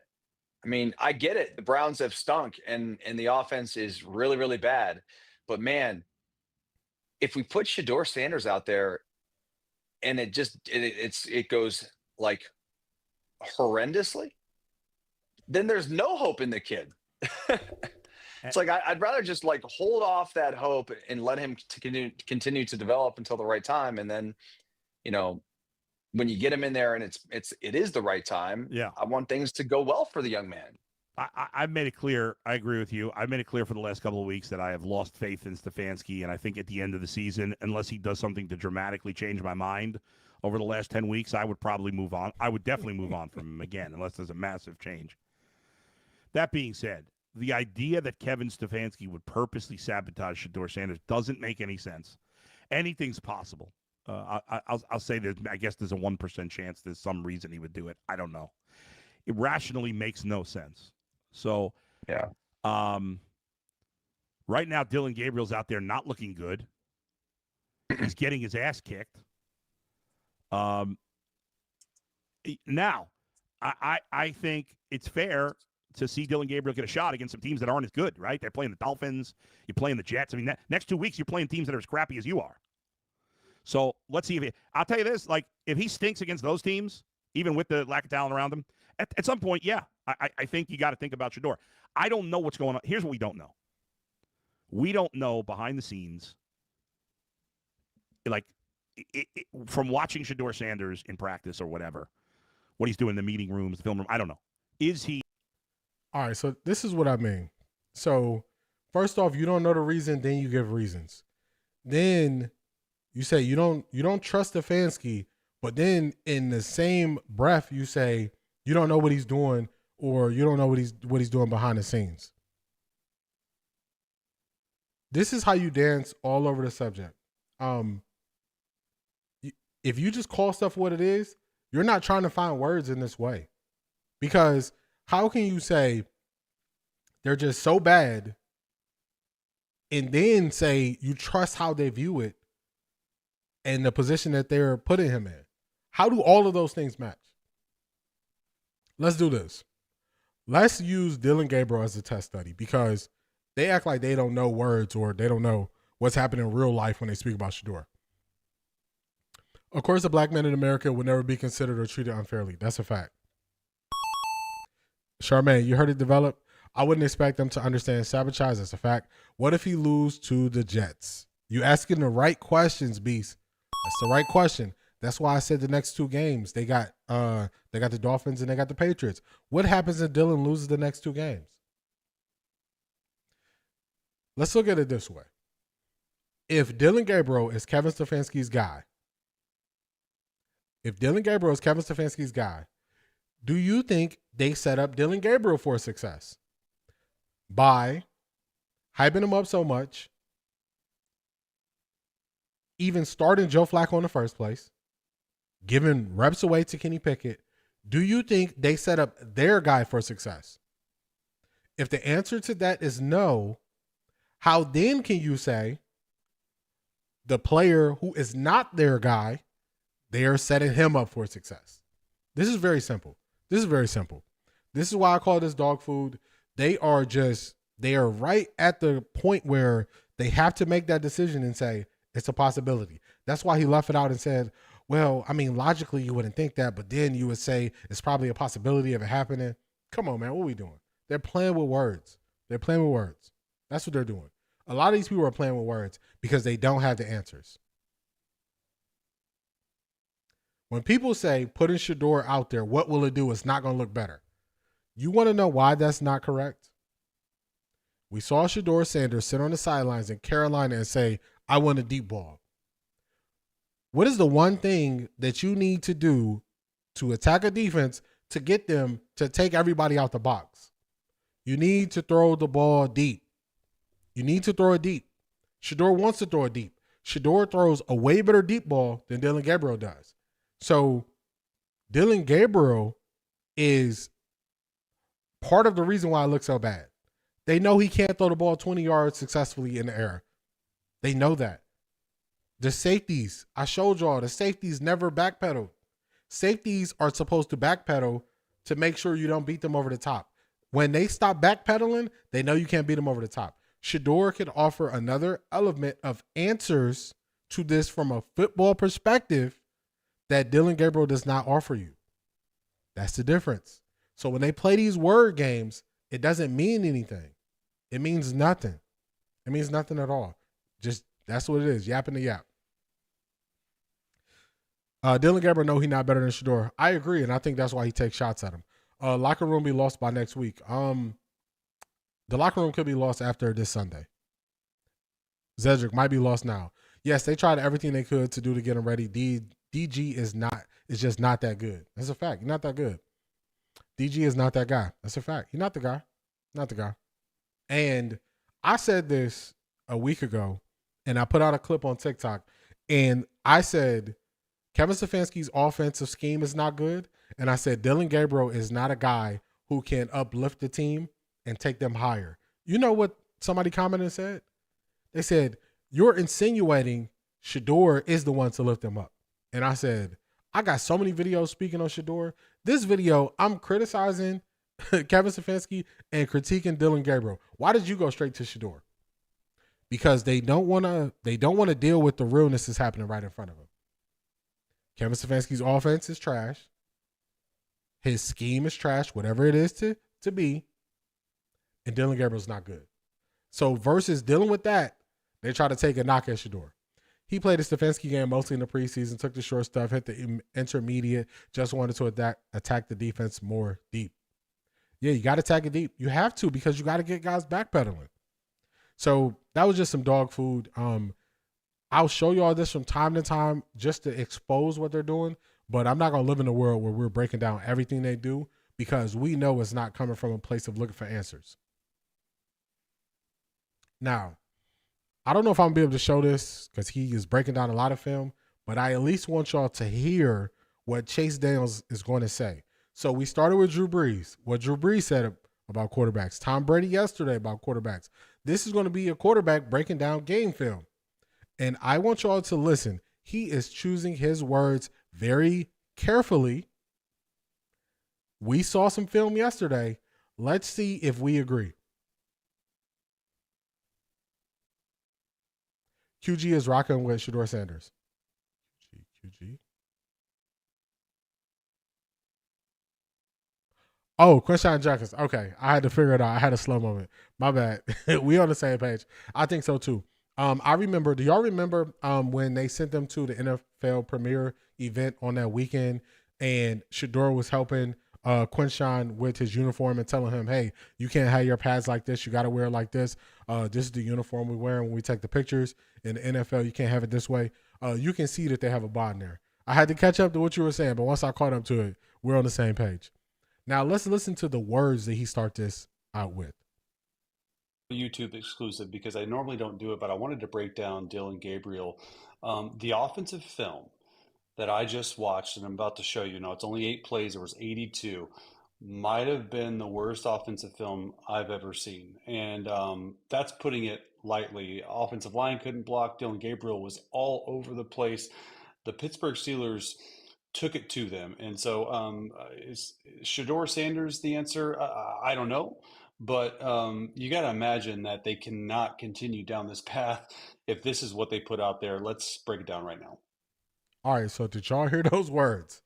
I mean, I get it. The Browns have stunk, and the offense is really, really bad. But man, if we put Shedeur Sanders out there, and it goes like horrendously, then there's no hope in the kid. It's like I'd rather just hold off that hope and let him continue to develop until the right time, and then, when you get him in there and it is the right time. Yeah, I want things to go well for the young man. I've made it clear. I agree with you. I've made it clear for the last couple of weeks that I have lost faith in Stefanski, and I think at the end of the season, unless he does something to dramatically change my mind over the last 10 weeks, I would probably move on. I would definitely move on from him again, unless there's a massive change. That being said, the idea that Kevin Stefanski would purposely sabotage Shedeur Sanders doesn't make any sense. Anything's possible. I'll say that I guess there's a 1% chance there's some reason he would do it. I don't know. It rationally makes no sense. So, yeah. Right now, Dillon Gabriel's out there not looking good. He's getting his ass kicked. Now, I think it's fair to see Dillon Gabriel get a shot against some teams that aren't as good, right? They're playing the Dolphins. You're playing the Jets. I mean, next 2 weeks, you're playing teams that are as crappy as you are. So let's see I'll tell you this, if he stinks against those teams, even with the lack of talent around him, at some point, yeah, I think you got to think about Shedeur. I don't know what's going on. Here's what we don't know. We don't know behind the scenes, from watching Shedeur Sanders in practice or whatever, what he's doing in the meeting rooms, the film room. I don't know. Is he? All right, so this is what I mean. So first off, you don't know the reason, then you give reasons. Then you say you don't trust Stefanski, but then in the same breath you say you don't know what he's doing, or you don't know what he's doing behind the scenes. This is how you dance all over the subject. If you just call stuff what it is, you're not trying to find words in this way. Because how can you say they're just so bad and then say you trust how they view it and the position that they're putting him in? How do all of those things match? Let's do this. Let's use Dillon Gabriel as a test study, because they act like they don't know words or they don't know what's happening in real life when they speak about Shedeur. Of course, a black man in America would never be considered or treated unfairly. That's a fact. Charmaine, you heard it develop? I wouldn't expect them to understand sabotage. That's a fact. What if he lose to the Jets? You asking the right questions, Beast. That's the right question. That's why I said the next 2 games. They got the Dolphins and they got the Patriots. What happens if Dillon loses the next 2 games? Let's look at it this way. If Dillon Gabriel is Kevin Stefanski's guy, do you think they set up Dillon Gabriel for success by hyping him up so much, even starting Joe Flacco in the first place, giving reps away to Kenny Pickett? Do you think they set up their guy for success? If the answer to that is no, how then can you say the player who is not their guy, they are setting him up for success. This is very simple. This is why I call this dog food. They are right at the point where they have to make that decision and say, it's a possibility. That's why he left it out and said, well, I mean, logically you wouldn't think that, but then you would say it's probably a possibility of it happening. Come on, man. What are we doing? They're playing with words. That's what they're doing. A lot of these people are playing with words because they don't have the answers. When people say putting Shedeur out there, what will it do? It's not going to look better. You want to know why that's not correct? We saw Shedeur Sanders sit on the sidelines in Carolina and say, I want a deep ball. What is the one thing that you need to do to attack a defense to get them to take everybody out the box? You need to throw the ball deep. You need to throw it deep. Shedeur wants to throw it deep. Shedeur throws a way better deep ball than Dillon Gabriel does. So Dillon Gabriel is part of the reason why it looks so bad. They know he can't throw the ball 20 yards successfully in the air. They know that. The safeties, I showed y'all, the safeties never backpedal. Safeties are supposed to backpedal to make sure you don't beat them over the top. When they stop backpedaling, they know you can't beat them over the top. Shedeur can offer another element of answers to this from a football perspective that Dillon Gabriel does not offer you. That's the difference. So when they play these word games, it doesn't mean anything. It means nothing. It means nothing at all. Just that's what it is. Yapping the yap. Dillon Gabriel know he's not better than Shedeur. I agree, and I think that's why he takes shots at him. Locker room be lost by next week. The locker room could be lost after this Sunday. Zedrick might be lost now. Yes, they tried everything they could to do to get him ready. DG is just not that good. That's a fact. He's not that good. DG is not that guy. That's a fact. He's not the guy. Not the guy. And I said this a week ago, and I put out a clip on TikTok, and I said Kevin Stefanski's offensive scheme is not good, and I said Dillon Gabriel is not a guy who can uplift the team and take them higher. You know what somebody commented and said? They said, you're insinuating Shedeur is the one to lift them up. And I said, I got so many videos speaking on Shedeur. This video, I'm criticizing Kevin Stefanski and critiquing Dillon Gabriel. Why did you go straight to Shedeur? Because they don't want to deal with the realness that's happening right in front of them. Kevin Stefanski's offense is trash. His scheme is trash, whatever it is to be. And Dillon Gabriel's not good. So versus dealing with that, they try to take a knock at Shedeur. He played the Stefanski game mostly in the preseason, took the short stuff, hit the intermediate, just wanted to attack the defense more deep. Yeah, you got to attack it deep. You have to, because you got to get guys backpedaling. So that was just some dog food. I'll show you all this from time to time just to expose what they're doing, but I'm not going to live in a world where we're breaking down everything they do because we know it's not coming from a place of looking for answers. Now, I don't know if I'm going to be able to show this because he is breaking down a lot of film, but I at least want y'all to hear what Chase Daniels is going to say. So we started with Drew Brees, what Drew Brees said about quarterbacks. Tom Brady yesterday about quarterbacks. This is going to be a quarterback breaking down game film. And I want y'all to listen. He is choosing his words very carefully. We saw some film yesterday. Let's see if we agree. QG is rocking with Shedeur Sanders. QG. Oh, Quinshon Judkins. Okay, I had to figure it out. I had a slow moment. My bad. We on the same page. I think so too. I remember. Do y'all remember when they sent them to the NFL premiere event on that weekend, and Shedeur was helping Quinshon with his uniform and telling him, "Hey, you can't have your pads like this. You got to wear it like this. This is the uniform we wear when we take the pictures. In the NFL, you can't have it this way." You can see that they have a bond there. I had to catch up to what you were saying, but once I caught up to it, we're on the same page. Now let's listen to the words that he started this out with. YouTube exclusive because I normally don't do it, but I wanted to break down Dillon Gabriel. The offensive film that I just watched and I'm about to show you, it's only 8 plays, there was 82, might have been the worst offensive film I've ever seen. And that's putting it lightly. Offensive line couldn't block. Dillon Gabriel was all over the place. The Pittsburgh Steelers took it to them. And so is Shador Sanders the answer? I don't know. But you got to imagine that they cannot continue down this path if this is what they put out there. Let's break it down right now. All right, so did y'all hear those words?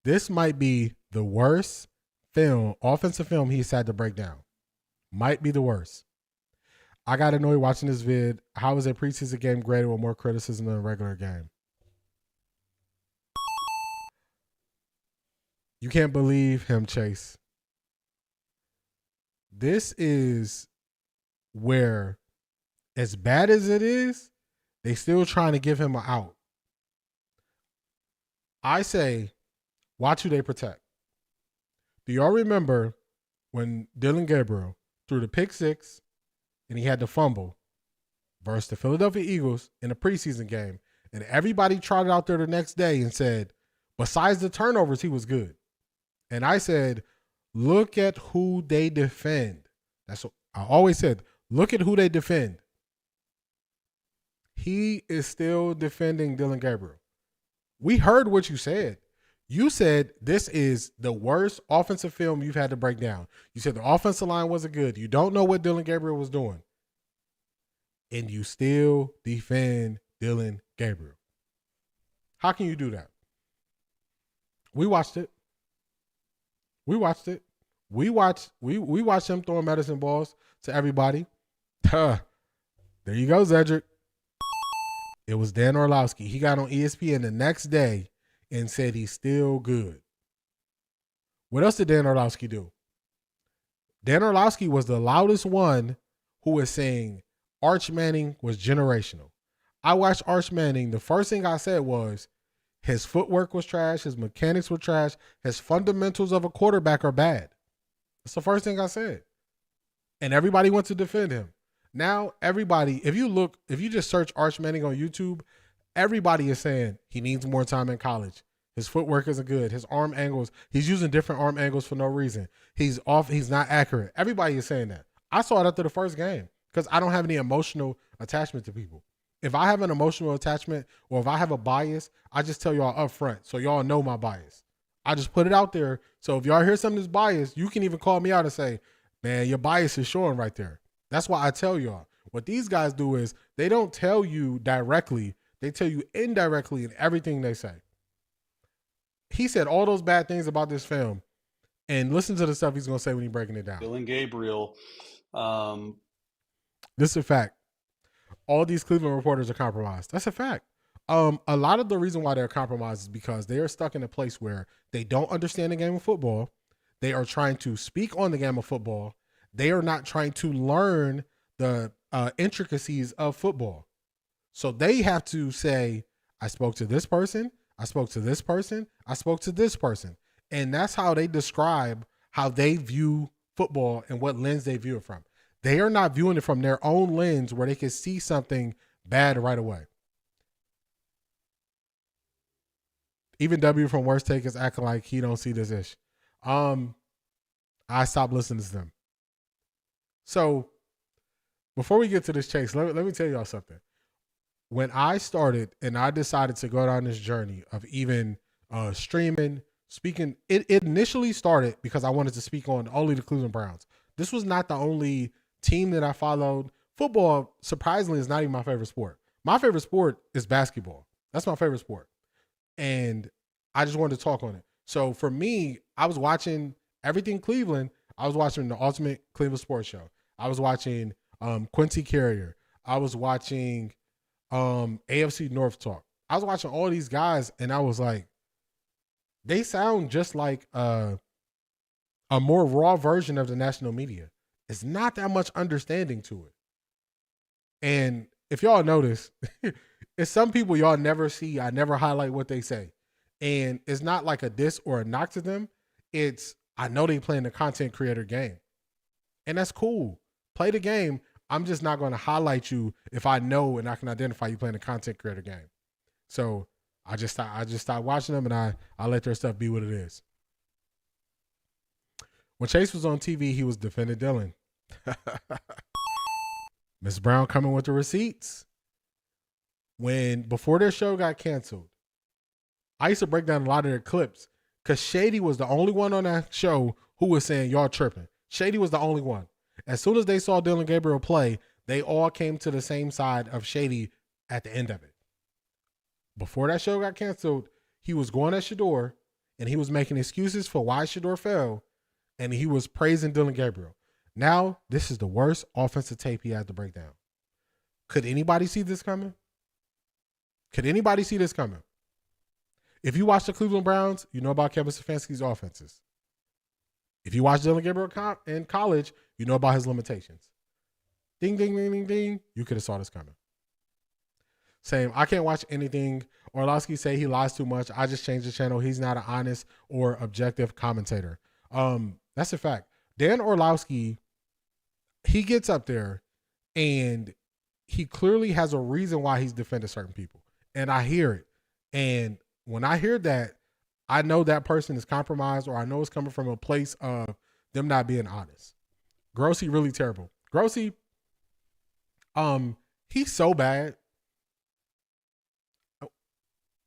This might be the worst offensive film he's had to break down. Might be the worst. I got annoyed watching this vid. How is a preseason game graded with more criticism than a regular game? You can't believe him, Chase. This is where, as bad as it is, they still trying to give him an out. I say, watch who they protect. Do y'all remember when Dillon Gabriel threw the pick six and he had to fumble versus the Philadelphia Eagles in a preseason game, and everybody trotted out there the next day and said, besides the turnovers, he was good. And I said, look at who they defend. That's what I always said. Look at who they defend. He is still defending Dillon Gabriel. We heard what you said. You said this is the worst offensive film you've had to break down. You said the offensive line wasn't good. You don't know what Dillon Gabriel was doing. And you still defend Dillon Gabriel. How can you do that? We watched it. We watched it. We watched him throwing medicine balls to everybody. There you go, Zedric. It was Dan Orlovsky. He got on ESPN the next day and said he's still good. What else did Dan Orlovsky do? Dan Orlovsky was the loudest one who was saying Arch Manning was generational. I watched Arch Manning. The first thing I said was his footwork was trash. His mechanics were trash. His fundamentals of a quarterback are bad. That's the first thing I said. And everybody went to defend him. Now, everybody, if you just search Arch Manning on YouTube, everybody is saying he needs more time in college. His footwork isn't good. His arm angles, he's using different arm angles for no reason. He's off. He's not accurate. Everybody is saying that. I saw it after the first game because I don't have any emotional attachment to people. If I have an emotional attachment or if I have a bias, I just tell y'all up front so y'all know my bias. I just put it out there. So if y'all hear something that's biased, you can even call me out and say, man, your bias is showing right there. That's why I tell y'all. What these guys do is they don't tell you directly. They tell you indirectly in everything they say. He said all those bad things about this film, and listen to the stuff he's going to say when he's breaking it down. Dillon Gabriel. This is a fact. All these Cleveland reporters are compromised. That's a fact. A lot of the reason why they're compromised is because they are stuck in a place where they don't understand the game of football. They are trying to speak on the game of football. They are not trying to learn the intricacies of football. So they have to say, I spoke to this person, I spoke to this person, I spoke to this person. And that's how they describe how they view football and what lens they view it from. They are not viewing it from their own lens where they can see something bad right away. Even W from Worst Take is acting like he don't see this ish. I stopped listening to them. So before we get to this, Chase, let me tell y'all something. When I started and I decided to go down this journey of even streaming, speaking, it initially started because I wanted to speak on only the Cleveland Browns. This was not the only team that I followed. Football, surprisingly, is not even my favorite sport. My favorite sport is basketball. That's my favorite sport. And I just wanted to talk on it. So for me, I was watching everything Cleveland. I was watching the Ultimate Cleveland Sports Show. I was watching Quincy Carrier. I was watching AFC North Talk. I was watching all these guys, and I was like, they sound just like a more raw version of the national media. It's not that much understanding to it. And if y'all notice, it's some people y'all never see. I never highlight what they say. And it's not like a diss or a knock to them. It's, I know they playing the content creator game. And that's cool. Play the game. I'm just not going to highlight you if I know and I can identify you playing the content creator game. So I just stopped watching them, and I let their stuff be what it is. When Chase was on TV, he was defending Dillon. Miss Brown coming with the receipts. Before their show got canceled, I used to break down a lot of their clips because Shady was the only one on that show who was saying, y'all tripping. Shady was the only one. As soon as they saw Dillon Gabriel play, they all came to the same side of Shady at the end of it. Before that show got canceled, he was going at Shador, and he was making excuses for why Shador fell, and he was praising Dillon Gabriel. Now, this is the worst offensive tape he had to break down. Could anybody see this coming? Could anybody see this coming? If you watch the Cleveland Browns, you know about Kevin Stefanski's offenses. If you watch Dillon Gabriel in college, you know about his limitations. Ding, ding, ding, ding, ding. You could have saw this coming. Saying, I can't watch anything. Orlovsky say he lies too much. I just changed the channel. He's not an honest or objective commentator. That's a fact. Dan Orlovsky, he gets up there and he clearly has a reason why he's defending certain people. And I hear it. And when I hear that, I know that person is compromised, or I know it's coming from a place of them not being honest. Grossi really terrible. Grossi, he's so bad.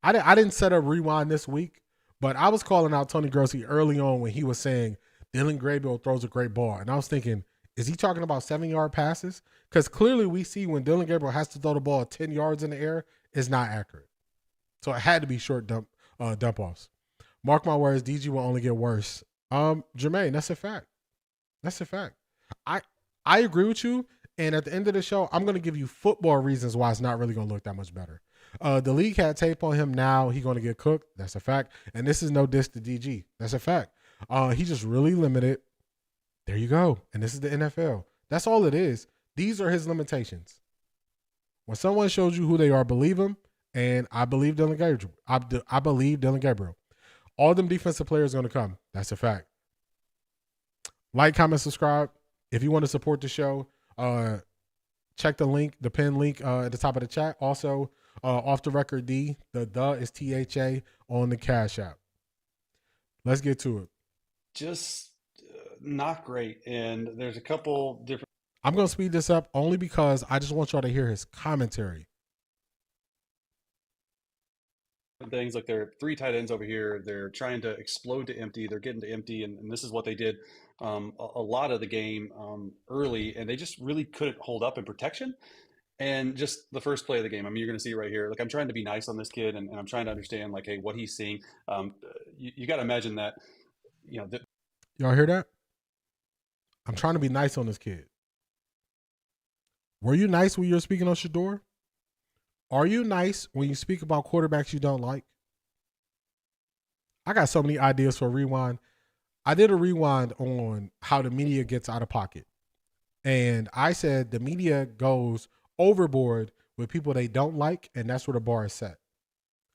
I didn't set a rewind this week, but I was calling out Tony Grossi early on when he was saying Dillon Gabriel throws a great ball. And I was thinking, is he talking about 7-yard passes? Because clearly we see when Dillon Gabriel has to throw the ball 10 yards in the air, it's not accurate. So it had to be short dump offs. Mark my words, DG will only get worse. Jermaine, that's a fact. That's a fact. I agree with you. And at the end of the show, I'm going to give you football reasons why it's not really going to look that much better. The league had tape on him. Now he's going to get cooked. That's a fact. And this is no diss to DG. That's a fact. He's just really limited. There you go. And this is the NFL. That's all it is. These are his limitations. When someone shows you who they are, believe him. And I believe Dillon Gabriel. I believe Dillon Gabriel. All them defensive players are going to come. That's a fact. Like, comment, subscribe. If you want to support the show, check the link, the pinned link at the top of the chat. Also, Offtharecorddee, the is THA on the Cash App. Let's get to it. Just not great. And there's a couple different. I'm going to speed this up only because I just want y'all to hear his commentary. Things like there are 3 tight ends over here. They're trying to explode to empty. They're getting to empty, and this is what they did a lot of the game early, and they just really couldn't hold up in protection. And just the first play of the game, I mean, you're going to see right here. Like, I'm trying to be nice on this kid, and I'm trying to understand, like, hey, what he's seeing. You got to imagine that, you know. Y'all hear that? I'm trying to be nice on this kid. Were you nice when you were speaking on Shador? Are you nice when you speak about quarterbacks you don't like? I got so many ideas for a rewind. I did a rewind on how the media gets out of pocket. And I said the media goes overboard with people they don't like, and that's where the bar is set.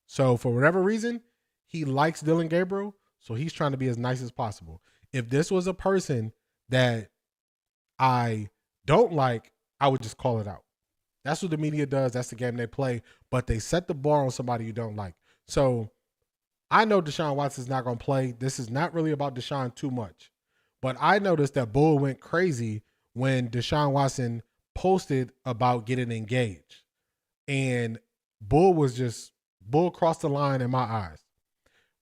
So for whatever reason, he likes Dillon Gabriel, so he's trying to be as nice as possible. If this was a person that I don't like, I would just call it out. That's what the media does. That's the game they play. But they set the bar on somebody you don't like. So I know Deshaun Watson's not going to play. This is not really about Deshaun too much. But I noticed that Bull went crazy when Deshaun Watson posted about getting engaged. And Bull crossed the line in my eyes.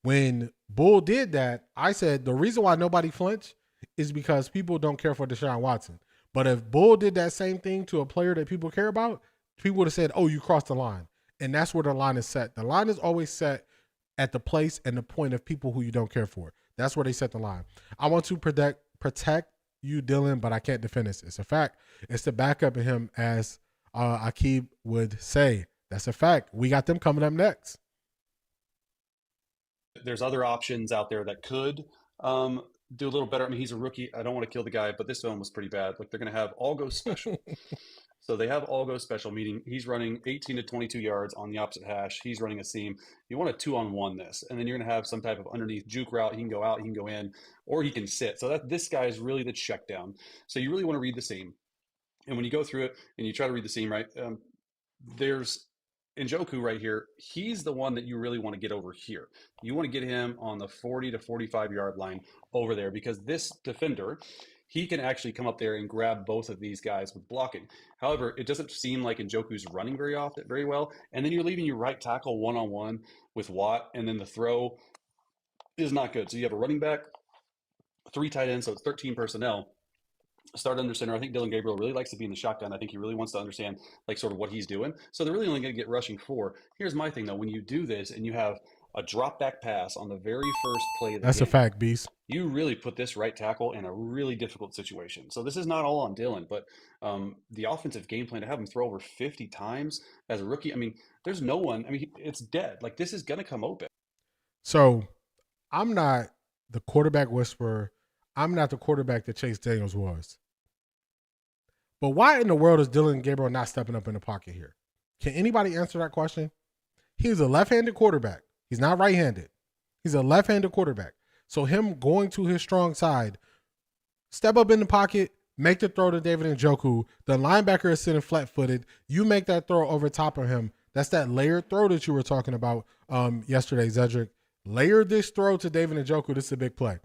When Bull did that, I said the reason why nobody flinched is because people don't care for Deshaun Watson. But if Bull did that same thing to a player that people care about, people would have said, oh, you crossed the line. And that's where the line is set. The line is always set at the place and the point of people who you don't care for. That's where they set the line. I want to protect you, Dillon, but I can't defend this. It's a fact. It's the backup of him, as Akib would say. That's a fact. We got them coming up next. There's other options out there that could do a little better. I mean, he's a rookie. I don't want to kill the guy, but this film was pretty bad. Like, they're going to have all go special. So they have all go special, meaning he's running 18 to 22 yards on the opposite hash. He's running a seam. You want a 2-on-1 this, and then you're going to have some type of underneath juke route. He can go out, he can go in, or he can sit. So this guy is really the check down. So you really want to read the seam. And when you go through it and you try to read the seam, right, there's Njoku right here. He's the one that you really want to get over here. You want to get him on the 40 to 45 yard line over there, because this defender, he can actually come up there and grab both of these guys with blocking. However, it doesn't seem like Njoku's running very well. And then you're leaving your right tackle one-on-one with Watt, and then the throw is not good. So you have a running back, 3 tight ends, so it's 13 personnel. Start under center. I think Dillon Gabriel really likes to be in the shotgun. I think he really wants to understand like sort of what he's doing. So they're really only going to get rushing 4. Here's my thing though: when you do this and you have a drop back pass on the very first play of the That's game, a fact, Beast. you really put this right tackle in a really difficult situation. So this is not all on Dillon, but the offensive game plan to have him throw over 50 times as a rookie. I mean, there's no one. I mean, it's dead. Like this is going to come open. So I'm not the quarterback whisperer. I'm not the quarterback that Chase Daniels was. But why in the world is Dillon Gabriel not stepping up in the pocket here? Can anybody answer that question? He's a left-handed quarterback. He's not right-handed. He's a left-handed quarterback. So him going to his strong side, step up in the pocket, make the throw to David Njoku. The linebacker is sitting flat-footed. You make that throw over top of him. That's that layered throw that you were talking about yesterday, Zedric. Layer this throw to David Njoku. This is a big play.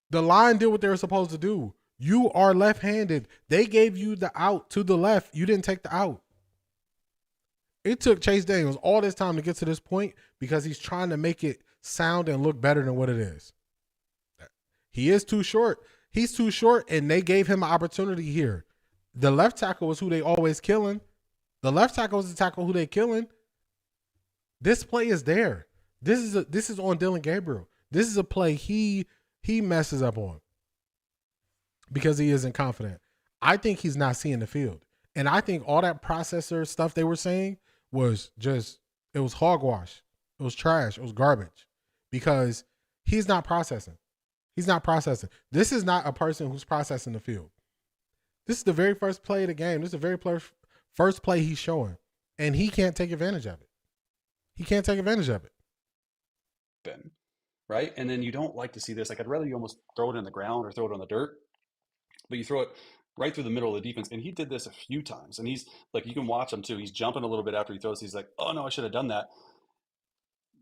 The line did what they were supposed to do. You are left-handed. They gave you the out to the left. You didn't take the out. It took Chase Daniels all this time to get to this point because he's trying to make it sound and look better than what it is. He is too short. He's too short, and they gave him an opportunity here. The left tackle was who they always killing. The left tackle is the tackle who they killing. This play is there. This is on Dillon Gabriel. This is a play he messes up on because he isn't confident. I think he's not seeing the field. And I think all that processor stuff they were saying was just, it was hogwash. It was trash. It was garbage because he's not processing. He's not processing. This is not a person who's processing the field. This is the very first play of the game. This is the very first play he's showing, and he can't take advantage of it. He can't take advantage of it. Right? And then you don't like to see this. Like, I'd rather you almost throw it in the ground or throw it on the dirt, but you throw it right through the middle of the defense. And he did this a few times. And he's like, you can watch him too. He's jumping a little bit after he throws. He's like, oh no, I should have done that.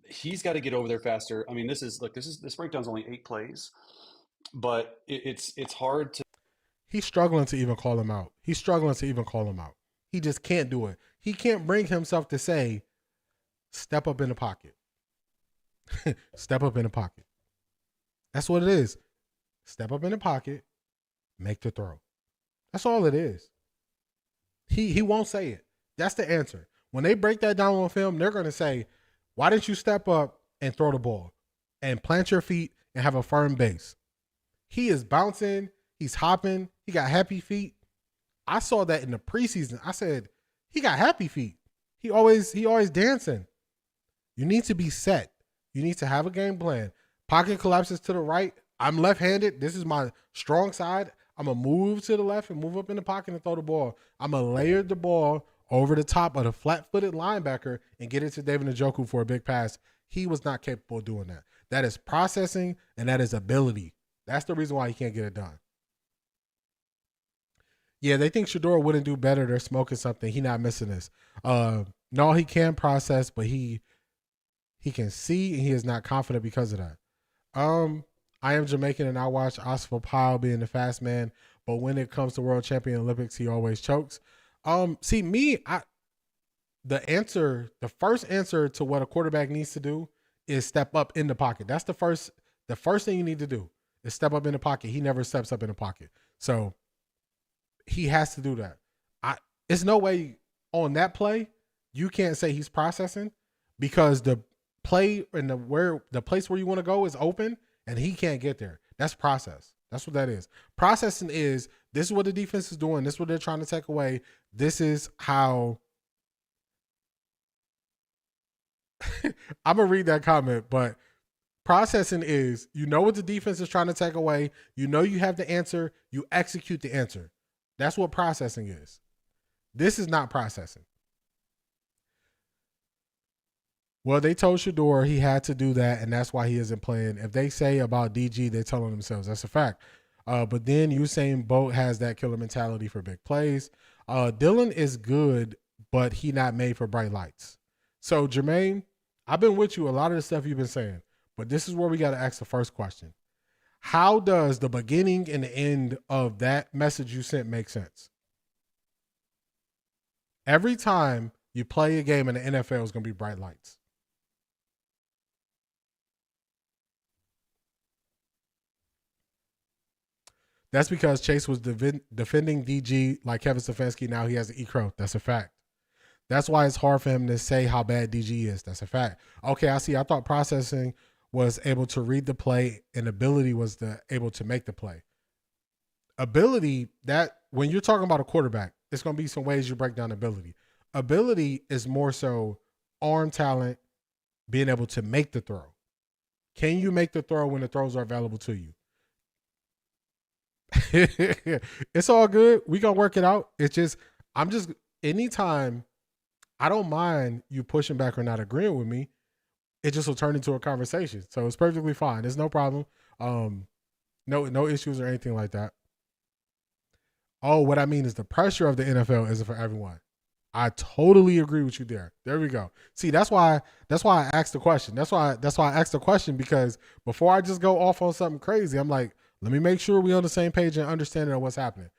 He's got to get over there faster. I mean, this breakdown's only 8 plays, but it's hard to. He's struggling to even call him out. He's struggling to even call him out. He just can't do it. He can't bring himself to say, step up in the pocket. Step up in the pocket. That's what it is. Step up in the pocket, make the throw. That's all it is. He won't say it. That's the answer. When they break that down on film, they're going to say, why didn't you step up and throw the ball and plant your feet and have a firm base? He is bouncing. He's hopping. He got happy feet. I saw that in the preseason. I said, he got happy feet. He always dancing. You need to be set. You need to have a game plan. Pocket collapses to the right. I'm left-handed. This is my strong side. I'm going to move to the left and move up in the pocket and throw the ball. I'm going to layer the ball over the top of the flat-footed linebacker and get it to David Njoku for a big pass. He was not capable of doing that. That is processing, and that is ability. That's the reason why he can't get it done. Yeah, they think Shedeur wouldn't do better. They're smoking something. He not missing this. No, he can process, but he can see, and he is not confident because of that. I am Jamaican, and I watch Oscar Powell being the fast man, but when it comes to World Champion Olympics, he always chokes. See, the first answer to what a quarterback needs to do is step up in the pocket. That's the first thing you need to do is step up in the pocket. He never steps up in the pocket. So he has to do that. It's no way on that play you can't say he's processing because the play and the place where you want to go is open and he can't get there. That's process. That's what that is. Processing is, this is what the defense is doing. This is what they're trying to take away. This is how I'm going to read that comment, but processing is, you know what the defense is trying to take away. You know you have the answer. You execute the answer. That's what processing is. This is not processing. Well, they told Shedeur he had to do that, and that's why he isn't playing. If they say about DG, they're telling themselves. That's a fact. But then Usain Bolt has that killer mentality for big plays. Dillon is good, but he not made for bright lights. So, Jermaine, I've been with you a lot of the stuff you've been saying, but this is where we got to ask the first question. How does the beginning and the end of that message you sent make sense? Every time you play a game in the NFL, it's going to be bright lights. That's because Chase was defending DG like Kevin Stefanski. Now he has to eat crow. That's a fact. That's why it's hard for him to say how bad DG is. That's a fact. Okay, I see. I thought processing was able to read the play and ability was able to make the play. Ability, that when you're talking about a quarterback, it's going to be some ways you break down ability. Ability is more so arm talent, being able to make the throw. Can you make the throw when the throws are available to you? It's all good. We gonna work it out. It's just, anytime, I don't mind you pushing back or not agreeing with me. It just will turn into a conversation. So it's perfectly fine. There's no problem. No issues or anything like that. Oh, what I mean is the pressure of the NFL isn't for everyone. I totally agree with you there. There we go. See, that's why I asked the question. That's why I asked the question, because before I just go off on something crazy, I'm like, let me make sure we're on the same page and understanding of what's happening.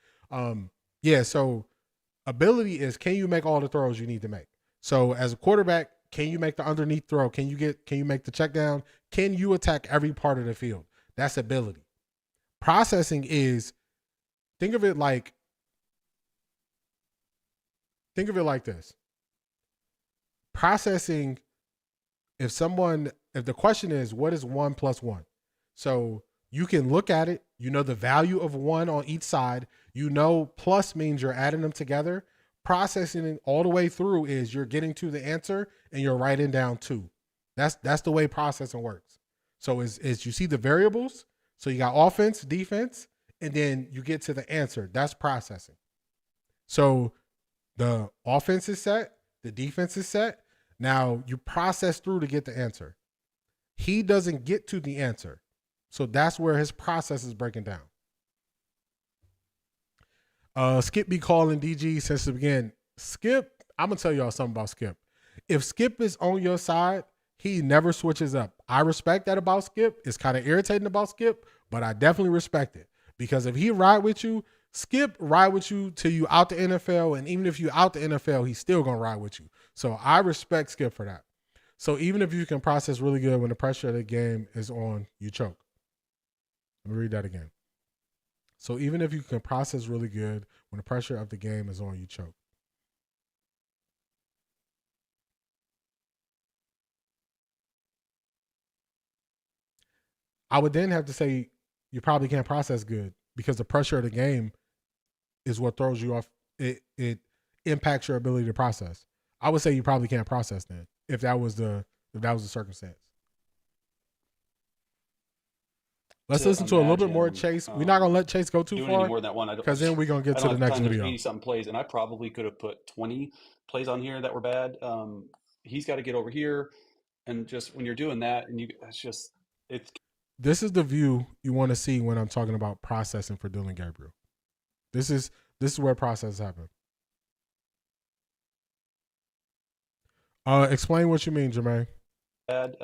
So ability is, can you make all the throws you need to make? So as a quarterback, can you make the underneath throw? Can you make the check down? Can you attack every part of the field? That's ability. Processing is, think of it like this. Processing, if the question is, what is 1 + 1? So you can look at it, you know the value of 1 on each side, you know plus means you're adding them together. Processing it all the way through is you're getting to the answer and you're writing down 2. That's the way processing works. So is you see the variables, so you got offense, defense, and then you get to the answer. That's processing. So the offense is set, the defense is set. Now you process through to get the answer. He doesn't get to the answer. So that's where his process is breaking down. Skip be calling DG since the beginning. Skip, I'm going to tell y'all something about Skip. If Skip is on your side, he never switches up. I respect that about Skip. It's kind of irritating about Skip, but I definitely respect it. Because if he ride with you, Skip ride with you till you out the NFL, and even if you out the NFL, he's still going to ride with you. So I respect Skip for that. So even if you can process really good when the pressure of the game is on, you choke. Let me read that again. So even if you can process really good when the pressure of the game is on, you choke. I would then have to say you probably can't process good because the pressure of the game is what throws you off. It impacts your ability to process. I would say you probably can't process then if that was the circumstance. Let's listen to a little bit more Chase. We're not gonna let Chase go too far more than that one, because then we're gonna get to the next video. 80-something plays, and I probably could have put 20 plays on here that were bad. He's got to get over here, and just when you're doing that, and it's. This is the view you want to see when I'm talking about processing for Dillon Gabriel. This is where process happen. Explain what you mean, Jermaine. Bad.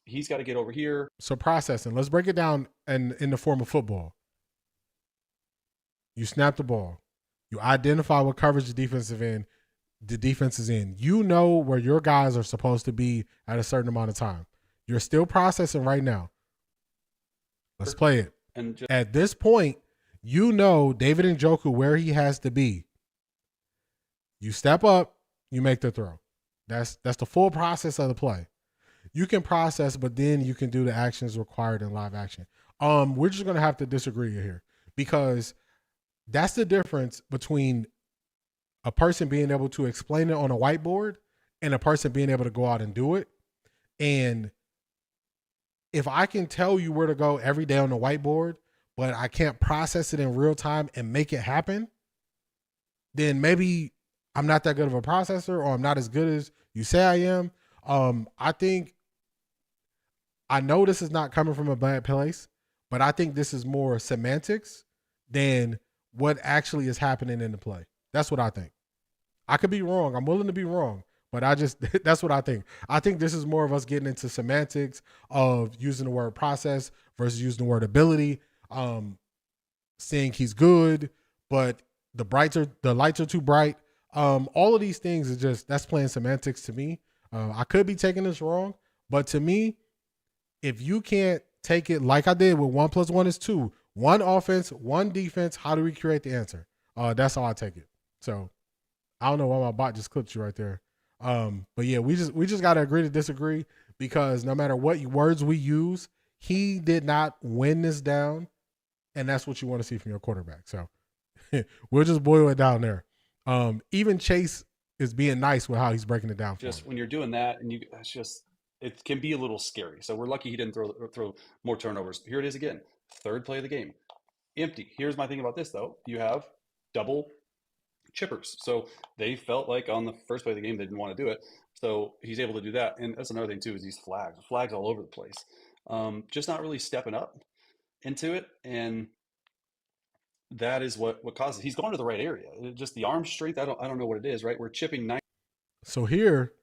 He's got to get over here. So processing, let's break it down in the form of football. You snap the ball. You identify what coverage the defense is in. You know where your guys are supposed to be at a certain amount of time. You're still processing right now. Let's play it. And at this point, you know David Njoku where he has to be. You step up, you make the throw. That's the full process of the play. You can process, but then you can do the actions required in live action. We're just going to have to disagree here because that's the difference between a person being able to explain it on a whiteboard and a person being able to go out and do it. And if I can tell you where to go every day on the whiteboard, but I can't process it in real time and make it happen, then maybe I'm not that good of a processor or I'm not as good as you say I am. I know this is not coming from a bad place, but I think this is more semantics than what actually is happening in the play. That's what I think. I could be wrong. I'm willing to be wrong, but that's what I think. I think this is more of us getting into semantics of using the word process versus using the word ability, saying he's good, but the lights are too bright. All of these things is just, that's playing semantics to me. I could be taking this wrong, but to me, if you can't take it like I did with 1 + 1 is 2, 1 offense, 1 defense, how do we create the answer? That's how I take it. So I don't know why my bot just clipped you right there. But yeah, we just got to agree to disagree, because no matter what words we use, he did not win this down, and that's what you want to see from your quarterback. So we'll just boil it down there. Even Chase is being nice with how he's breaking it down. Just when you're doing that, and it can be a little scary. So we're lucky he didn't throw more turnovers. Here it is again, 3rd play of the game, empty. Here's my thing about this though: you have double chippers, so they felt like on the first play of the game they didn't want to do it. So he's able to do that, and that's another thing too, is these flags all over the place. Just not really stepping up into it, and that is what causes. He's going to the right area. Just the arm strength. I don't know what it is. Right, we're chipping 9. So here,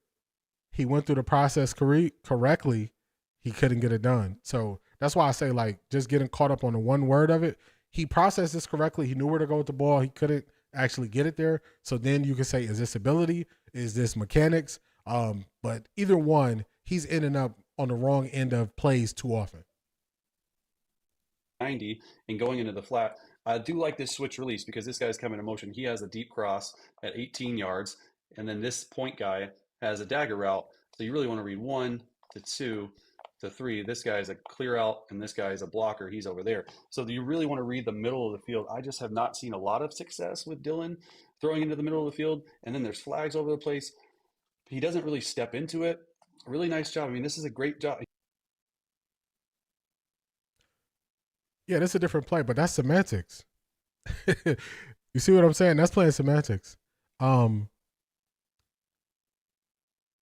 he went through the process correctly. He couldn't get it done. So that's why I say, like, just getting caught up on the one word of it. He processed this correctly. He knew where to go with the ball. He couldn't actually get it there. So then you can say, is this ability? Is this mechanics? But either one, he's ending up on the wrong end of plays too often. 90 and going into the flat. I do like this switch release, because this guy's coming in motion. He has a deep cross at 18 yards, and then this point guy has a dagger route. So you really want to read 1 to 2 to 3. This guy is a clear out, and this guy is a blocker. He's over there. So you really want to read the middle of the field. I just have not seen a lot of success with Dillon throwing into the middle of the field, and then there's flags over the place. He doesn't really step into it. Really nice job. I mean, this is a great job. Yeah, that's a different play, but that's semantics. You see what I'm saying? That's playing semantics.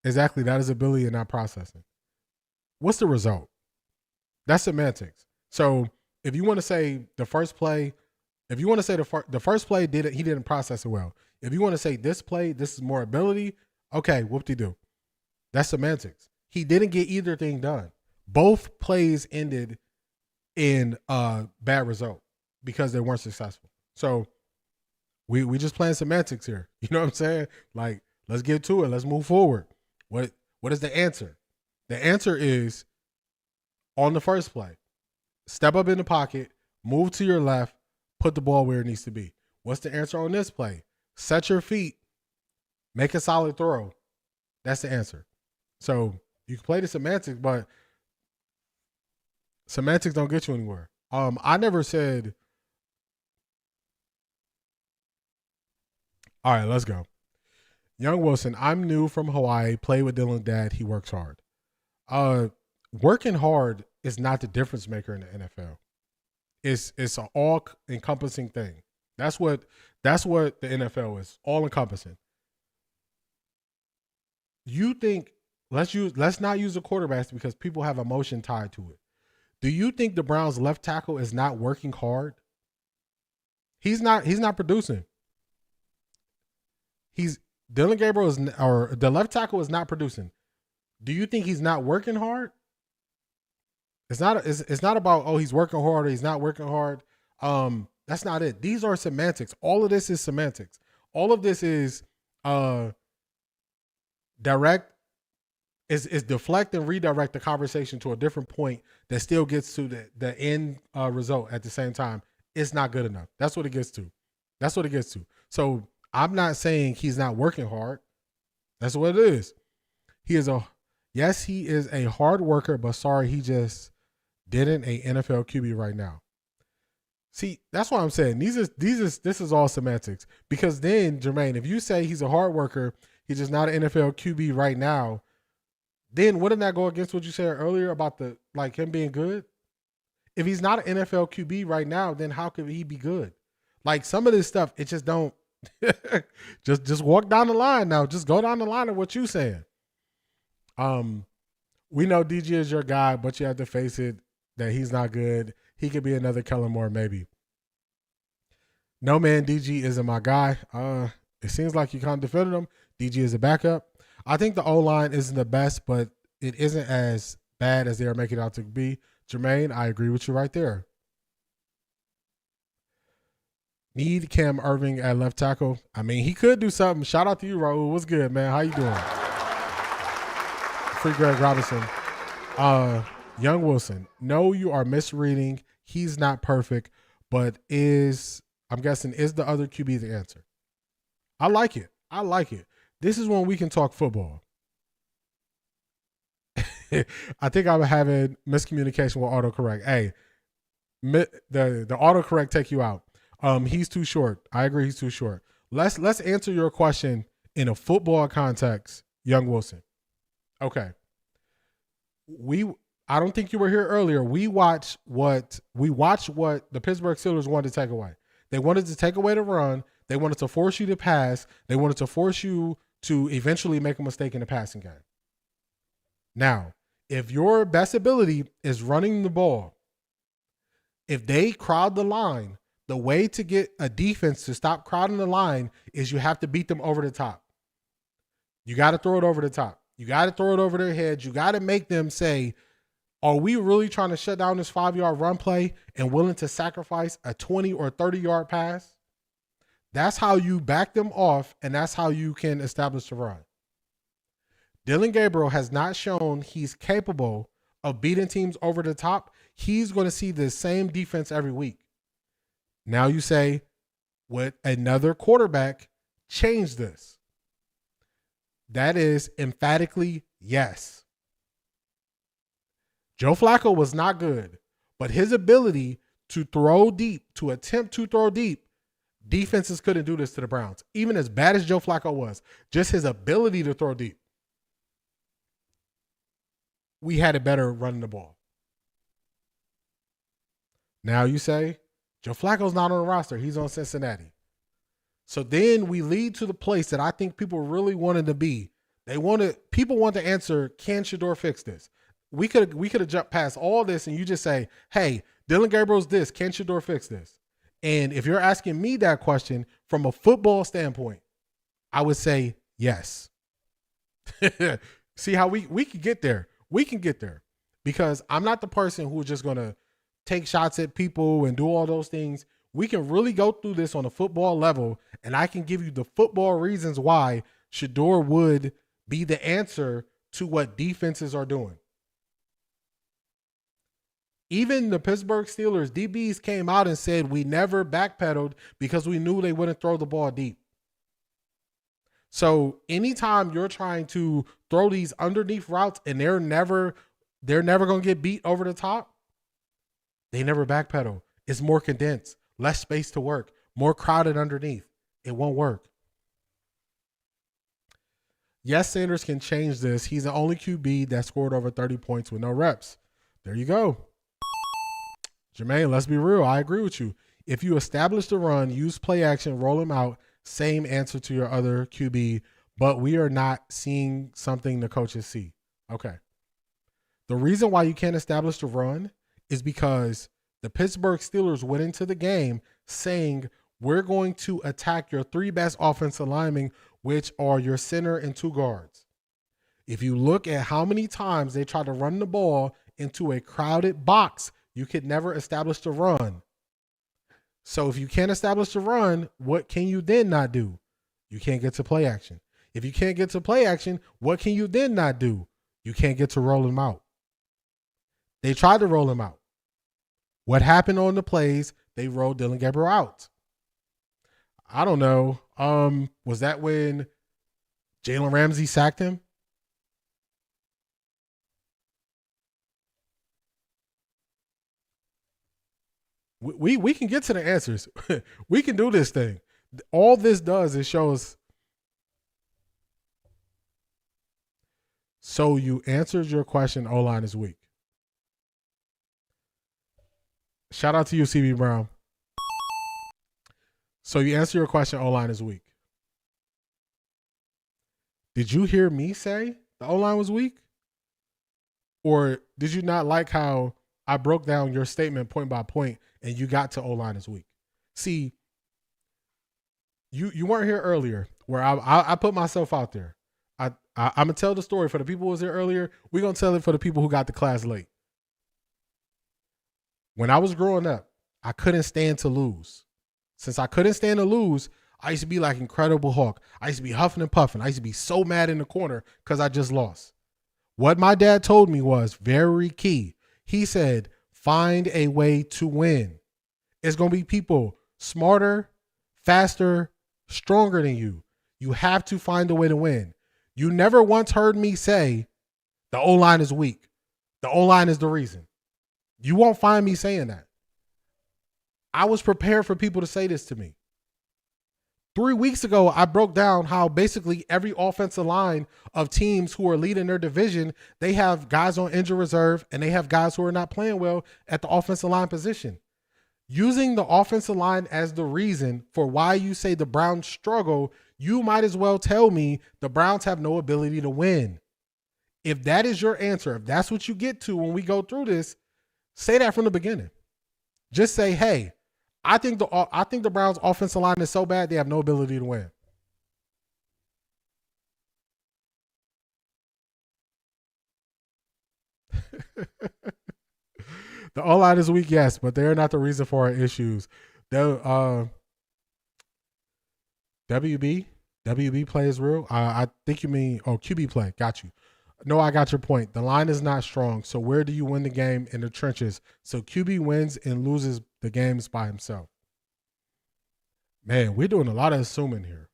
Exactly, that is ability and not processing. What's the result? That's semantics. So if you want to say the first play, if you want to say the first play he didn't process it well. If you want to say this play, this is more ability, okay, whoop-de-doo. That's semantics. He didn't get either thing done. Both plays ended in a bad result because they weren't successful. So we just playing semantics here. You know what I'm saying? Like, let's get to it. Let's move forward. What is the answer? The answer is, on the first play, step up in the pocket, move to your left, put the ball where it needs to be. What's the answer on this play? Set your feet, make a solid throw. That's the answer. So you can play the semantics, but semantics don't get you anywhere. I never said, all right, let's go. Young Wilson, I'm new from Hawaii, play with Dillon Dad, he works hard. Working hard is not the difference maker in the NFL. It's an all encompassing thing. That's what the NFL is, all encompassing. You think, let's not use the quarterbacks because people have emotion tied to it. Do you think the Browns left tackle is not working hard? He's not producing. Dillon Gabriel the left tackle is not producing. Do you think he's not working hard? It's not about, oh, he's working hard or he's not working hard. That's not it. These are semantics. All of this is semantics. All of this is deflect and redirect the conversation to a different point that still gets to the end result at the same time. It's not good enough. That's what it gets to. So I'm not saying he's not working hard. That's what it is. He is a hard worker, but sorry, he just didn't a NFL QB right now. See, that's what I'm saying. This is all semantics. Because then, Jermaine, if you say he's a hard worker, he's just not an NFL QB right now, then wouldn't that go against what you said earlier about him being good? If he's not an NFL QB right now, then how could he be good? Like, some of this stuff, it just don't just walk down the line now. Just go down the line of what you're saying. We know DG is your guy, but you have to face it that he's not good. He could be another Kellen Moore, maybe. No, man, DG isn't my guy. It seems like you kind of defended him. DG is a backup. I think the O-line isn't the best, but it isn't as bad as they are making it out to be. Jermaine, I agree with you right there. Need Cam Irving at left tackle. I mean, he could do something. Shout out to you, Raul. What's good, man? How you doing? Free Greg Robinson. Young Wilson. No, you are misreading. He's not perfect, but I'm guessing, is the other QB the answer? I like it. I like it. This is when we can talk football. I think I'm having miscommunication with autocorrect. Hey, the autocorrect take you out. He's too short. I agree, he's too short. Let's answer your question in a football context, Young Wilson. Okay. I don't think you were here earlier. We watched what the Pittsburgh Steelers wanted to take away. They wanted to take away the run. They wanted to force you to pass. They wanted to force you to eventually make a mistake in the passing game. Now, if your best ability is running the ball, if they crowd the line, the way to get a defense to stop crowding the line is you have to beat them over the top. You got to throw it over the top. You got to throw it over their heads. You got to make them say, are we really trying to shut down this 5-yard run play and willing to sacrifice a 20 or 30-yard pass? That's how you back them off, and that's how you can establish the run. Dillon Gabriel has not shown he's capable of beating teams over the top. He's going to see the same defense every week. Now you say, would another quarterback change this? That is emphatically yes. Joe Flacco was not good, but his ability to throw deep, to attempt to throw deep, defenses couldn't do this to the Browns. Even as bad as Joe Flacco was, just his ability to throw deep, we had it better running the ball. Now you say, Joe Flacco's not on the roster. He's on Cincinnati. So then we lead to the place that I think people really wanted to be. People want to answer, can Shedeur fix this? We could have jumped past all this and you just say, hey, Dillon Gabriel's this. Can Shedeur fix this? And if you're asking me that question from a football standpoint, I would say yes. See how we can get there. We can get there because I'm not the person who's just going to take shots at people and do all those things. We can really go through this on a football level, and I can give you the football reasons why Shedeur would be the answer to what defenses are doing. Even the Pittsburgh Steelers DBs came out and said we never backpedaled because we knew they wouldn't throw the ball deep. So anytime you're trying to throw these underneath routes and they're never going to get beat over the top, they never backpedal. It's more condensed, less space to work, more crowded underneath. It won't work. Yes, Sanders can change this. He's the only QB that scored over 30 points with no reps. There you go. Jermaine, let's be real. I agree with you. If you establish the run, use play action, roll him out, same answer to your other QB, but we are not seeing something the coaches see. Okay. The reason why you can't establish the run is because the Pittsburgh Steelers went into the game saying, we're going to attack your 3 best offensive linemen, which are your center and 2 guards. If you look at how many times they try to run the ball into a crowded box, you could never establish the run. So if you can't establish the run, what can you then not do? You can't get to play action. If you can't get to play action, what can you then not do? You can't get to roll him out. They tried to roll him out. What happened on the plays? They rolled Dillon Gabriel out. I don't know. Was that when Jalen Ramsey sacked him? We can get to the answers. We can do this thing. All this does is shows. So you answered your question, O-line is weak. Shout out to you, CB Brown. So you answer your question, O-line is weak. Did you hear me say the O-line was weak? Or did you not like how I broke down your statement point by point and you got to O-line is weak? See, you weren't here earlier where I put myself out there. I'm going to tell the story for the people who was there earlier. We're going to tell it for the people who got to class late. When I was growing up, I couldn't stand to lose. Since I couldn't stand to lose, I used to be like Incredible Hulk. I used to be huffing and puffing. I used to be so mad in the corner because I just lost. What my dad told me was very key. He said, find a way to win. It's going to be people smarter, faster, stronger than you. You have to find a way to win. You never once heard me say the O-line is weak. The O-line is the reason. You won't find me saying that. I was prepared for people to say this to me. 3 weeks ago, I broke down how basically every offensive line of teams who are leading their division, they have guys on injured reserve and they have guys who are not playing well at the offensive line position. Using the offensive line as the reason for why you say the Browns struggle, you might as well tell me the Browns have no ability to win. If that is your answer, if that's what you get to when we go through this, say that from the beginning. Just say, hey, I think the Browns offensive line is so bad they have no ability to win. The O-line is weak, yes, but they're not the reason for our issues. WB play is real. I think you mean QB play. Got you. No, I got your point. The line is not strong. So where do you win the game? In the trenches. So QB wins and loses the games by himself. Man, we're doing a lot of assuming here.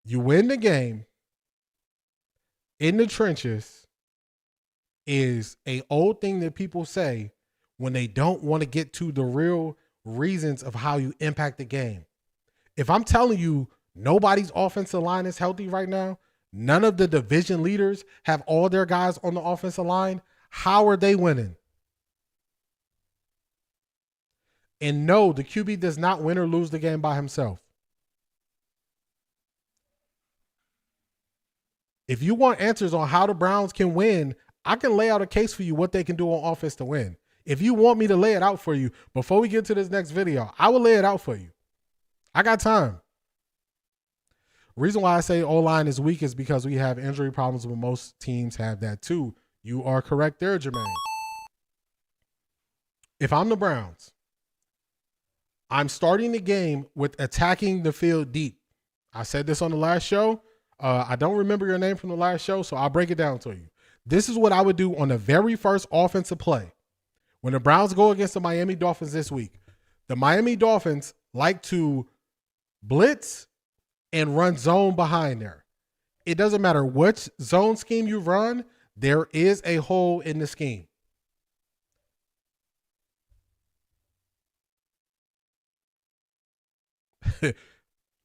You win the game in the trenches is a old thing that people say when they don't want to get to the real reasons of how you impact the game. If I'm telling you nobody's offensive line is healthy right now, none of the division leaders have all their guys on the offensive line, how are they winning? And no, the QB does not win or lose the game by himself. If you want answers on how the Browns can win, I can lay out a case for you what they can do on offense to win. If you want me to lay it out for you before we get to this next video, I will lay it out for you. I got time. Reason why I say O-line is weak is because we have injury problems, but most teams have that too. You are correct there, Jermaine. If I'm the Browns, I'm starting the game with attacking the field deep. I said this on the last show. I don't remember your name from the last show, so I'll break it down to you. This is what I would do on the very first offensive play. When the Browns go against the Miami Dolphins this week, the Miami Dolphins like to blitz and run zone behind there. It doesn't matter which zone scheme you run, there is a hole in the scheme.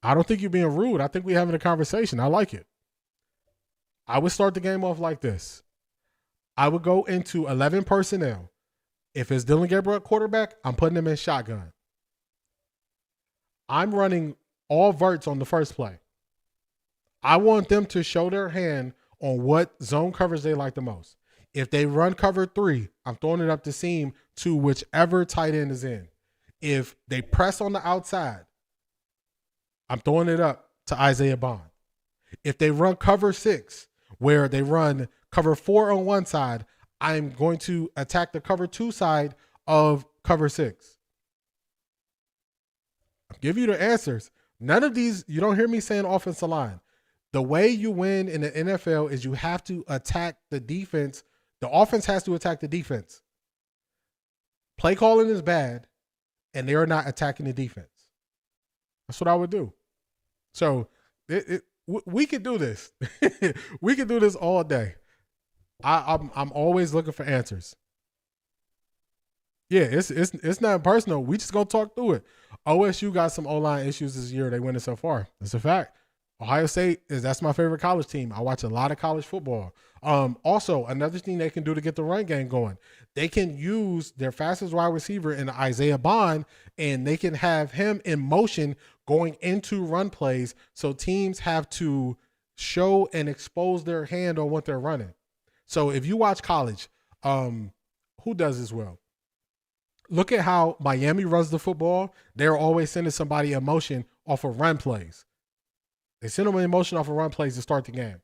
I don't think you're being rude. I think we're having a conversation. I like it. I would start the game off like this. I would go into 11 personnel. If it's Dillon Gabriel at quarterback, I'm putting him in shotgun. I'm running all verts on the first play. I want them to show their hand on what zone coverage they like the most. If they run cover 3, I'm throwing it up the seam to whichever tight end is in. If they press on the outside, I'm throwing it up to Isaiah Bond. If they run cover 6, where they run cover 4 on one side, I'm going to attack the cover 2 side of cover 6. I'll give you the answers. None of these, you don't hear me saying offensive line. The way you win in the NFL is you have to attack the defense. The offense has to attack the defense. Play calling is bad, and they are not attacking the defense. That's what I would do. So we could do this. We could do this all day. I'm always looking for answers. Yeah, it's not personal. We just gonna talk through it. OSU got some O-line issues this year. They winning so far. That's a fact. Ohio State that's my favorite college team. I watch a lot of college football. Also, another thing they can do to get the run game going, they can use their fastest wide receiver in Isaiah Bond, and they can have him in motion going into run plays. So teams have to show and expose their hand on what they're running. So if you watch college, who does this well? Look at how Miami runs the football. They're always sending somebody in motion off of run plays. They send them in motion off of run plays to start the game.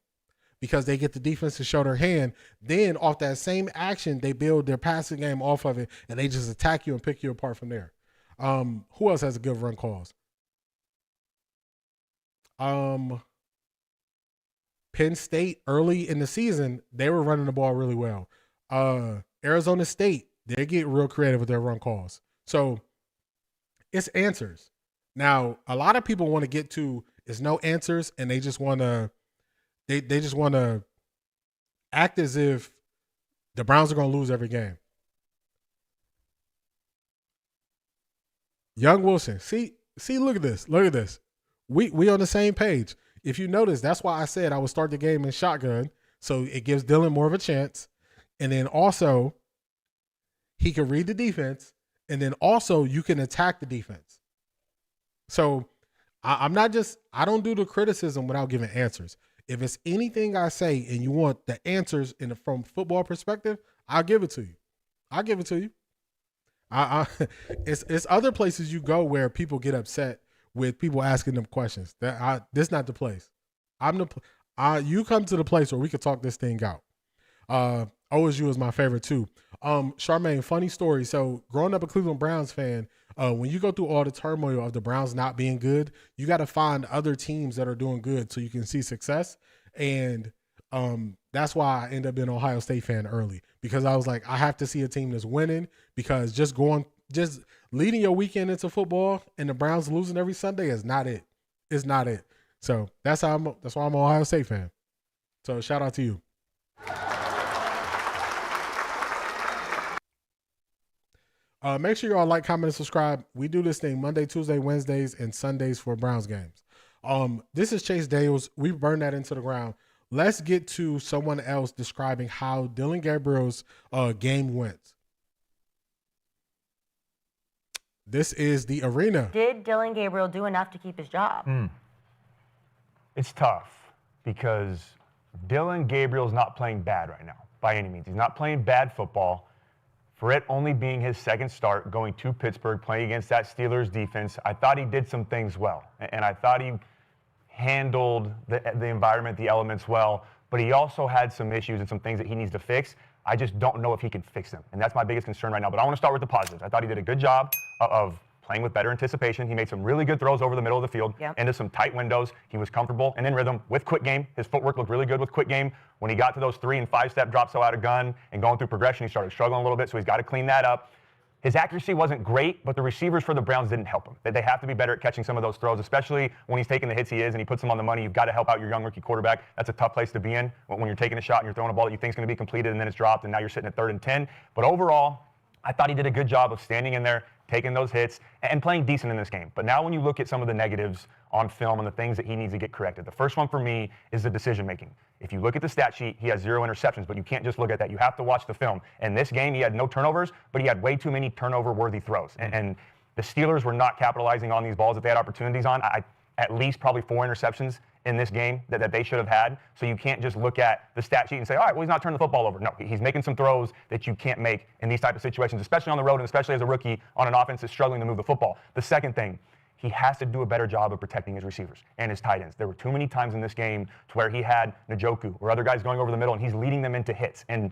because they get the defense to show their hand. Then off that same action, they build their passing game off of it, and they just attack you and pick you apart from there. Who else has a good run calls? Penn State early in the season, they were running the ball really well. Arizona State, they get real creative with their run calls. So it's answers. Now, a lot of people want to get to is no answers, and they just want to they just want to act as if the Browns are going to lose every game. Young Wilson, see, look at this. Look at this. We on the same page. If you notice, that's why I said I would start the game in shotgun, so it gives Dillon more of a chance. And then also, he can read the defense, and then also you can attack the defense. So I don't do the criticism without giving answers. If it's anything I say and you want the answers from football perspective, I'll give it to you. I'll give it to you. It's other places you go where people get upset with people asking them questions. This is not the place. You come to the place where we could talk this thing out. OSU is my favorite too. Charmaine, funny story. So growing up a Cleveland Browns fan, when you go through all the turmoil of the Browns not being good, you got to find other teams that are doing good so you can see success. And that's why I ended up being an Ohio State fan early, because I was like, I have to see a team that's winning, because just leading your weekend into football and the Browns losing every Sunday is not it. It's not it. So that's why I'm an Ohio State fan. So shout out to you. Make sure y'all like, comment, and subscribe. We do this thing Monday, Tuesday, Wednesdays, and Sundays for Browns games. This is Chase Daniels. We burned that into the ground. Let's get to someone else describing how Dillon Gabriel's game went. This is the arena. Did Dillon Gabriel do enough to keep his job? It's tough because Dillon Gabriel's not playing bad right now by any means. He's not playing bad football. For it only being his second start going to Pittsburgh, playing against that Steelers defense, I thought he did some things well. And I thought he handled the environment, the elements well, but he also had some issues and some things that he needs to fix. I just don't know if he can fix them. And that's my biggest concern right now. But I want to start with the positives. I thought he did a good job of playing with better anticipation. He made some really good throws over the middle of the field into some tight windows. He was comfortable and in rhythm with quick game. His footwork looked really good with quick game. When he got to those 3- and 5-step drops out of gun and going through progression, he started struggling a little bit, so he's got to clean that up. His accuracy wasn't great, but the receivers for the Browns didn't help him. They have to be better at catching some of those throws, especially when he's taking the hits he is and he puts them on the money. You've got to help out your young rookie quarterback. That's a tough place to be in when you're taking a shot and you're throwing a ball that you think is going to be completed and then it's dropped and now you're sitting at 3rd and 10. But overall, I thought he did a good job of standing in there, taking those hits, and playing decent in this game. But now when you look at some of the negatives on film and the things that he needs to get corrected, the first one for me is the decision-making. If you look at the stat sheet, he has 0 interceptions, but you can't just look at that. You have to watch the film. In this game, he had no turnovers, but he had way too many turnover-worthy throws. And the Steelers were not capitalizing on these balls that they had opportunities on. At least probably 4 interceptions in this game that they should have had. So you can't just look at the stat sheet and say, all right, well, he's not turning the football over. No, he's making some throws that you can't make in these type of situations, especially on the road and especially as a rookie on an offense that's struggling to move the football. The second thing, he has to do a better job of protecting his receivers and his tight ends. There were too many times in this game to where he had Njoku or other guys going over the middle and he's leading them into hits. And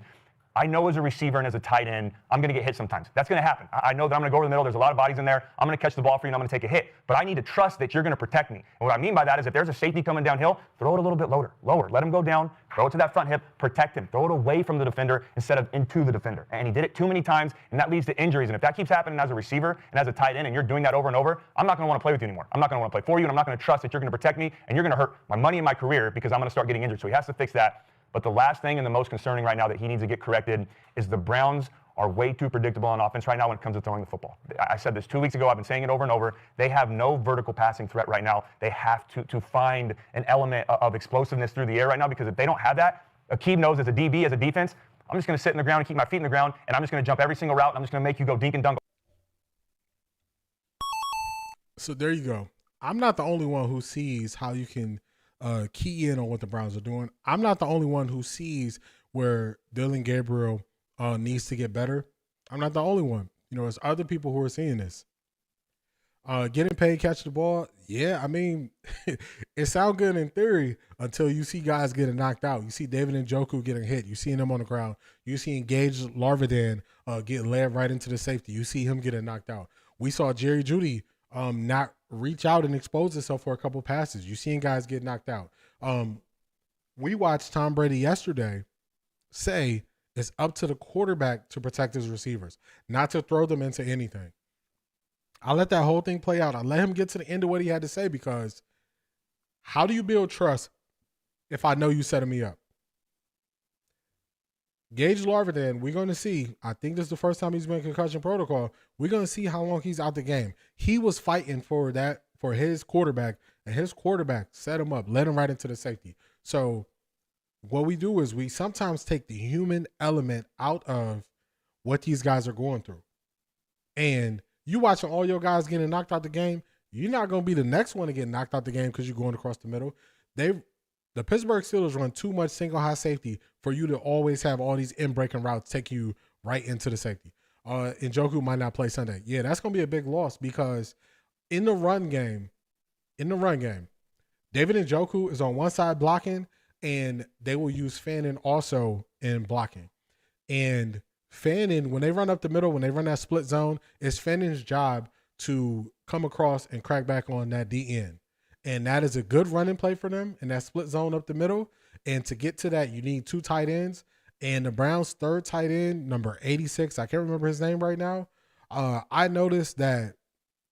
I know as a receiver and as a tight end, I'm going to get hit sometimes. That's going to happen. I know that I'm going to go over the middle. There's a lot of bodies in there. I'm going to catch the ball for you and I'm going to take a hit. But I need to trust that you're going to protect me. And what I mean by that is if there's a safety coming downhill, throw it a little bit lower. Let him go down. Throw it to that front hip. Protect him. Throw it away from the defender instead of into the defender. And he did it too many times, and that leads to injuries. And if that keeps happening as a receiver and as a tight end and you're doing that over and over, I'm not going to want to play with you anymore. I'm not going to want to play for you, and I'm not going to trust that you're going to protect me, and you're going to hurt my money and my career because I'm going to start getting injured. So he has to fix that. But the last thing and the most concerning right now that he needs to get corrected is the Browns are way too predictable on offense right now when it comes to throwing the football. I said this 2 weeks ago. I've been saying it over and over. They have no vertical passing threat right now. They have to find an element of explosiveness through the air right now, because if they don't have that, Akeem knows as a DB, as a defense, I'm just going to sit in the ground and keep my feet in the ground, and I'm just going to jump every single route, and I'm just going to make you go dink and dunk. So there you go. I'm not the only one who sees how you can key in on what the Browns are doing. I'm not the only one who sees where Dillon Gabriel needs to get better. I'm not the only one. There's other people who are seeing this. Getting paid, catch the ball. Yeah, I mean, it sounds good in theory until you see guys getting knocked out. You see David Njoku getting hit. You see him on the ground. You see Gage Larvadan get led right into the safety. You see him getting knocked out. We saw Jerry Jeudy not reach out and expose himself for a couple passes. You seen guys get knocked out. We watched Tom Brady yesterday say it's up to the quarterback to protect his receivers, not to throw them into anything. I let that whole thing play out. I let him get to the end of what he had to say, because how do you build trust if I know you setting me up? Gage Larvadan, we're going to see. I think this is the first time he's been in concussion protocol. We're going to see how long he's out the game. He was fighting for his quarterback, and his quarterback set him up, led him right into the safety. So what we do is we sometimes take the human element out of what these guys are going through. And you watching all your guys getting knocked out the game, you're not going to be the next one to get knocked out the game because you're going across the middle. The Pittsburgh Steelers run too much single high safety for you to always have all these in-breaking routes take you right into the safety. Njoku might not play Sunday. Yeah, that's going to be a big loss, because in the run game, David Njoku is on one side blocking, and they will use Fannin also in blocking. And Fannin, when they run up the middle, when they run that split zone, it's Fannin's job to come across and crack back on that DN. And that is a good running play for them in that split zone up the middle. And to get to that, you need two tight ends. And the Browns' third tight end, number 86, I can't remember his name right now. I noticed that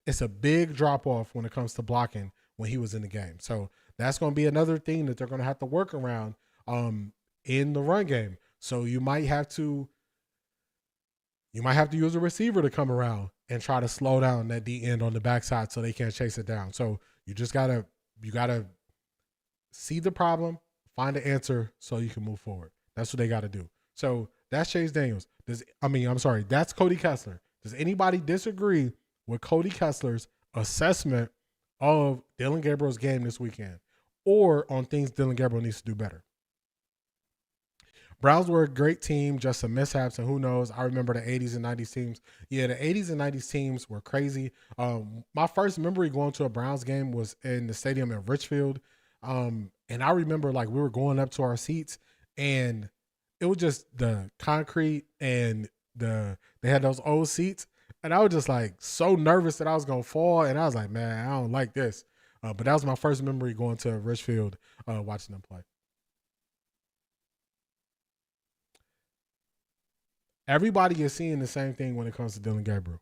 it's a big drop-off when it comes to blocking when he was in the game. So that's going to be another thing that they're going to have to work around in the run game. So you might have to use a receiver to come around and try to slow down that D end on the backside so they can't chase it down. So you just gotta see the problem, find the answer so you can move forward. That's what they got to do. So that's Chase Daniels. That's Cody Kessler. Does anybody disagree with Cody Kessler's assessment of Dillon Gabriel's game this weekend, or on things Dillon Gabriel needs to do better? Browns were a great team, just some mishaps, and who knows? I remember the 80s and 90s teams. Yeah, the 80s and 90s teams were crazy. My first memory going to a Browns game was in the stadium in Richfield. And I remember, like, we were going up to our seats, and it was just the concrete, and they had those old seats. And I was just, like, so nervous that I was going to fall. And I was like, man, I don't like this. But that was my first memory going to Richfield, watching them play. Everybody is seeing the same thing when it comes to Dillon Gabriel.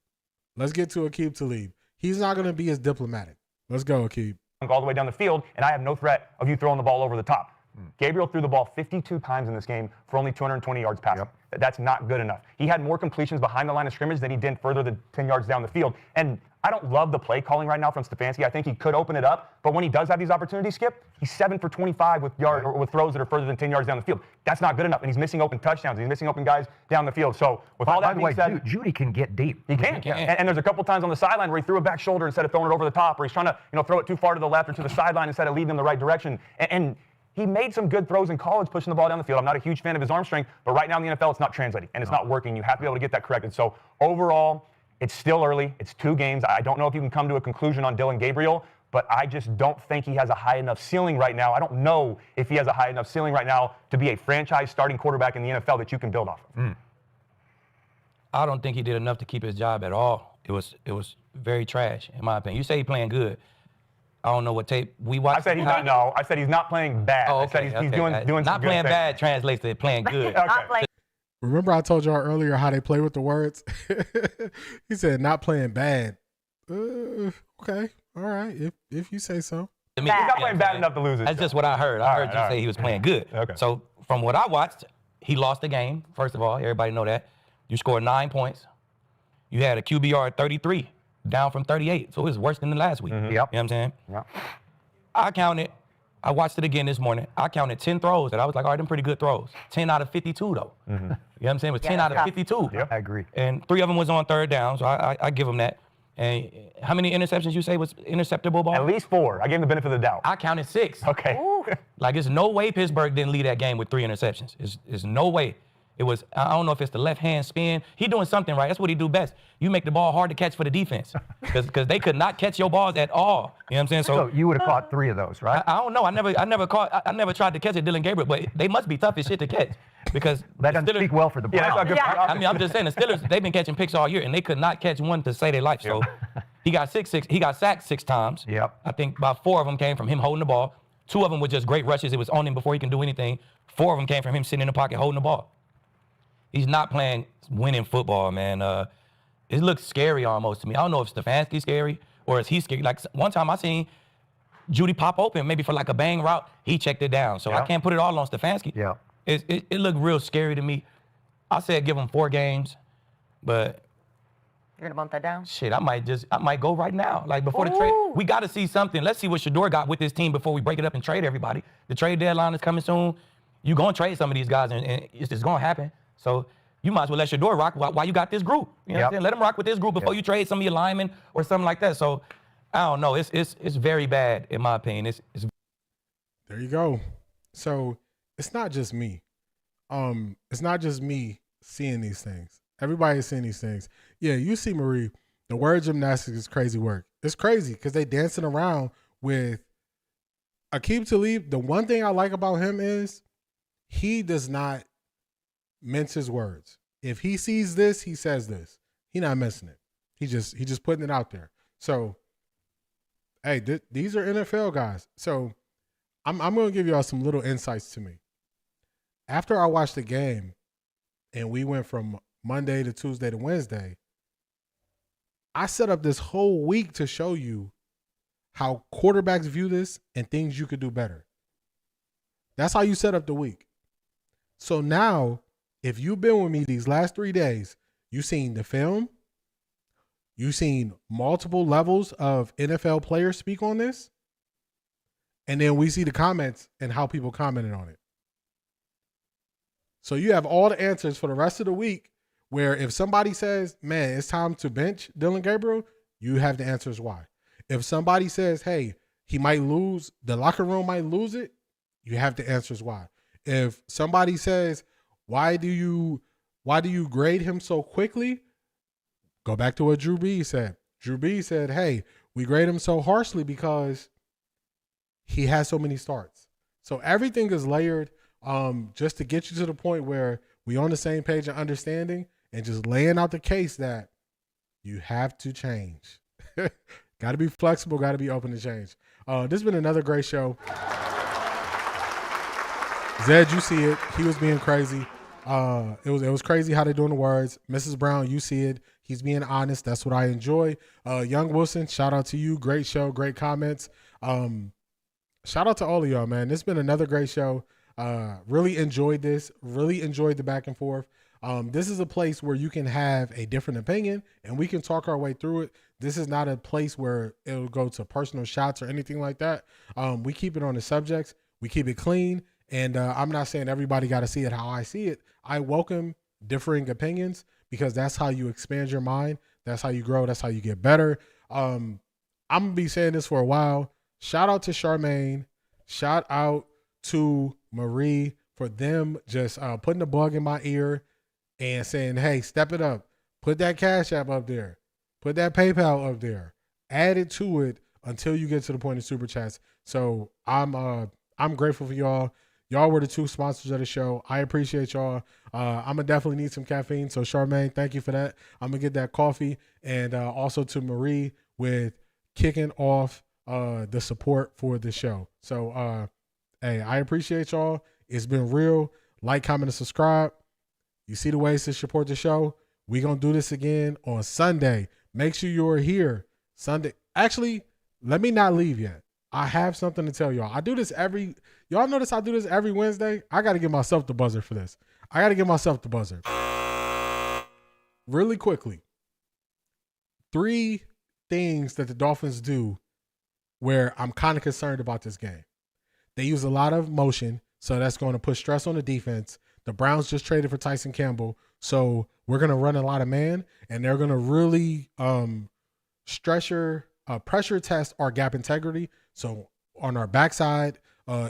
Let's get to Aqib Talib. He's not going to be as diplomatic. Let's go, Aqib. All the way down the field, and I have no threat of you throwing the ball over the top. Gabriel threw the ball 52 times in this game for only 220 yards passing. Yep. That's not good enough. He had more completions behind the line of scrimmage than he did further than 10 yards down the field. And I don't love the play calling right now from Stefanski. I think he could open it up, but when he does have these opportunities, Skip, he's 7 for 25 with throws that are further than 10 yards down the field. That's not good enough, and he's missing open touchdowns. He's missing open guys down the field. So with all that being said, Jeudy can get deep. He can. And there's a couple times on the sideline where he threw a back shoulder instead of throwing it over the top, or he's trying to throw it too far to the left or to the sideline instead of leading in the right direction. And he made some good throws in college pushing the ball down the field. I'm not a huge fan of his arm strength, but right now in the NFL, it's not translating, and it's not working. You have to be able to get that corrected. So overall, it's still early. It's 2 games. I don't know if you can come to a conclusion on Dillon Gabriel, but I just don't think he has a high enough ceiling right now. I don't know if he has a high enough ceiling right now to be a franchise starting quarterback in the NFL that you can build off of. I don't think he did enough to keep his job at all. It was very trash, in my opinion. You say he's playing good. I don't know what tape we watched. I said he's not. No, I said he's not playing bad. Oh, I okay, said he's doing not some good playing things. bad translates to playing good. Okay. Remember I told y'all earlier how they play with the words? He said not playing bad. Okay, all right, if you say so. He's not playing bad enough to lose it. That's just what I heard. I heard you say he was playing good. Okay. So from what I watched, he lost the game, first of all. Everybody know that. You scored 9 points. You had a QBR at 33, down from 38. So it was worse than the last week. Mm-hmm. You know what I'm saying? Yep. I watched it again this morning. I counted 10 throws, and I was like, all right, them pretty good throws. 10 out of 52, though. Mm-hmm. You know what I'm saying? It was 10 out of 52. Yep, I agree. And 3 of them was on third down, so I give him that. And how many interceptions you say was interceptable ball? At least 4. I gave him the benefit of the doubt. I counted 6. Okay. Like, there's no way Pittsburgh didn't lead that game with 3 interceptions. There's no way. It was, I don't know if it's the left hand spin. He doing something right. That's what he do best. You make the ball hard to catch for the defense because they could not catch your balls at all. You know what I'm saying? So you would have caught 3 of those, right? I don't know. I never tried to catch a Dillon Gabriel, but they must be tough as shit to catch because that doesn't speak well for the Browns. I mean, I'm just saying the Steelers, they've been catching picks all year and they could not catch one to save their life. So he got sacked 6 times. Yep. I think about 4 of them came from him holding the ball. 2 of them were just great rushes. It was on him before he can do anything. 4 of them came from him sitting in the pocket holding the ball. He's not playing winning football, man. It looks scary almost to me. I don't know if Stefanski's scary or is he scary. Like one time I seen Judy pop open maybe for like a bang route. He checked it down. So I can't put it all on Stefanski. Yeah. It looked real scary to me. I said give him 4 games, but You're gonna bump that down? shit, I might go right now. Like before the trade, we got to see something. Let's see what Shador got with this team before we break it up and trade everybody. The trade deadline is coming soon. You gonna trade some of these guys and it's just gonna happen. So you might as well let Shador rock while you got this group. You know what I'm saying? Let him rock with this group before you trade some of your linemen or something like that. So I don't know. It's very bad in my opinion. It's There you go. So it's not just me. It's not just me seeing these things. Everybody is seeing these things. Yeah, you see, Marie, the word gymnastics is crazy work. It's crazy because they dancing around with Aqib Talib. The one thing I like about him is he does not mince his words. If he sees this, he says this. He not missing it. He just putting it out there. So, hey, these are NFL guys. So, I'm going to give y'all some little insights to me. After I watched the game, and we went from Monday to Tuesday to Wednesday, I set up this whole week to show you how quarterbacks view this and things you could do better. That's how you set up the week. So now, if you've been with me these last 3 days, you've seen the film, you've seen multiple levels of NFL players speak on this, and then we see the comments and how people commented on it. So you have all the answers for the rest of the week where if somebody says, man, it's time to bench Dillon Gabriel, you have the answers why. If somebody says, hey, he might lose, the locker room might lose it, you have the answers why. If somebody says, why do you grade him so quickly? Go back to what Drew B said. Drew B said, hey, we grade him so harshly because he has so many starts. So everything is layered just to get you to the point where we on the same page and understanding and just laying out the case that you have to change. Got to be flexible, got to be open to change. This has been another great show. Zed, you see it. He was being crazy. It was crazy how they're doing the words. Mrs. Brown, you see it. He's being honest. That's what I enjoy. Young Wilson, shout out to you. Great show, great comments. Shout out to all of y'all, man. This has been another great show. Really enjoyed this. Really enjoyed the back and forth. This is a place where you can have a different opinion and we can talk our way through it. This is not a place where it'll go to personal shots or anything like that. We keep it on the subjects. We keep it clean. And I'm not saying everybody got to see it how I see it. I welcome differing opinions because that's how you expand your mind. That's how you grow. That's how you get better. I'm going to be saying this for a while. Shout out to Charmaine. Shout out to Marie for them just putting the bug in my ear and saying, hey, step it up. Put that Cash App up there. Put that PayPal up there. Add it to it until you get to the point of Super Chats. So I'm grateful for y'all. Y'all were the 2 sponsors of the show. I appreciate y'all. I'm going to definitely need some caffeine. So, Charmaine, thank you for that. I'm going to get that coffee. And also to Marie with kicking off the support for the show. So, hey, I appreciate y'all. It's been real. Like, comment, and subscribe. You see the ways to support the show. We're going to do this again on Sunday. Make sure you're here Sunday. Actually, let me not leave yet. I have something to tell y'all. I do this y'all notice I do this every Wednesday? I got to give myself the buzzer for this. I got to give myself the buzzer. Really quickly. 3 things that the Dolphins do where I'm kind of concerned about this game. They use a lot of motion, so that's going to put stress on the defense. The Browns just traded for Tyson Campbell, so we're going to run a lot of man, and they're going to really pressure test our gap integrity. So on our backside,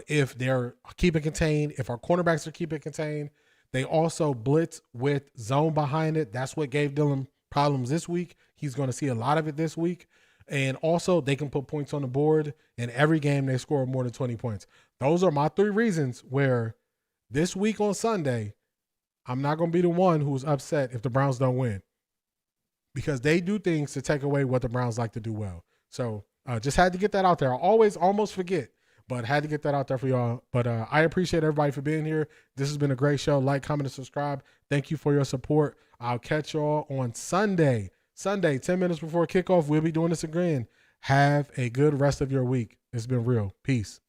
if they're keeping contained, if our cornerbacks are keeping contained, They also blitz with zone behind it. That's what gave Dillon problems this week. He's going to see a lot of it this week. And also, they can put points on the board. In every game, they score more than 20 points. Those are my 3 reasons where this week on Sunday, I'm not going to be the one who's upset if the Browns don't win, because they do things to take away what the Browns like to do well. So just had to get that out there. I always almost forget, but had to get that out there for y'all. But I appreciate everybody for being here. This has been a great show. Like, comment, and subscribe. Thank you for your support. I'll catch y'all on Sunday. 10 minutes before kickoff. We'll be doing this again. Have a good rest of your week. It's been real. Peace.